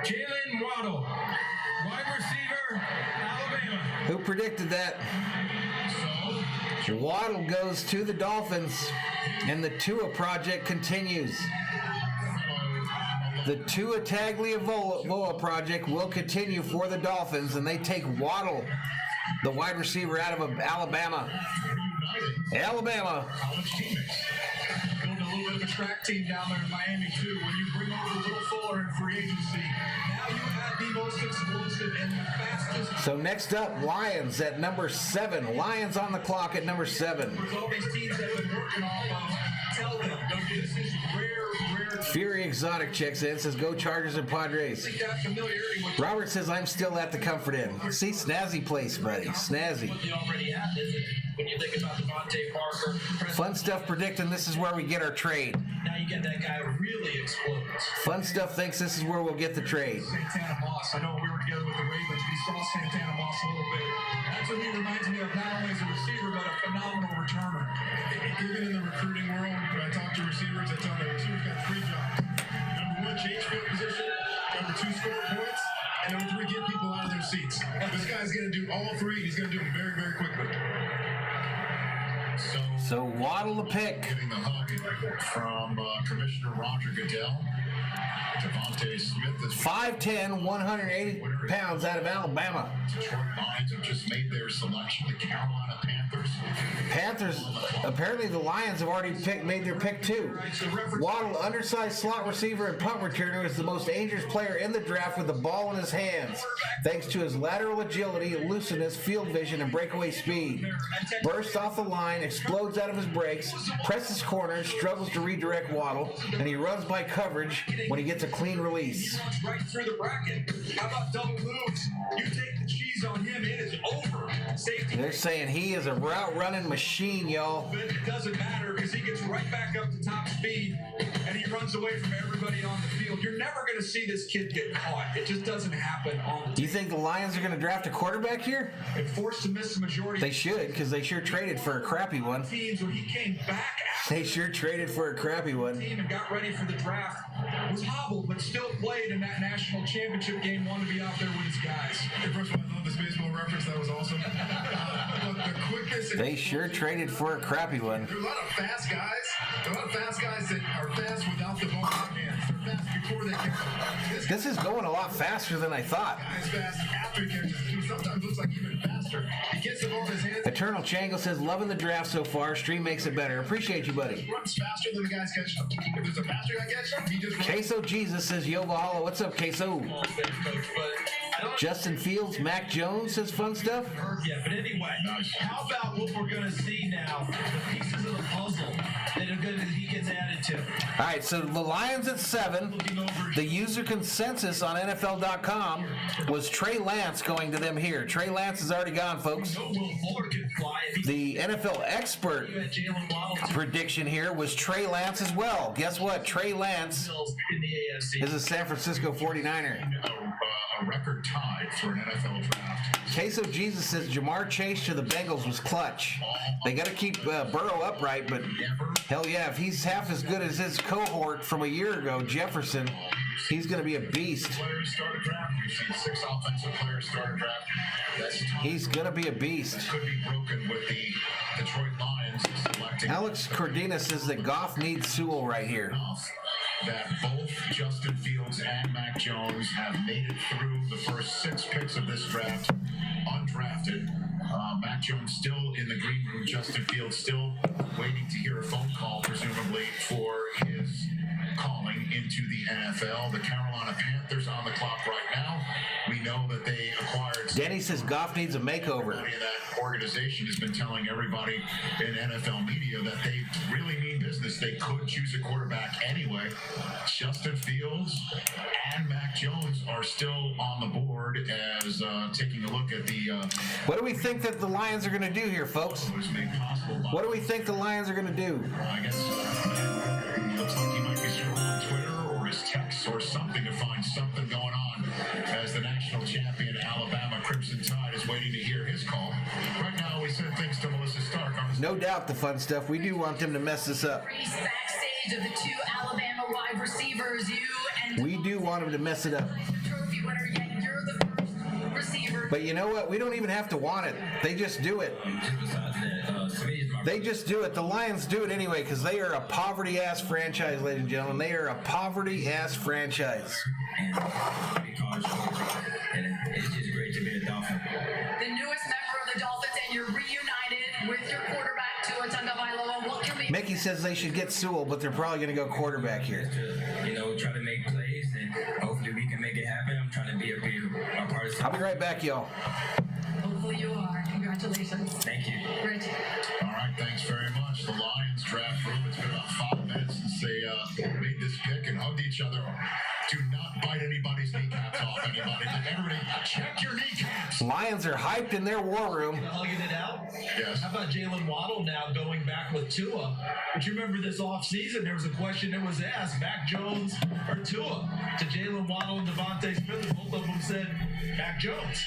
Jalen Waddle, wide receiver, Alabama. Who predicted that? Waddle goes to the Dolphins, and the Tua project continues. The Tua Tagliavola project will continue for the Dolphins, and they take Waddle, the wide receiver out of Alabama. Alabama. Building a little bit of a track team down there in Miami, too. When you bring over Little Fuller in free agency, now you have the most explosive and the fastest. So next up, Lions at number 7. Lions on the clock at number 7. All these teams have been working off of. Tell them, this is rare. Fury Exotic checks in, says go Chargers and Padres. Robert says I'm still at the Comfort Inn. See, snazzy place, buddy. Snazzy. You already have, isn't it? When you think about Devontae Parker. Fun Stuff predicting this is where we get our trade. Now you get that guy who really explodes. Fun Stuff thinks this is where we'll get the trade. Santana Moss. I know we were together with the Ravens. We saw Santana Moss a little bit. That's what he reminds me of, not only as a receiver, but a phenomenal returner. Even in the recruiting world, when I talk to receivers, I tell them the receivers got 3 jobs. Number 1, change field position. Number 2, score points. And number 3, get people out of their seats. This guy's going to do all 3. He's going to do them very, very quickly. So Waddle the pick. Getting the hug from Commissioner Roger Goodell. Devontae Smith is 5'10", 180 pounds out of Alabama. Detroit Lions have just made their selection. The Carolina Panthers, apparently the Lions have already made their pick too. Waddle, undersized slot receiver and punt returner, is the most dangerous player in the draft with the ball in his hands, thanks to his lateral agility, looseness, field vision, and breakaway speed. Bursts off the line, explodes out of his breaks, presses corners, struggles to redirect Waddle, and he runs by coverage when he gets a clean release. Right through the bracket. How about double moves? You take the cheese on him, it is over. Safety. They're saying he is a route running machine, y'all. But it doesn't matter because he gets right back up to top speed and he runs away from everybody on the field. You're never going to see this kid get caught. It just doesn't happen on the Do you think the Lions are going to draft a quarterback here? and forced to miss the majority. They should, because they sure traded for a crappy one. Teams when he came back after They sure traded for a crappy one. the team and got ready for the draft, was hobbled but still played in that national championship game. Wanted to be out there with his guys. Hey, first of all, I love this baseball reference. That was awesome. But the quickness. They sure traded for a crappy one. There are a lot of fast guys. There are a lot of fast guys that are fast without the ball in their hands. They're fast before they catch it. This is going a lot faster than I thought. Guy's fast after he catches it. Sometimes looks like even faster. He gets the ball in his hands. Eternal Chango says, loving the draft so far. Stream makes it better. Appreciate you, buddy. He runs faster than the guys catching him. If there's a faster guy catching him, he just runs. Queso Jesus says, yo, Valhalla. What's up, Queso? Justin Fields, Mac Jones says fun stuff. Yeah, but anyway, how about what we're going to see now? The pieces of the puzzle that are good that he gets added to. All right, so the Lions at 7. The user consensus on NFL.com was Trey Lance going to them here. Trey Lance is already gone, folks. Will Fuller can fly. The NFL expert Jalen Waddle prediction here was Trey Lance as well. Guess what? Trey Lance in the AFC. is a San Francisco 49er. A record tie for an NFL draft. Queso Jesus says Jamar Chase to the Bengals was clutch. They got to keep Burrow upright, but hell yeah, if he's half as good as his cohort from a year ago, Jefferson, he's going to be a beast. Players start a draft. You've seen 6 offensive players start a draft. That's He's going to be a beast. that could be broken with the Detroit Lions selecting Alex Cordina says that Goff needs Sewell right here. enough that both Justin Fields and Mac Jones have made it through the first 6 picks of this draft undrafted. Mac Jones still in the green room. Justin Fields still waiting to hear a phone call, presumably for his calling into the NFL. The Carolina Panthers on the clock right now. We know that they acquired. Denny says Goff needs a makeover. That organization has been telling everybody in NFL media that they really mean business. They could choose a quarterback anyway. Justin Fields and Mac Jones are still on the board as taking a look at the What do we think that the Lions are going to do here, folks? what was made possible by, What do we think the Lions are going to do? I guess it looks like he might be scrolling Twitter or his texts or something to find something going on as the national champion Alabama Crimson Tide is waiting to hear his call. Right now, we send things to Melissa Stark. No doubt the fun stuff. We do want them to mess this up. Race backstage of the 2 Alabama wide receivers, you and We do want them to mess it up. trophy winner, yet you're the first receiver. But you know what? We don't even have to want it. They just do it. They just do it. The Lions do it anyway because they are a poverty-ass franchise, ladies and gentlemen. They are a poverty-ass franchise. And it's just great to be a Dolphin. The newest member of the Dolphins, and you're reunited with your quarterback, Tua Tagovailoa. What can we... Mickey says they should get Sewell, but they're probably going to go quarterback here. Try to make plays, and hopefully we can make it happen. I'm trying to be a part of I'll be right back, y'all. Hopefully you are. Congratulations. Thank you. Rich. All right, thanks very much. The Lions draft room. It's been about 5 minutes since they made this pick and hugged each other. Do not bite anybody's kneecaps off. Anybody? Everybody, check your kneecaps. Lions are hyped in their war room. Hugging it out. Yes. How about Jalen Waddle now going back with Tua? But you remember this offseason, there was a question that was asked, Mac Jones or Tua? To Jalen Waddle and Devontae Smith, and both of them said Mac Jones.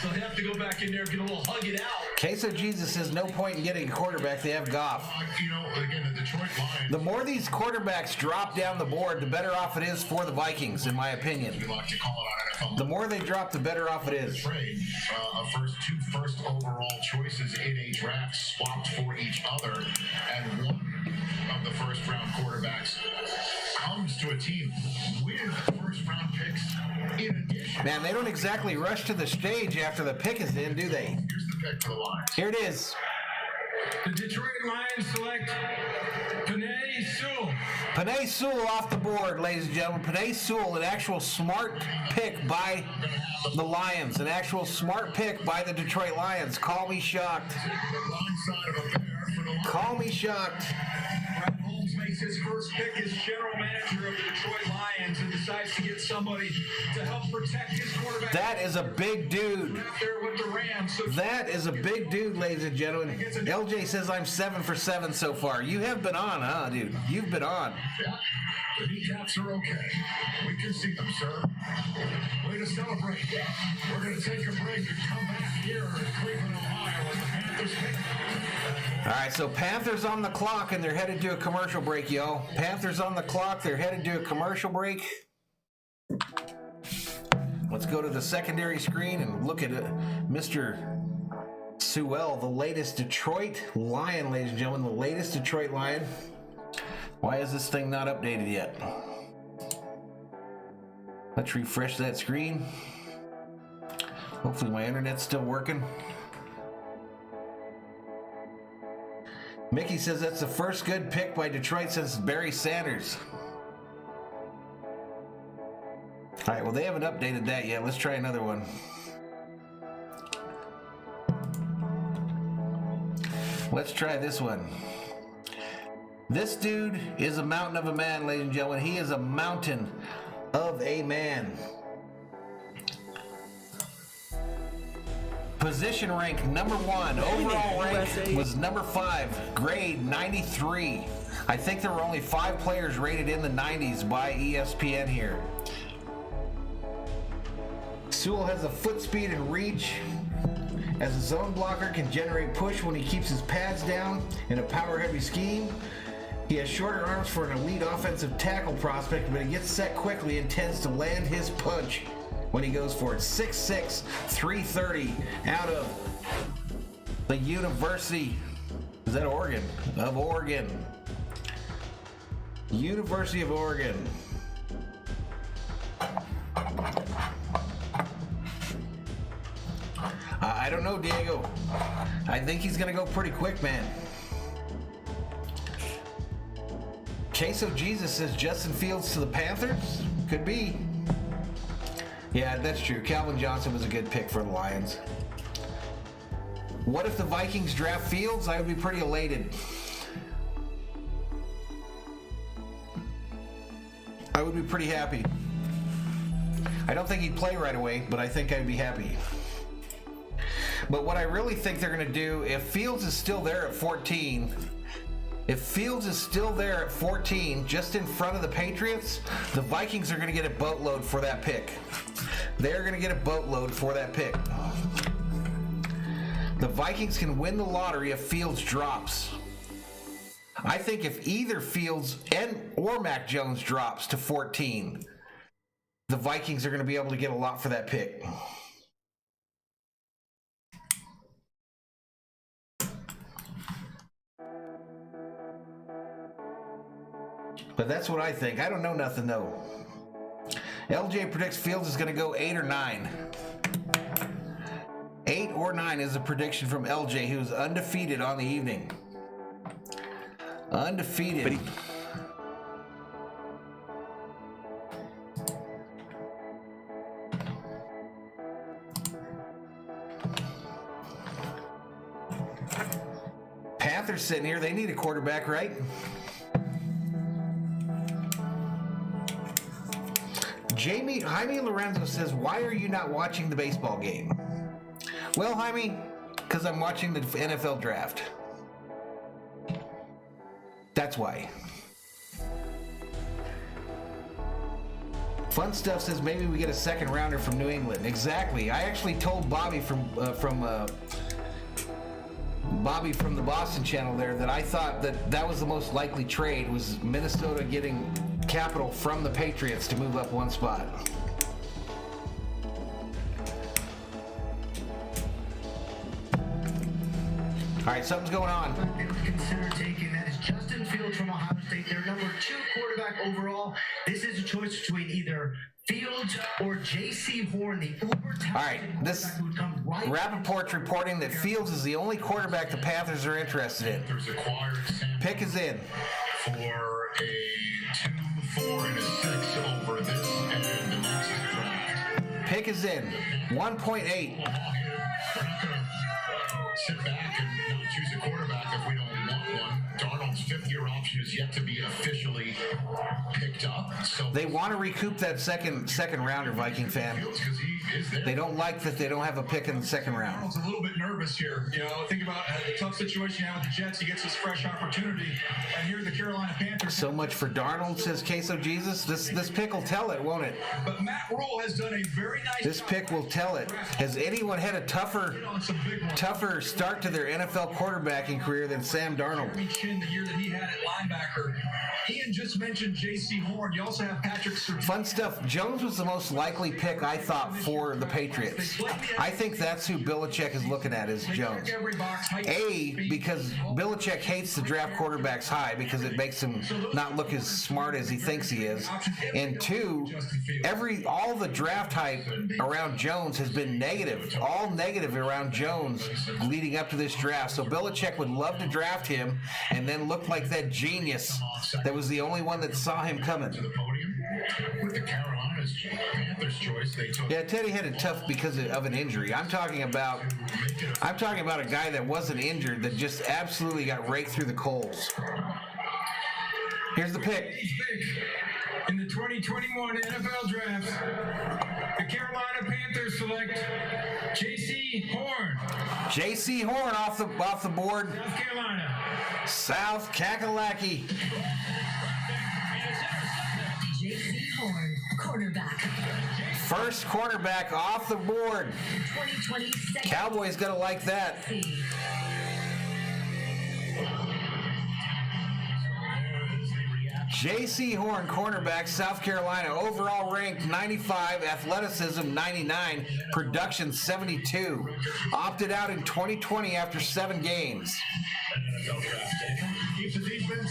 So they have to go back in there and get a little hug it out. Queso Jesus says no point in getting a quarterback. They have Goff. Again, the Detroit Lions. The more these quarterbacks drop down the board, the better off it is for the Vikings, in my opinion. We like to call it on NFL. The more they drop, the better off it is. Trade two first overall choices in a draft swapped for each other, and one of the first round quarterbacks comes to a team with first round picks in addition. Man, they don't exactly rush to the stage after the pick is in, do they? Here's the pick for the Lions. Here it is. The Detroit Lions select Penei Sewell. Penei Sewell off the board, ladies and gentlemen. Penei Sewell, an actual smart pick by the Lions. An actual smart pick by the Detroit Lions. Call me shocked. The wrong side of a bear for the Lions. Call me shocked. Brett Holmes makes his first Sports pick as general manager of the Detroit Lions and decides to get somebody to help protect his quarterback. That is a big dude. Out there with the Rams. So that is a big dude, ladies and gentlemen. LJ says I'm 7 for 7 so far. You have been on, huh, dude? You've been on. Yeah, the kneecaps are okay. We can see them, sir. Way to celebrate. We're going to take a break and come back here in Cleveland, Ohio, as the Panthers pick. All right, so Panthers on the clock, and they're headed to a commercial break, y'all. Panthers on the clock. They're headed to a commercial break. Let's go to the secondary screen and look at Mr. SKOL, the latest Detroit Lion, ladies and gentlemen, the latest Detroit Lion. Why is this thing not updated yet? Let's refresh that screen. Hopefully my internet's still working. Mickey says that's the first good pick by Detroit since Barry Sanders. All right, well, they haven't updated that yet. Let's try another one. Let's try this one. This dude is a mountain of a man, ladies and gentlemen. He is a mountain of a man. Position rank number 1. Overall rank was number 5. Grade 93. I think there were only 5 players rated in the 90s by ESPN here. Sewell has a foot speed and reach. As a zone blocker, can generate push when he keeps his pads down in a power-heavy scheme. He has shorter arms for an elite offensive tackle prospect, but he gets set quickly and tends to land his punch when he goes for it. 6'6", 330, out of the University, is that Oregon? Of Oregon. University of Oregon. I don't know, Diego. I think he's going to go pretty quick, man. Queso Jesus says Justin Fields to the Panthers? Could be. Yeah, that's true. Calvin Johnson was a good pick for the Lions. What if the Vikings draft Fields? I would be pretty elated. I would be pretty happy. I don't think he'd play right away, but I think I'd be happy. But what I really think they're going to do, if Fields is still there at 14, just in front of the Patriots, the Vikings are going to get a boatload for that pick. They're going to get a boatload for that pick. The Vikings can win the lottery if Fields drops. I think if either Fields or Mac Jones drops to 14, the Vikings are going to be able to get a lot for that pick. But that's what I think. I don't know nothing, though. LJ predicts Fields is going to go 8 or 9. 8 or 9 is a prediction from LJ, who's undefeated on the evening. Undefeated. Panthers sitting here. They need a quarterback, right? Jaime Lorenzo says, why are you not watching the baseball game? Well, Jaime, because I'm watching the NFL draft. That's why. Fun Stuff says maybe we get a second rounder from New England. Exactly. I actually told Bobby from the Boston channel there that I thought that was the most likely trade, was Minnesota getting capital from the Patriots to move up one spot. All right, something's going on. Consider taking that is Justin Fields from Ohio State, their number 2 quarterback overall. This is a choice between either Fields or J.C. Horn, the uber-talented quarterback who would come right. Rappaport's reporting that Fields is the only quarterback the Panthers are interested in. Pick is in. For a 2, 4, and a 6 over this and the next draft. Pick is in. 1.8. sit back and not choose a quarterback if we don't want one. Darnold's fifth-year option is yet to be officially picked up. So they want to recoup that second rounder, Viking fan. They don't like that they don't have a pick in the second round. Darnold's a little bit nervous here. You know, think about the tough situation you have with the Jets. He gets his fresh opportunity, and here the Carolina Panthers. So much for Darnold, says Queso Jesus. This pick will tell it, won't it? But Matt Rule has done a very nice This pick will tell it. Has anyone had a tougher start to their NFL quarterbacking career than Sam Darnold? The year that he had at linebacker. Ian just mentioned J.C. Horn. You also have Patrick Surtain. Fun stuff. Jones was the most likely pick, I thought, for the Patriots. I think that's who Belichick is looking at, is Jones. Because Belichick hates to draft quarterbacks high because it makes him not look as smart as he thinks he is. And two, all the draft hype around Jones has been negative. All negative around Jones leading up to this draft. So Belichick would love to draft him and then look like that genius that was the only one that saw him coming. With the Carolina's Panthers choice, they took. Yeah, Teddy had it tough because of an injury. I'm talking about a guy that wasn't injured that just absolutely got raked through the coals. Here's the pick. In the 2021 NFL Draft, the Carolina Panthers select J.C. Horn. J.C. Horn off the board. South Carolina. South Kakalaki. J.C. Horn, cornerback. First cornerback off the board. 2020 Cowboys gonna like that. J.C. Horn, cornerback, South Carolina, overall ranked 95, athleticism 99, production 72. Opted out in 2020 after 7 games. Keep the defense,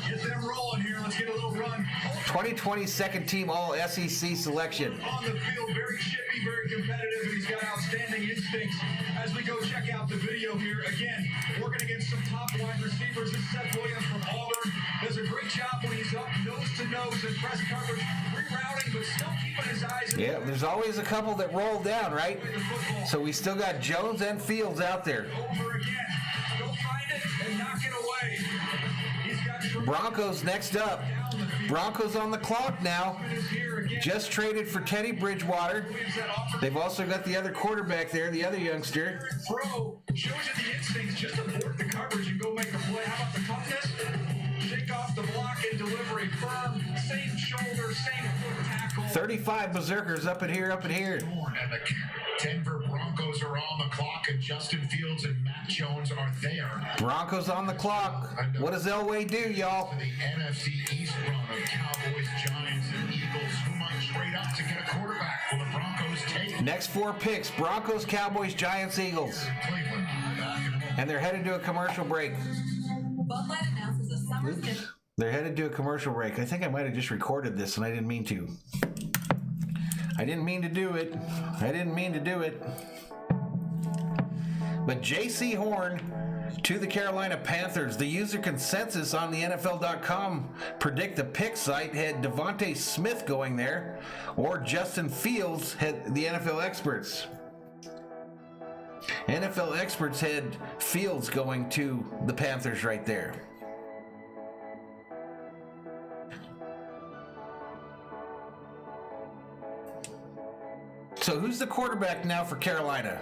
get them rolling here. Let's get a little run. 2020 second team all SEC selection. On the field, very chippy, very competitive, and he's got outstanding instincts. As we go check out the video here, again, working against some top wide receivers. This is Seth Williams from Auburn. Does a great job when he's up nose to nose in press coverage, rerouting, but still keeping his eyes. Yeah, there's always a couple that roll down, right? So we still got Jones and Fields out there. Over again. Go find it and knock it away. He's got Broncos next up. Broncos on the clock now. Just traded for Teddy Bridgewater. They've also got the other quarterback there, the other youngster. Throw shows you the instincts. Just abort the coverage and go make a play. How about the toughness? Shake off the block and delivery firm. Same shoulder, same foot tackle. 35 Berzerkers up in here, up in here. And the Denver Broncos are on the clock, and Justin Fields and Matt Jones are there. Broncos on the clock. What does Elway do, y'all? The NFC East run of Cowboys, Giants, and Eagles, who might trade up to get a quarterback. Will the Broncos take? Next 4 picks, Broncos, Cowboys, Giants, Eagles. Cleveland. And they're headed to a commercial break. Bud Light announces a summer schedule. They're headed to a commercial break. I think I might have just recorded this and I didn't mean to. I didn't mean to do it. But J.C. Horn to the Carolina Panthers. The user consensus on the NFL.com predict the pick site had Devontae Smith going there, or Justin Fields had the NFL experts. NFL experts had Fields going to the Panthers right there. So who's the quarterback now for Carolina?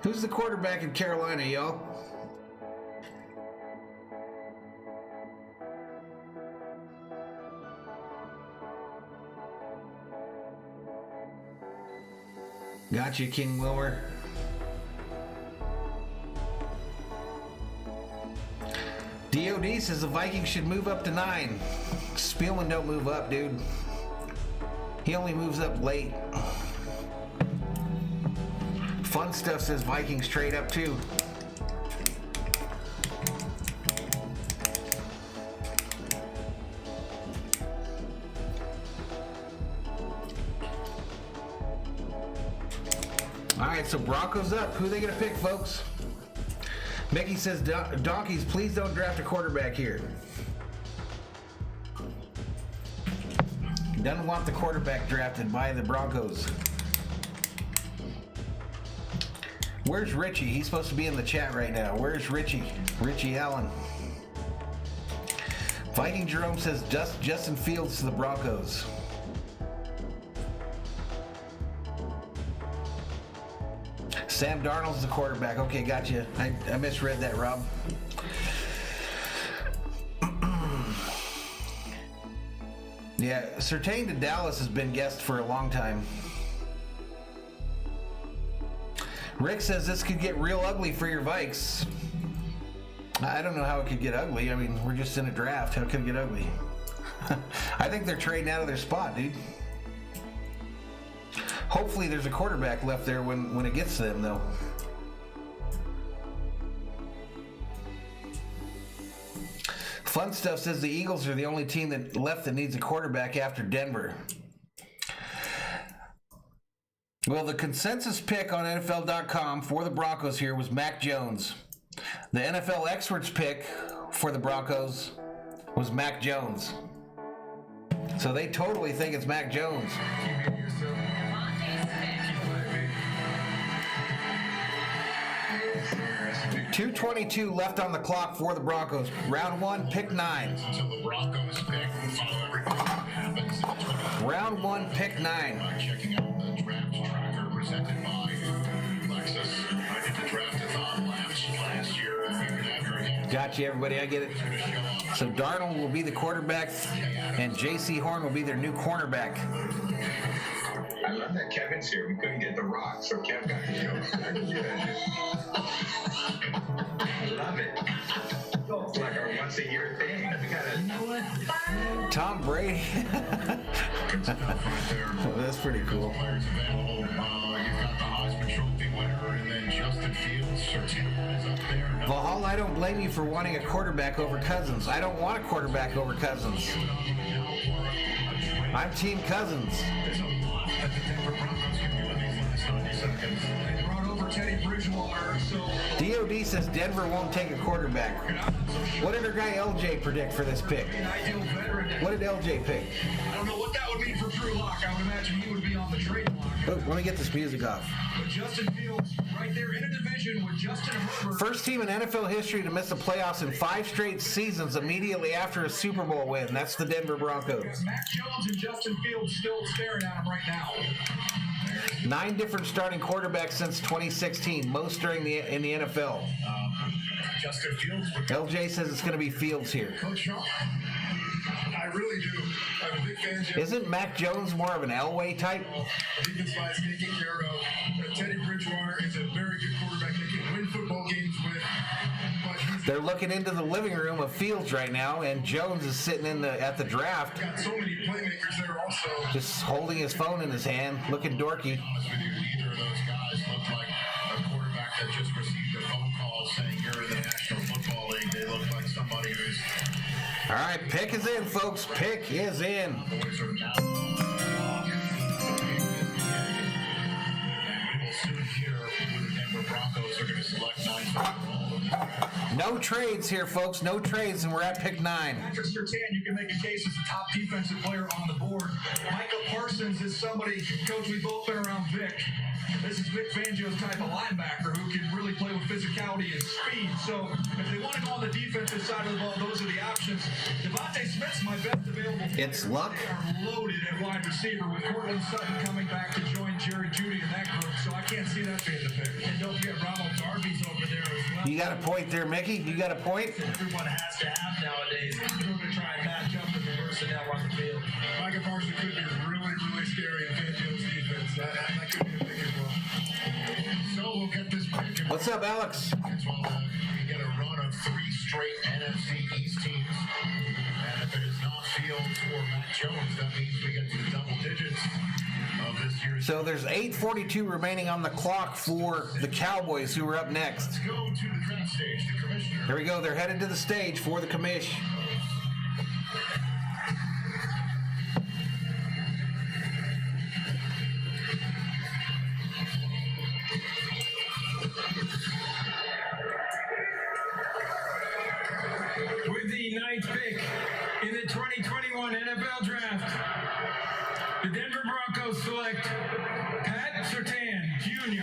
Who's the quarterback in Carolina, y'all? Gotcha, King Wilmer. DOD says the Vikings should move up to 9. Spielman don't move up, dude. He only moves up late. Fun Stuff says Vikings trade up too. All right, so Broncos up. Who are they going to pick, folks? Mickey says, Donkeys, please don't draft a quarterback here. Doesn't want the quarterback drafted by the Broncos. Where's Richie? He's supposed to be in the chat right now. Where's Richie? Richie Allen. Viking Jerome says Justin Fields to the Broncos. Sam Darnold's the quarterback. Okay, gotcha. I misread that, Rob. Yeah, Surtain to Dallas has been guessed for a long time. Rick says this could get real ugly for your Vikes. I don't know how it could get ugly. I mean, we're just in a draft. How could it get ugly? I think they're trading out of their spot, dude. Hopefully there's a quarterback left there when it gets to them, though. Fun Stuff says the Eagles are the only team that left that needs a quarterback after Denver. Well, the consensus pick on NFL.com for the Broncos here was Mac Jones. The NFL experts pick for the Broncos was Mac Jones. So they totally think it's Mac Jones. 2:22 left on the clock for the Broncos. Round 1, pick 9. Until the Broncos pick, follow everything that happens. Round 1, pick 9. Checking out the draft tracker presented by Lexus. I did the draft-a-thon last year. Gotcha, everybody. I get it. So Darnold will be the quarterback, and J.C. Horn will be their new cornerback. I love that Kevin's here. We couldn't get the Rock, so Kev got to I love it. It's like our once-a-year thing. We gotta. Tom Brady. That's pretty cool. Players available. You've got the Heisman Trophy winner, and then Justin Fields. Surtain is up there. Valhalla, I don't blame you for wanting a quarterback over Cousins. I don't want a quarterback over Cousins. I'm Team Cousins. There's a lot that the Denver Broncos can do in these last 90 seconds. They brought over Teddy Bridgewater, so... DOD says Denver won't take a quarterback. What did our guy LJ predict for this pick? What did LJ pick? I don't know what that would mean for Drew Lock. I would imagine he would be on the trade block. Oh, let me get this music off. But Justin Fields, right there in a division with Justin Herbert. First team in NFL history to miss the playoffs in 5 straight seasons immediately after a Super Bowl win. That's the Denver Broncos. Mac Jones and Justin Fields still staring at him right now. 9 different starting quarterbacks since 2016, most in the NFL. Justin Fields. LJ says it's going to be Fields here. Coach Shaw, I really do. I'm a big fan. Isn't Mac Jones more of an Elway type? Defense-wise, taken care of. Teddy Bridgewater is a very good quarterback that can win football games with. They're looking into the living room of Fields right now, and Jones is sitting at the draft. Got so many playmakers there also. Just holding his phone in his hand, looking dorky. Neither of those guys look like a quarterback that just received a phone call saying you're in the National Football League. They look like somebody who's... All right, pick is in, folks. Pick is in. Boys are now and we will soon hear who the Denver Broncos are going to select 9. No trades here, folks. No trades, and we're at pick 9. Patrick Surtain, you can make a case as the top defensive player on the board. Micah Parsons is somebody, Coach, we've both been around Vic. This is Vic Fangio's type of linebacker who can really play with physicality and speed. So if they want to go on the defensive side of the ball, those are the options. Devontae Smith's my best available player. It's luck. They are loaded at wide receiver with Cortland Sutton coming back to join Jerry Jeudy in that group. So I can't see that being the pick. And don't forget Ronald Darby's over there as well. You got a point there, Mickey. You got a point. Everyone has to have nowadays. They're going to try and match up with the personnel on the field. Micah Parsons could be really, really scary in Fangio's defense. That could be a pick as well. So we'll get this pick. What's up, Alex? We get a run of 3 straight NFC East teams. And if it is not Fields or Matt Jones, that means we get to the double digits of this year's. So there's 8:42 remaining on the clock for the Cowboys, who are up next. Let's go to the draft stage. The commissioner. Here we go. They're headed to the stage for the commish. With the 9th pick in the 2021 NFL Draft, The Denver Broncos select Pat Surtain Jr.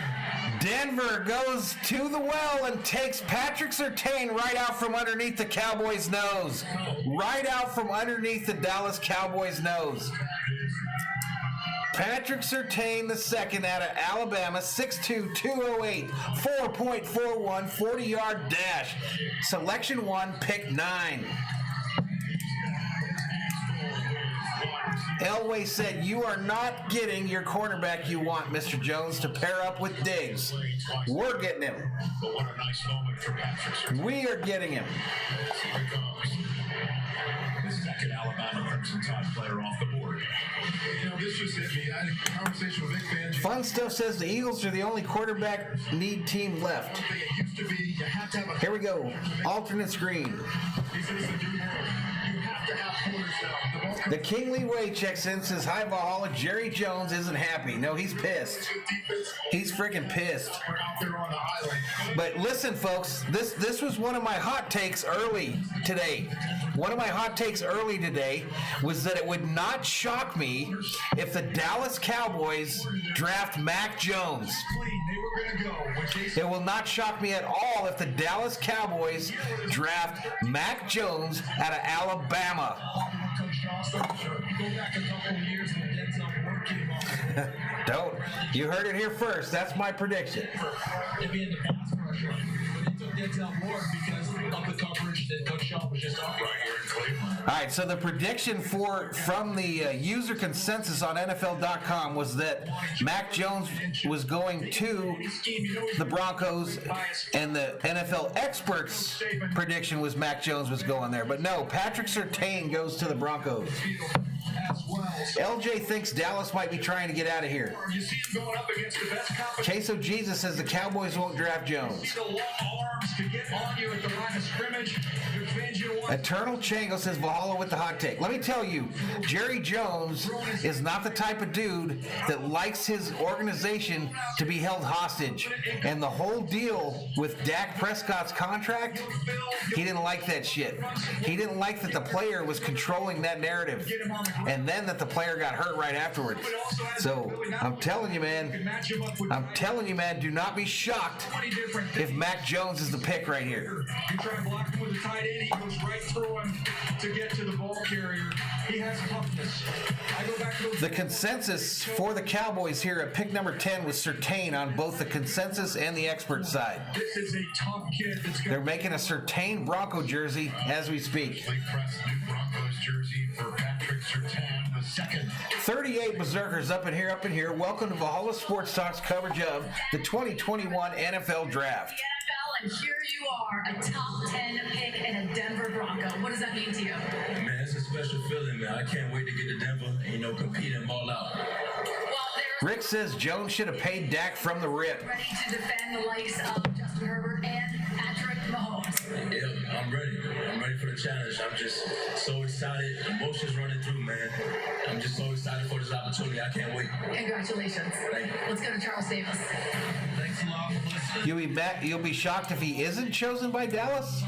Denver goes to the well and takes Patrick Surtain right out from underneath the Cowboys' nose. Right out from underneath the Dallas Cowboys' nose. Patrick Surtain II out of Alabama, 6'2", 208, 4.41, 40-yard dash. Selection 1, pick 9. Elway said, "You are not getting your cornerback you want, Mr. Jones, to pair up with Diggs. We're getting him. But what a nice moment for Patrick Surtain. We are getting him." Here he comes. The second Alabama Crimson Tide player off the board. You know, this just hit me. I had a conversation with Vic Fangio. Fun Stuff says the Eagles are the only quarterback need team left. It used to be you have to have a. Here we go. Alternate screen. He said it's a new world. You have to have corners now. The ball The Kingly Way checks in, says, "Hi, Valhalla. Jerry Jones isn't happy." No, he's pissed. He's freaking pissed. We're out there on the island. But listen, folks, this was one of my hot takes early today. One of my hot takes early today was that it would not shock me if the Dallas Cowboys draft Mac Jones. They were going to go with Jason. It will not shock me at all if the Dallas Cowboys draft Mac Jones out of Alabama. Go back a couple of years when Denzel Ward came on. Don't. You heard it here first. That's my prediction. To be in the pass rusher. But they took Denzel Ward because of the coverage that Coach Shaw was just talking Right here in Cleveland. All right, so the prediction from the user consensus on NFL.com was that Mac Jones was going to the Broncos, and the NFL experts' prediction was Mac Jones was going there. But no, Patrick Surtain goes to the Broncos. as well. LJ thinks Dallas might be trying to get out of here. You see him going up against the best competition. Queso Jesus says the Cowboys won't draft Jones. The long arms to get on you at the line of scrimmage. Eternal Chango says Valhalla with the hot take. Let me tell you, Jerry Jones is not the type of dude that likes his organization to be held hostage. And the whole deal with Dak Prescott's contract, he didn't like that shit. He didn't like that the player was controlling that narrative. And then that the player got hurt right afterwards. So I'm telling you, man, do not be shocked if Mac Jones is the pick right here. You try to block him with a tight end, he goes right through him to get to the ball carrier. He has toughness. I go back to the consensus for the Cowboys here at pick number 10 was Surtain on both the consensus and the expert side. This is a tough kid that's They're making a Surtain Bronco jersey as we speak. Press new Broncos jersey for Patrick Surtain the second. 38 Berzerkers up in here. Welcome to Valhalla Sports Talk's coverage of the 2021 NFL Draft. And here you are, a top 10 pick and a Denver Bronco. What does that mean to you? Man, it's a special feeling, man. I can't wait to get to Denver and, compete and ball out. Rick says Jones should have paid Dak from the rip. Ready to defend the likes of Justin Herbert and Patrick Mahomes. Yeah, I'm ready. I'm ready for the challenge. I'm just so excited. Emotions running through, man. I'm just so excited for this opportunity. I can't wait. Congratulations. Thank you. Let's go to Charles Davis. Thanks a lot for listening. You'll be shocked if he isn't chosen by Dallas?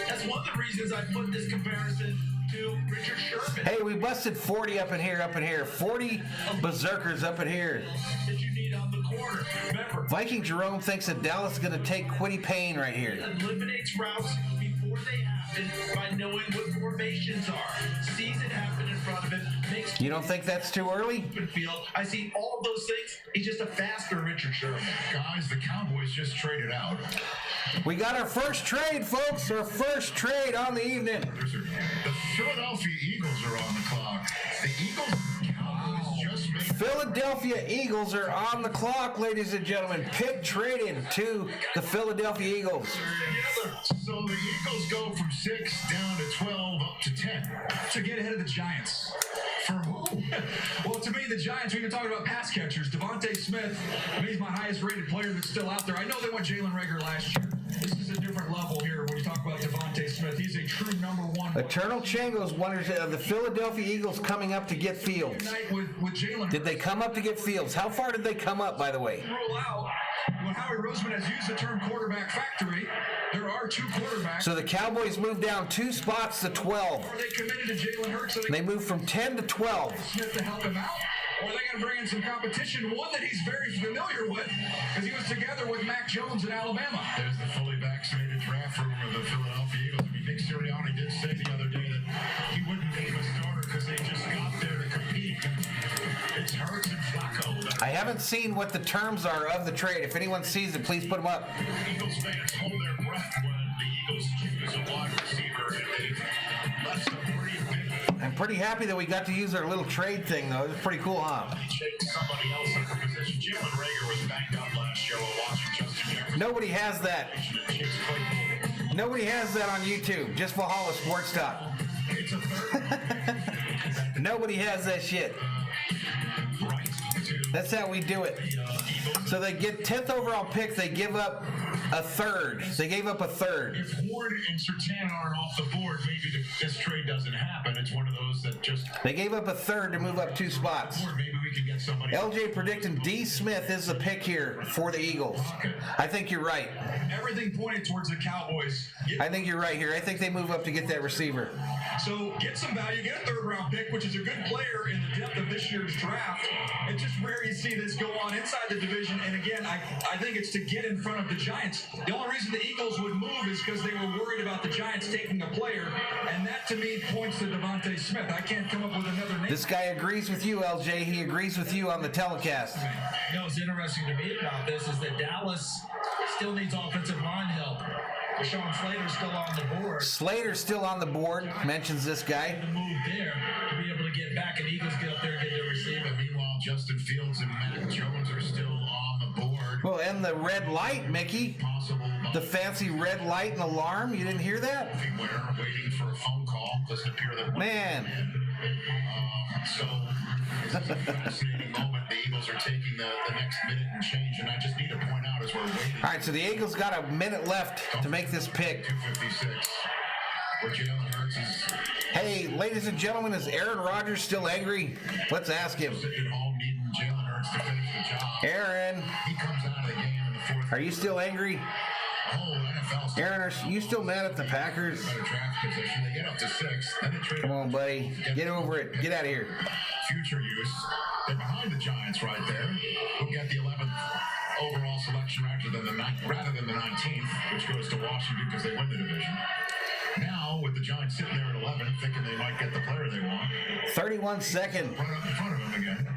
That's one of the reasons I put this comparison to Richard Sherman. Hey, we busted 40 up in here. 40 Berzerkers up in here. That you need on the corner. Remember, Viking Jerome thinks that Dallas is going to take Quiddy Payne right here. Eliminates routes before they happen by knowing what formations are. Sees it happen in front of him. Makes You don't think that's too early? field. I see all of those things. He's just a faster Richard Sherman. Guys, the Cowboys just traded out. We got our first trade, folks. Our first trade on the evening. The Philadelphia Eagles are on the clock. The Cowboys just made... Philadelphia Eagles are on the clock, ladies and gentlemen. Pick traded to the Philadelphia Eagles. So the Eagles go from 6 down to 12 up to 10. To get ahead of the Giants. For who? Well, to me, the Giants, we've been talking about pass catchers. Devontae Smith, he's my highest rated player that's still out there. I know they went Jalen Reagor last year. This is a different level here when you talk about Devontae Smith. He's a true number one. Eternal Changos wonders the Philadelphia Eagles coming up to get Fields. With Jalen. Did they come up to get Fields? How far did they come up, by the way? Roll out. When Howie Roseman has used the term quarterback factory, there are two quarterbacks. So the Cowboys moved down 2 spots to 12. Are they committed to Jalen Hurts? They moved from 10 to 12. Smith to help him out? or are they going to bring in some competition? One that he's very familiar with, because he was together with Mac Jones in Alabama. There's the fully vaccinated draft room of the Philadelphia Eagles. I mean, Nick Sirianni did say the other day that he wouldn't name a starter because they just got there to compete. It's Hurts and Flacco. I haven't seen what the terms are of the trade. If anyone sees it, please put them up. Eagles fans hold their breath when the Eagles choose a wide receiver, and they left some pretty big. I'm pretty happy that we got to use our little trade thing, though. It was pretty cool, huh? Shake somebody else in the position. Jalen Reagor was banged up last year while watching Justin Jefferson. Nobody has that. Nobody has that on YouTube. Just Valhalla Sports Talk. It's a third. Nobody has that shit. That's how we do it. So they get 10th overall pick. They give up a third. They gave up a third. If Ward and Sertan aren't off the board, maybe this trade doesn't happen. It's one of those that just... They gave up a third to move up 2 spots. Maybe we can get somebody... LJ predicting D. Smith is the pick here for the Eagles. I think you're right. Everything pointed towards the Cowboys. I think you're right here. I think they move up to get that receiver. So get some value, get a third-round pick, which is a good player in the depth of this year's draft. It's just rare you see this go on inside the division. And again, I think it's to get in front of the Giants. The only reason the Eagles would move is because they were worried about the Giants taking a player. And that, to me, points to Devontae Smith. I can't come up with another name. This guy agrees with you, LJ. He agrees with you on the telecast. You know, what's interesting to me about this is that Dallas still needs offensive line help. Rashawn Slater's still on the board. Slater's still on the board, mentions this guy. The move there to be able to get back, and Eagles get up there and get their receiver. Meanwhile, Justin Fields and Mac Jones are still on the board. Well, and the red light, Mickey. The fancy red light and alarm. You didn't hear that? Everywhere, waiting for a phone call. Doesn't appear that... Man. So, this is a fascinating moment. The Eagles are taking the next minute and change, and I just need to point out as we're waiting. All right, so the Eagles got a minute left to make this pick. 2:56. Where Jalen Hurts is... Hey, ladies and gentlemen, is Aaron Rodgers still angry? Let's ask him. Sitting at home needing Jalen Hurts to finish the job. Aaron. He comes out of the game in the fourth. Are you still angry? Aaron, are you still mad at the Packers? Better draft position. They get up to 6. Then they trade. Come on, buddy. Get over it. Get out of here. Future use. They're behind the Giants right there. Who get the 11th overall selection rather than the 19th, which goes to Washington because they win the division. Now, with the Giants sitting there at 11, thinking they might get the player they want. 31 seconds. Run up in front of him again.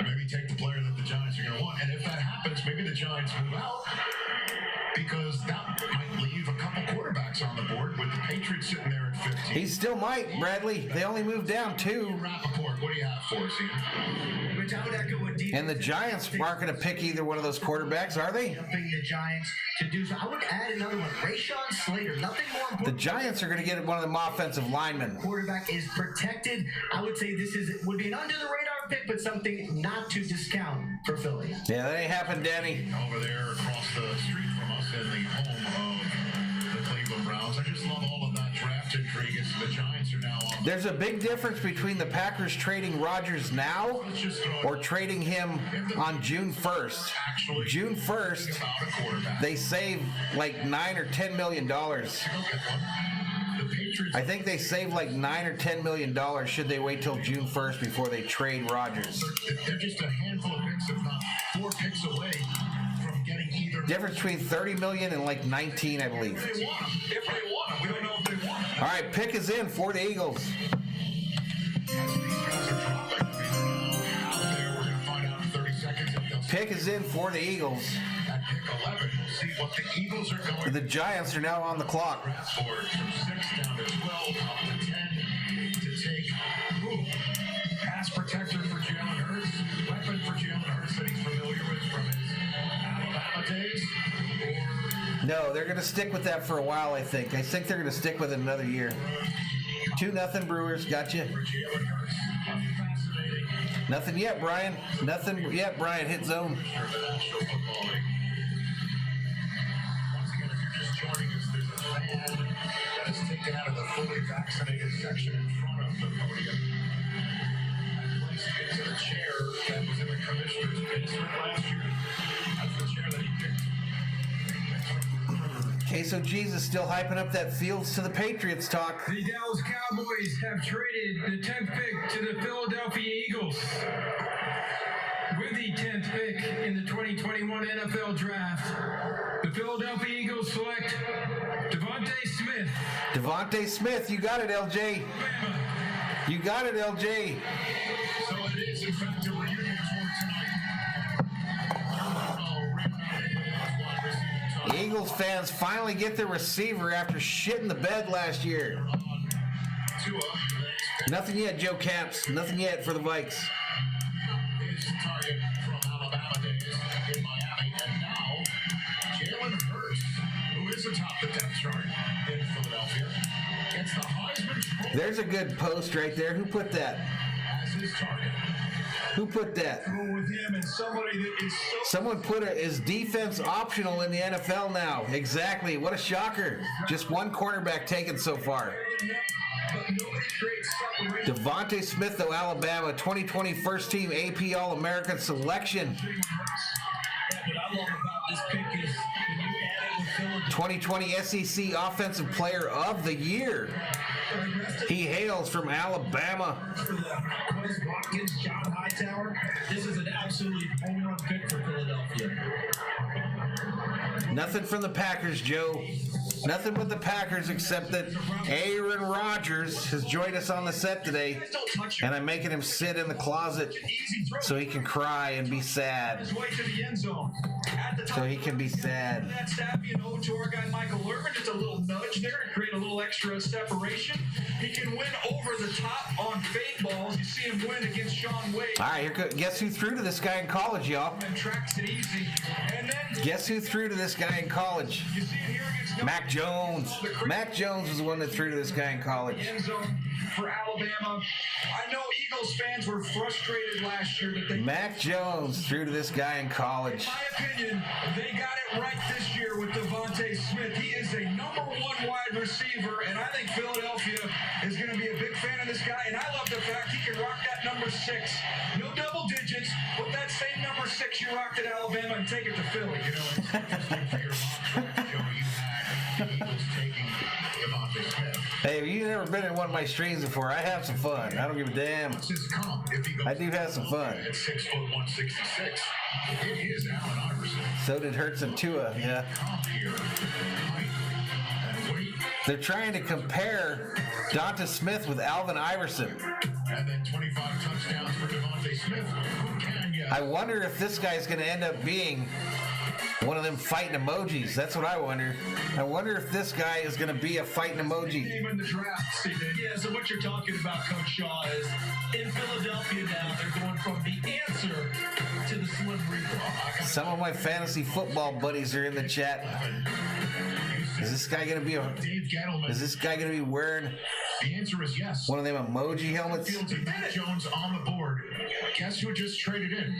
Maybe take the player that the Giants are going to want. And if that happens, maybe the Giants move out. Because that might leave a couple quarterbacks on the board with the Patriots sitting there at 15. He still might, Bradley. They only moved down 2. Rappaport, what do you have for us here? And the Giants aren't going to pick either one of those quarterbacks, are they? The Giants to do so. I would add another one. Rashawn Slater. Nothing more important. The Giants are going to get one of them offensive linemen. Quarterback is protected. I would say this would be an under the radar pick, but something not to discount for Philly. Yeah, that ain't happened, Danny. Over there across the street from us in the home of the Cleveland Browns. I just love all of that draft intrigue. The Giants are now on. There's a big difference between the Packers trading Rodgers now or trading him on June 1st. June 1st, they save like $9 or $10 million. I think they save like $9 or $10 million should they wait till June 1st before they trade Rodgers. They're just a handful of picks, if not 4 picks away from getting either. Difference between 30 million and like 19, I believe. If they want them. We don't know if they want them. All right, pick is in for the Eagles. As these guys are dropping out there, we're going to find out in 30 seconds if they'll. Pick is in for the Eagles. At pick 11, we'll see what the Eagles are going. The Giants are now on the clock. Draft board from 6 down to 12, up to 10 to take. Pass protector for Jalen Hurts. Weapon for Jalen Hurts that he's familiar with from his Alabama days. No, they're going to stick with that for a while, I think. I think they're going to stick with it another year. 2-0 Brewers. Gotcha. Nothing yet, Brian. Nothing yet, Brian. Hit zone. Once again, if you're just joining us, there's a fan that is taken out of the fully vaccinated section in front of the podium and placed into the chair that was in the commissioner's basement last year. That's the chair that he picked. Okay, Queso Jesus still hyping up that Fields to the Patriots talk. The Dallas Cowboys have traded the 10th pick to the Philadelphia Eagles. With the 10th pick in the 2021 NFL Draft, the Philadelphia Eagles select Devontae Smith. Devontae Smith, you got it, LJ. Alabama. You got it, LJ. So it is, in fact, a reunion tour tonight. Eagles fans finally get their receiver after shitting the bed last year. Nothing yet, Joe Camps. Nothing yet for the Vikes. His target from Alabama days in Miami, and now Jalen Hurts, who is atop the depth chart in Philadelphia, gets the Heisman Trophy There's a good post right there. Who put that? as his target. Who put that? Go with him and somebody that is so. Someone put it as defense optional in the NFL now. Exactly. What a shocker. Just one cornerback taken so far. But nobody creates separation. Devontae Smith, though, Alabama, 2020 first team AP All-American selection. What I love about this pick is when you add it with Philadelphia. 2020 SEC Offensive Player of the Year. He hails from Alabama. For the Quez Watkins, John Hightower, this is an absolutely home run pick for Philadelphia. Nothing from the Packers, Joe. Nothing but the Packers, except that Aaron Rodgers has joined us on the set today, and I'm making him sit in the closet so he can cry and be sad. His way to the end zone. At the top So he can be sad. that savvy and ode to our guy Michael Irvin, just a little nudge there and create a little extra separation. He can win over the top on fade balls. You see him win against Sean Wade. All right, guess who threw to this guy in college, y'all? And tracks it easy. And then Guess who threw to this guy in college? you see it here against Mac Jones. Mac Jones was the one that threw to this guy in college. end zone for Alabama. I know Eagles fans were frustrated last year that they. Mac Jones threw to this guy in college. In my opinion, they got it right this year with Devontae Smith. He is a #1 wide receiver, and I think Philadelphia is going to be a big fan of this guy. And I love the fact he can rock that number 6. No double digits, but that same number 6 you rocked at Alabama and take it to Philly. You know, it's interesting for your mantra, Joe, you had the Eagles taking Devontae Smith. Hey, you've never been in one of my streams before. I have some fun. I don't give a damn. It's his comp if he goes I do have some fun. at 6'166". It is Allen Iverson. So did Hurts and Tua, yeah. Comp here. Height and weight. They're trying to compare Donta Smith with Alvin Iverson. And then 25 touchdowns for Devontae Smith. Who can you? I wonder if this guy's going to end up being one of them fighting emojis. That's what I wonder. I wonder if this guy is going to be a fighting emoji. Name in the draft, see, yeah, so what you're talking about, Coach Shaw, is in Philadelphia now, they're going from the answer to the Slim Reaper. Some of my fantasy football buddies are in the chat. Is this guy going to be Dave Gettleman. Is this guy going to be wearing The answer is yes. one of them emoji helmets? Fields and Matt Jones on the board. Guess who just traded in?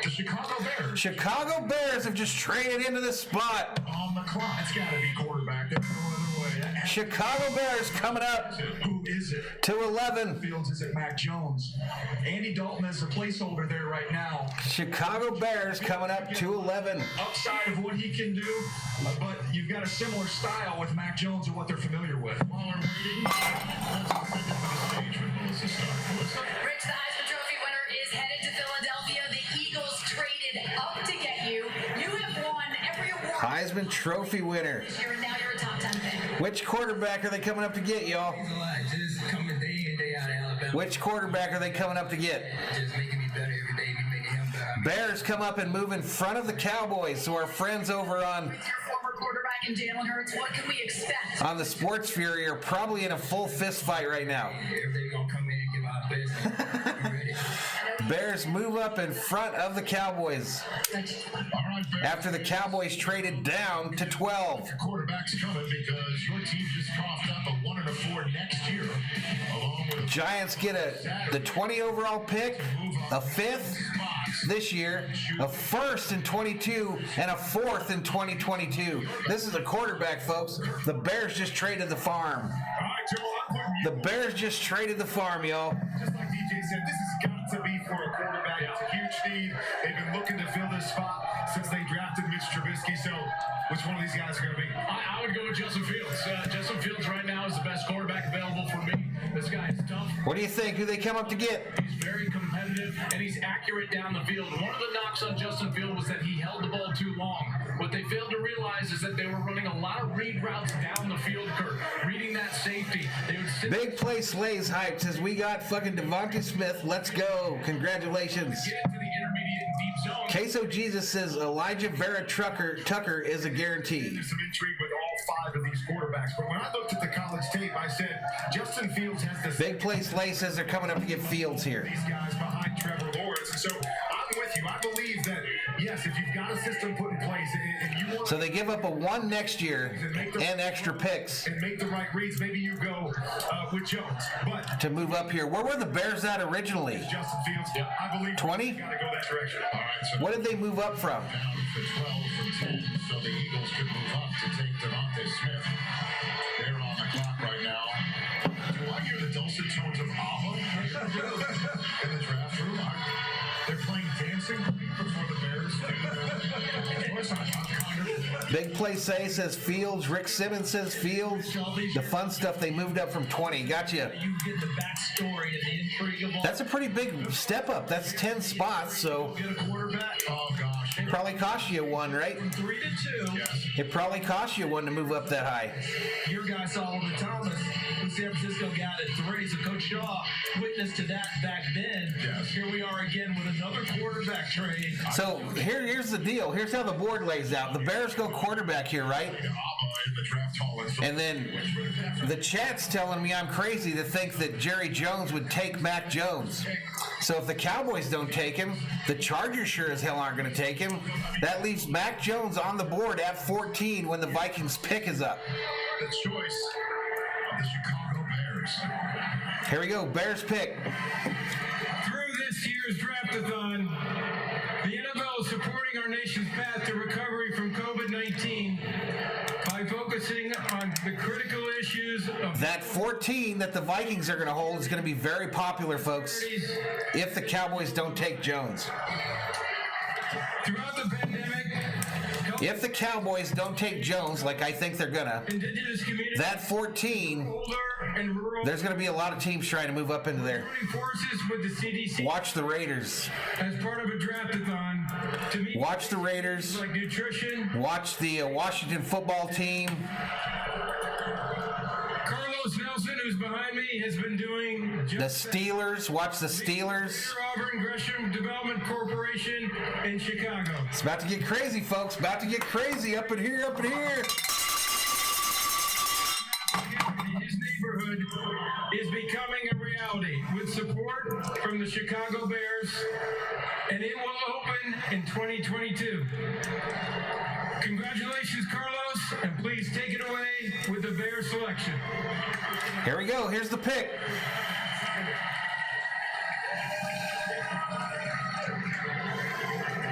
The Chicago Bears. Chicago Bears have just traded into this spot. On the clock. It's got to be quarterback. There's no other way. Chicago Bears coming up Who is it? to 11. Fields is it Mac Jones. Andy Dalton is a placeholder there right now. Chicago Bears coming up to 11. Upside of what he can do, but you've got a similar style with Mac Jones and what they're familiar with. While we're waiting, let's send it to the stage with Melissa Stark. Melissa? Rich, the Heisman Trophy winner is headed to Philadelphia. The Eagles traded up to get you. You have won every award. Heisman Trophy winner. Now you're a top 10 pick. Which quarterback are they coming up to get, y'all? Just coming day in, day out of Alabama. Which quarterback are they coming up to get? Just making me better every day. Me making him better. Bears come up and move in front of the Cowboys. So our friends over on With your former quarterback in Jalen Hurts, what can we expect? the Sports Fury are probably in a full fist fight right now. Everything gonna come in and give our best. You ready? Bears move up in front of the Cowboys All right, Bears. after the Cowboys traded down to 12. Quarterback's coming because your team just coughed up a 1-4 next year, along with Giants get the 20 overall pick, a 5th this year, a 1st in 22, and a 4th in 2022. This is a quarterback, folks. The Bears just traded the farm. All right, Joe, I'm putting you. The Bears just traded the farm, y'all. Just like DJ said, this has got to be for a quarterback. It's a huge need. They've been looking to fill this spot since they drafted Mitch Trubisky. So, which one of these guys are going to be? I would go with Justin Fields. Justin Fields right now is the best quarterback available for me. This guy is tough. What do you think? Who they come up to get? He's very competitive, and he's accurate down the field. One of the knocks on Justin Fields was that he held the ball too long. What they failed to realize is that they were running a lot of read routes down the field, Kurt. Reading that safety. They would sit Big Play Slays hype says we got fucking Devontae Smith. Let's go. Congratulations. get into the intermediate and deep zone. Queso Jesus says Elijah Vera Tucker is a guarantee. There's some intrigue with all 5 of these quarterbacks. But when I looked at the college tape, I said Justin Fields has the Big Play Slay says they're coming up to get Fields here. these guys behind Trevor Lawrence. And so I'm with you. I believe that, yes, if you've got a system put in place and you want So they give up a 1 next year and extra picks and make the right reads, maybe you go with Jones. But to move up here. Where were the Bears at originally? Justin Fields, I believe 20? you got to go that direction. All right, so What did they move up from? down to 12 from 10, so the Eagles could move up to take Devontae Smith. They're on the clock right now. Do I hear the dulcet tones of ABBA in the draft room? They're playing Dancing Queen before the Bears. Of course, I'm kind of. Big Play says Fields. Rick Simmons says Fields. The fun stuff, they moved up from 20. Gotcha. You get the backstory and the intrigue of all. That's a pretty big step up. That's 10 spots, so Get a quarterback. Oh, gosh. probably cost you 1, right? From 3 to 2. Yes. It probably cost you 1 to move up that high. Your guy Solomon Thomas, the San Francisco guy at 3. So Coach Shaw witnessed to that back then. Yes. Here we are again with another quarterback trade. So here's the deal. Here's how the board lays out. The Bears go quarterback here, right? ABBA in the draft hall. And then the chat's telling me I'm crazy to think that Jerry Jones would take Mac Jones. So if the Cowboys don't take him, the Chargers sure as hell aren't going to take him. That leaves Mac Jones on the board at 14 when the Vikings pick is up. The choice of the Chicago Bears. Here we go, Bears pick. Through this year's draft-a-thon, the NFL is supporting our nation's path to recovery from COVID-19 by focusing on the critical issues of That 14 that the Vikings are going to hold is going to be very popular, folks, if the Cowboys don't take Jones. throughout the pandemic. If the Cowboys don't take Jones, like I think they're going to, Indigenous communities, that 14, older and rural, there's going to be a lot of teams trying to move up into there. joining forces with the CDC Watch the Raiders. as part of a draft-a-thon to meet Watch the Raiders. like nutrition. Watch the Washington football team. Carlos Nelson, who's behind me, has been doing The just Steelers. Watch the Steelers. Auburn Gresham Development Corporation in Chicago. It's about to get crazy, folks. About to get crazy up in here, up in here. His neighborhood is becoming a reality with support from the Chicago Bears, and it will open in 2022. Congratulations, Carlos, and please take it away with the Bears selection. Here we go. Here's the pick.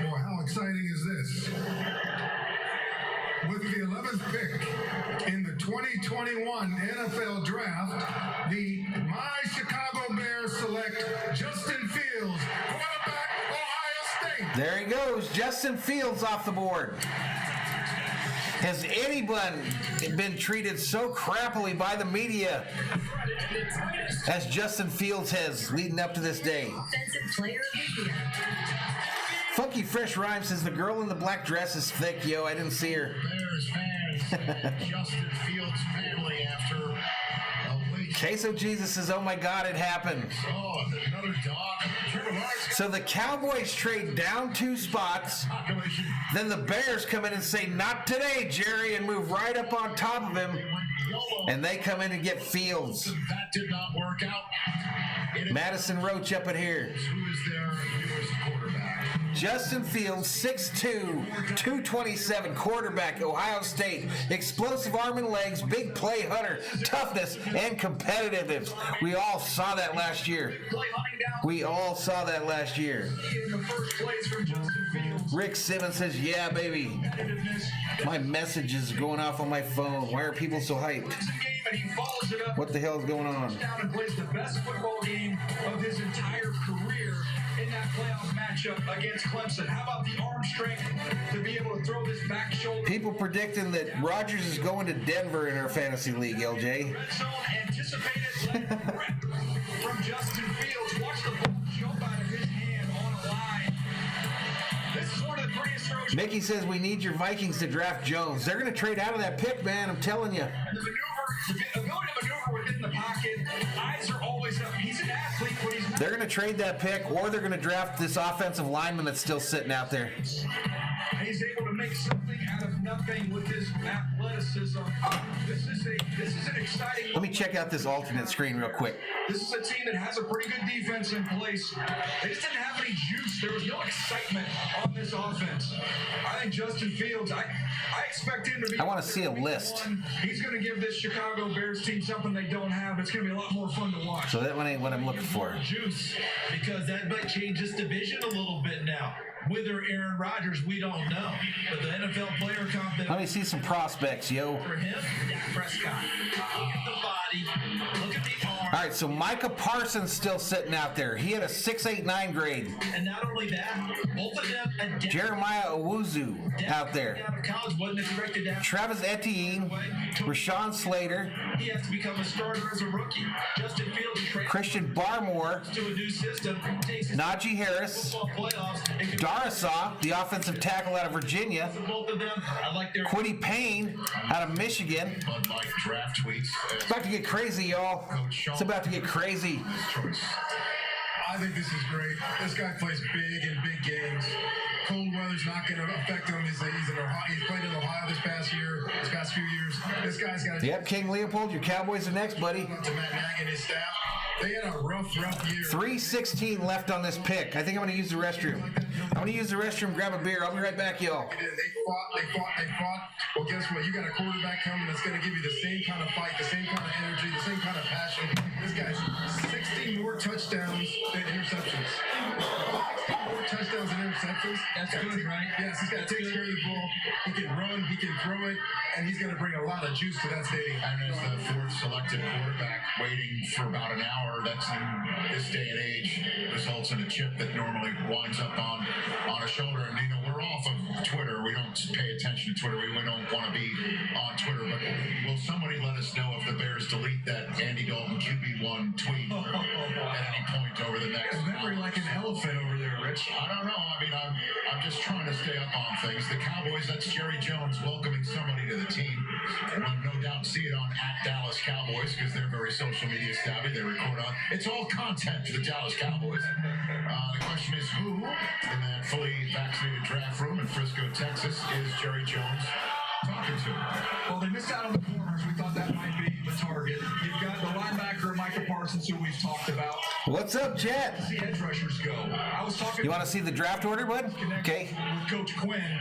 Boy, how exciting is this? With the 11th pick in the 2021 NFL Draft, the My Chicago Bears select Justin Fields, quarterback, Ohio State. There he goes. Justin Fields off the board. Has anyone been treated so crappily by the media as Justin Fields has leading up to this day? Offensive player of the year. Funky Fresh Rhyme says the girl in the black dress is thick. Yo, I didn't see her. Bears fans, Justin Fields' family after a late. Queso Jesus says, oh my God, it happened. Oh, and another dog. Trevor Lawrence. So the Cowboys trade down 2 spots. Population. Then the Bears come in and say, not today, Jerry, and move right up on top of him. Went YOLO. And they come in and get Fields. That did not work out. It is Madison Roach up in here. who is their newest quarterback. Justin Fields, 6'2", 227, quarterback, Ohio State. Explosive arm and legs, big play hunter, toughness, and competitiveness. We all saw that last year. Play hunting down We all saw that last year. in the first place from Justin Fields. Rick Simmons says, yeah, baby. Competitiveness. My message is going off on my phone. Why are people so hyped? Wins a game and he follows it up. What the hell is going on? Down and plays the best football game of his entire career in that playoff matchup against Clemson. How about the arm strength to be able to throw this back shoulder? People predicting that Rodgers is going to Denver in our fantasy league, LJ. Red zone anticipated rip from Justin Fields. Watch the ball jump out of his hand on a line. This is one of the prettiest throws. Mickey says we need your Vikings to draft Jones. They're going to trade out of that pick, man. I'm telling you. And the ability to maneuver within the pocket. Eyes are always up. He's an athlete, but he's not. They're going to trade that pick, or they're going to draft this offensive lineman that's still sitting out there. And he's able to make something out of nothing with his athleticism. This is an exciting. Let me check out this alternate screen real quick. This is a team that has a pretty good defense in place. They just didn't have any juice. There was no excitement on this offense. I think Justin Fields, I expect him to be. I want to see a list. He's going to give this Chicago Bears team something they don't have. It's going to be a lot more fun to watch. So that one ain't what I'm looking for. Juice, because that might change this division a little bit now. Whether Aaron Rodgers, we don't know. But the NFL player comp. Let me see some prospects, yo. For him, Dak Prescott. Look at the body. Look at the arm. All right, so Micah Parsons still sitting out there. He had a 6.89 grade. And not only that, both of them adapted. Jeremiah Owuzu out there. Out of college wasn't expected to have. Travis Etienne, Rashawn Slater. He has to become a starter as a rookie. Justin Fields Christian Barmore. To a new system. Najee Harris. Darrisaw, the offensive tackle out of Virginia. Both of them, I like their. Quiddy Payne out of Michigan. Like draft tweets. It's about to get crazy, y'all. It's about to get crazy. I think this is great. This guy plays big in big games. Cold weather's not going to affect him. He's played in Ohio this past few years. This guy's got. Yep, King Leopold, your Cowboys are next, buddy. To Matt Nagy and his staff. They had a rough year. 3:16 left on this pick. I think I'm going to use the restroom. I'm going to use the restroom, grab a beer. I'll be right back, y'all. They fought. Well, guess what? You got a quarterback coming that's going to give you the same kind of fight, the same kind of energy, the same kind of passion. This guy's 16 more touchdowns than interceptions. 16 more touchdowns than interceptions. That's good, right? Yes, he's got to take care of the ball. He can run, he can throw it, and he's going to bring a lot of juice to that stadium. And as the fourth selected quarterback waiting for about an hour, that's in this day and age results in a chip that normally winds up on a shoulder. And we're off of Twitter. We don't pay attention to Twitter. We don't want to be on Twitter. But will somebody let us know if the Bears delete that Andy Dalton QB1 tweet at any point over the next? Memory like an elephant over there, Rich. I don't know. I mean, I'm just trying to stay up on things. The Cowboys, that's Jerry Jones welcoming somebody to the team. And we'll no doubt see it on @Dallas Cowboys because they're very social media savvy. They record on. It's all content for the Dallas Cowboys. The question is who in that fully vaccinated draft room in Frisco, Texas, is Jerry Jones talking to? Well, they missed out on the corners. We thought that might be the target. You've got the linebacker, Micah Parsons, who we've talked about. What's up, Jet? See edge rushers go. I was talking. You want to see the draft order, bud? Okay. With Coach Quinn.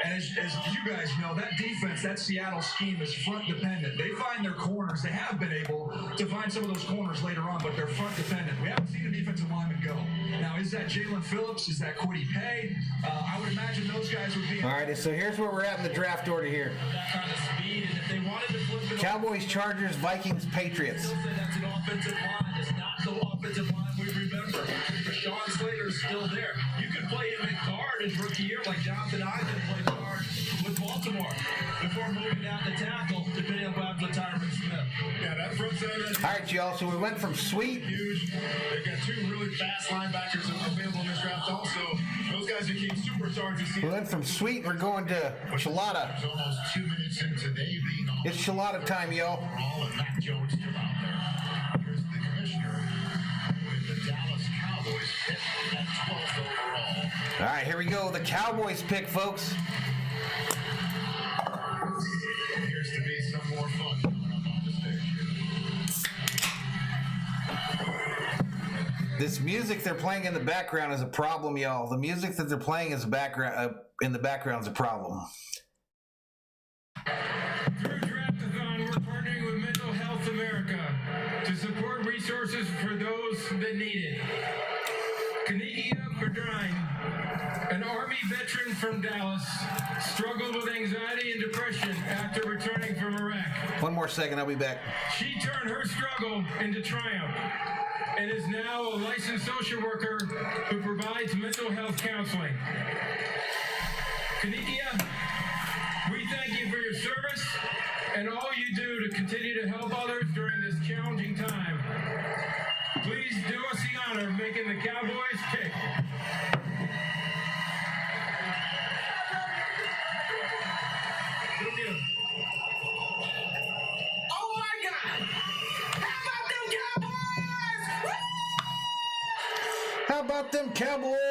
And as you guys know, that defense, that Seattle scheme is front dependent. They find their corners. They have been able to find some of those corners later on, but they're front dependent. We haven't seen a defensive lineman go. Now, is that Jalen Phillips? Is that Quiddy Pay? I would imagine those guys would be. All right, so here's where we're at in the draft order here. That kind of speed, and if they wanted to flip it. Cowboys, Chargers, Vikings, Patriots. That's an offensive line. It's not the offensive line we remember. Rashawn Slater's still there. You could play him at guard his rookie year, like Jonathan Eisen played guard with Baltimore before moving down to tackle, depending on what Tyron Smith. Yeah, that front side. All right, y'all. So we went from sweet. Huge. They've got two really fast linebackers available in this draft. Also, those guys became superstars. We went from sweet. We're going to Chilada. There's almost 2 minutes into today being on. It's Chilada time, y'all. And Mac Jones come out there. Here's the commissioner with the Dallas Cowboys pick at 12th overall. All right, here we go. The Cowboys pick, folks. Appears to be some more fun coming up on the stage. This music they're playing in the background is a problem, y'all. The music that they're playing is in the background is a problem. Through Draftathon, we're partnering with Mental Health America to support resources for those that need it. Kanikia Bedrine, an Army veteran from Dallas, struggled with anxiety and depression after returning from Iraq. One more second, I'll be back. She turned her struggle into triumph and is now a licensed social worker who provides mental health counseling. Kanikia, we thank you for your service and all you do to continue to help others during this challenging time. Please do us the honor of making the Cowboys pick. Oh my God! How about them Cowboys? Woo! How about them Cowboys?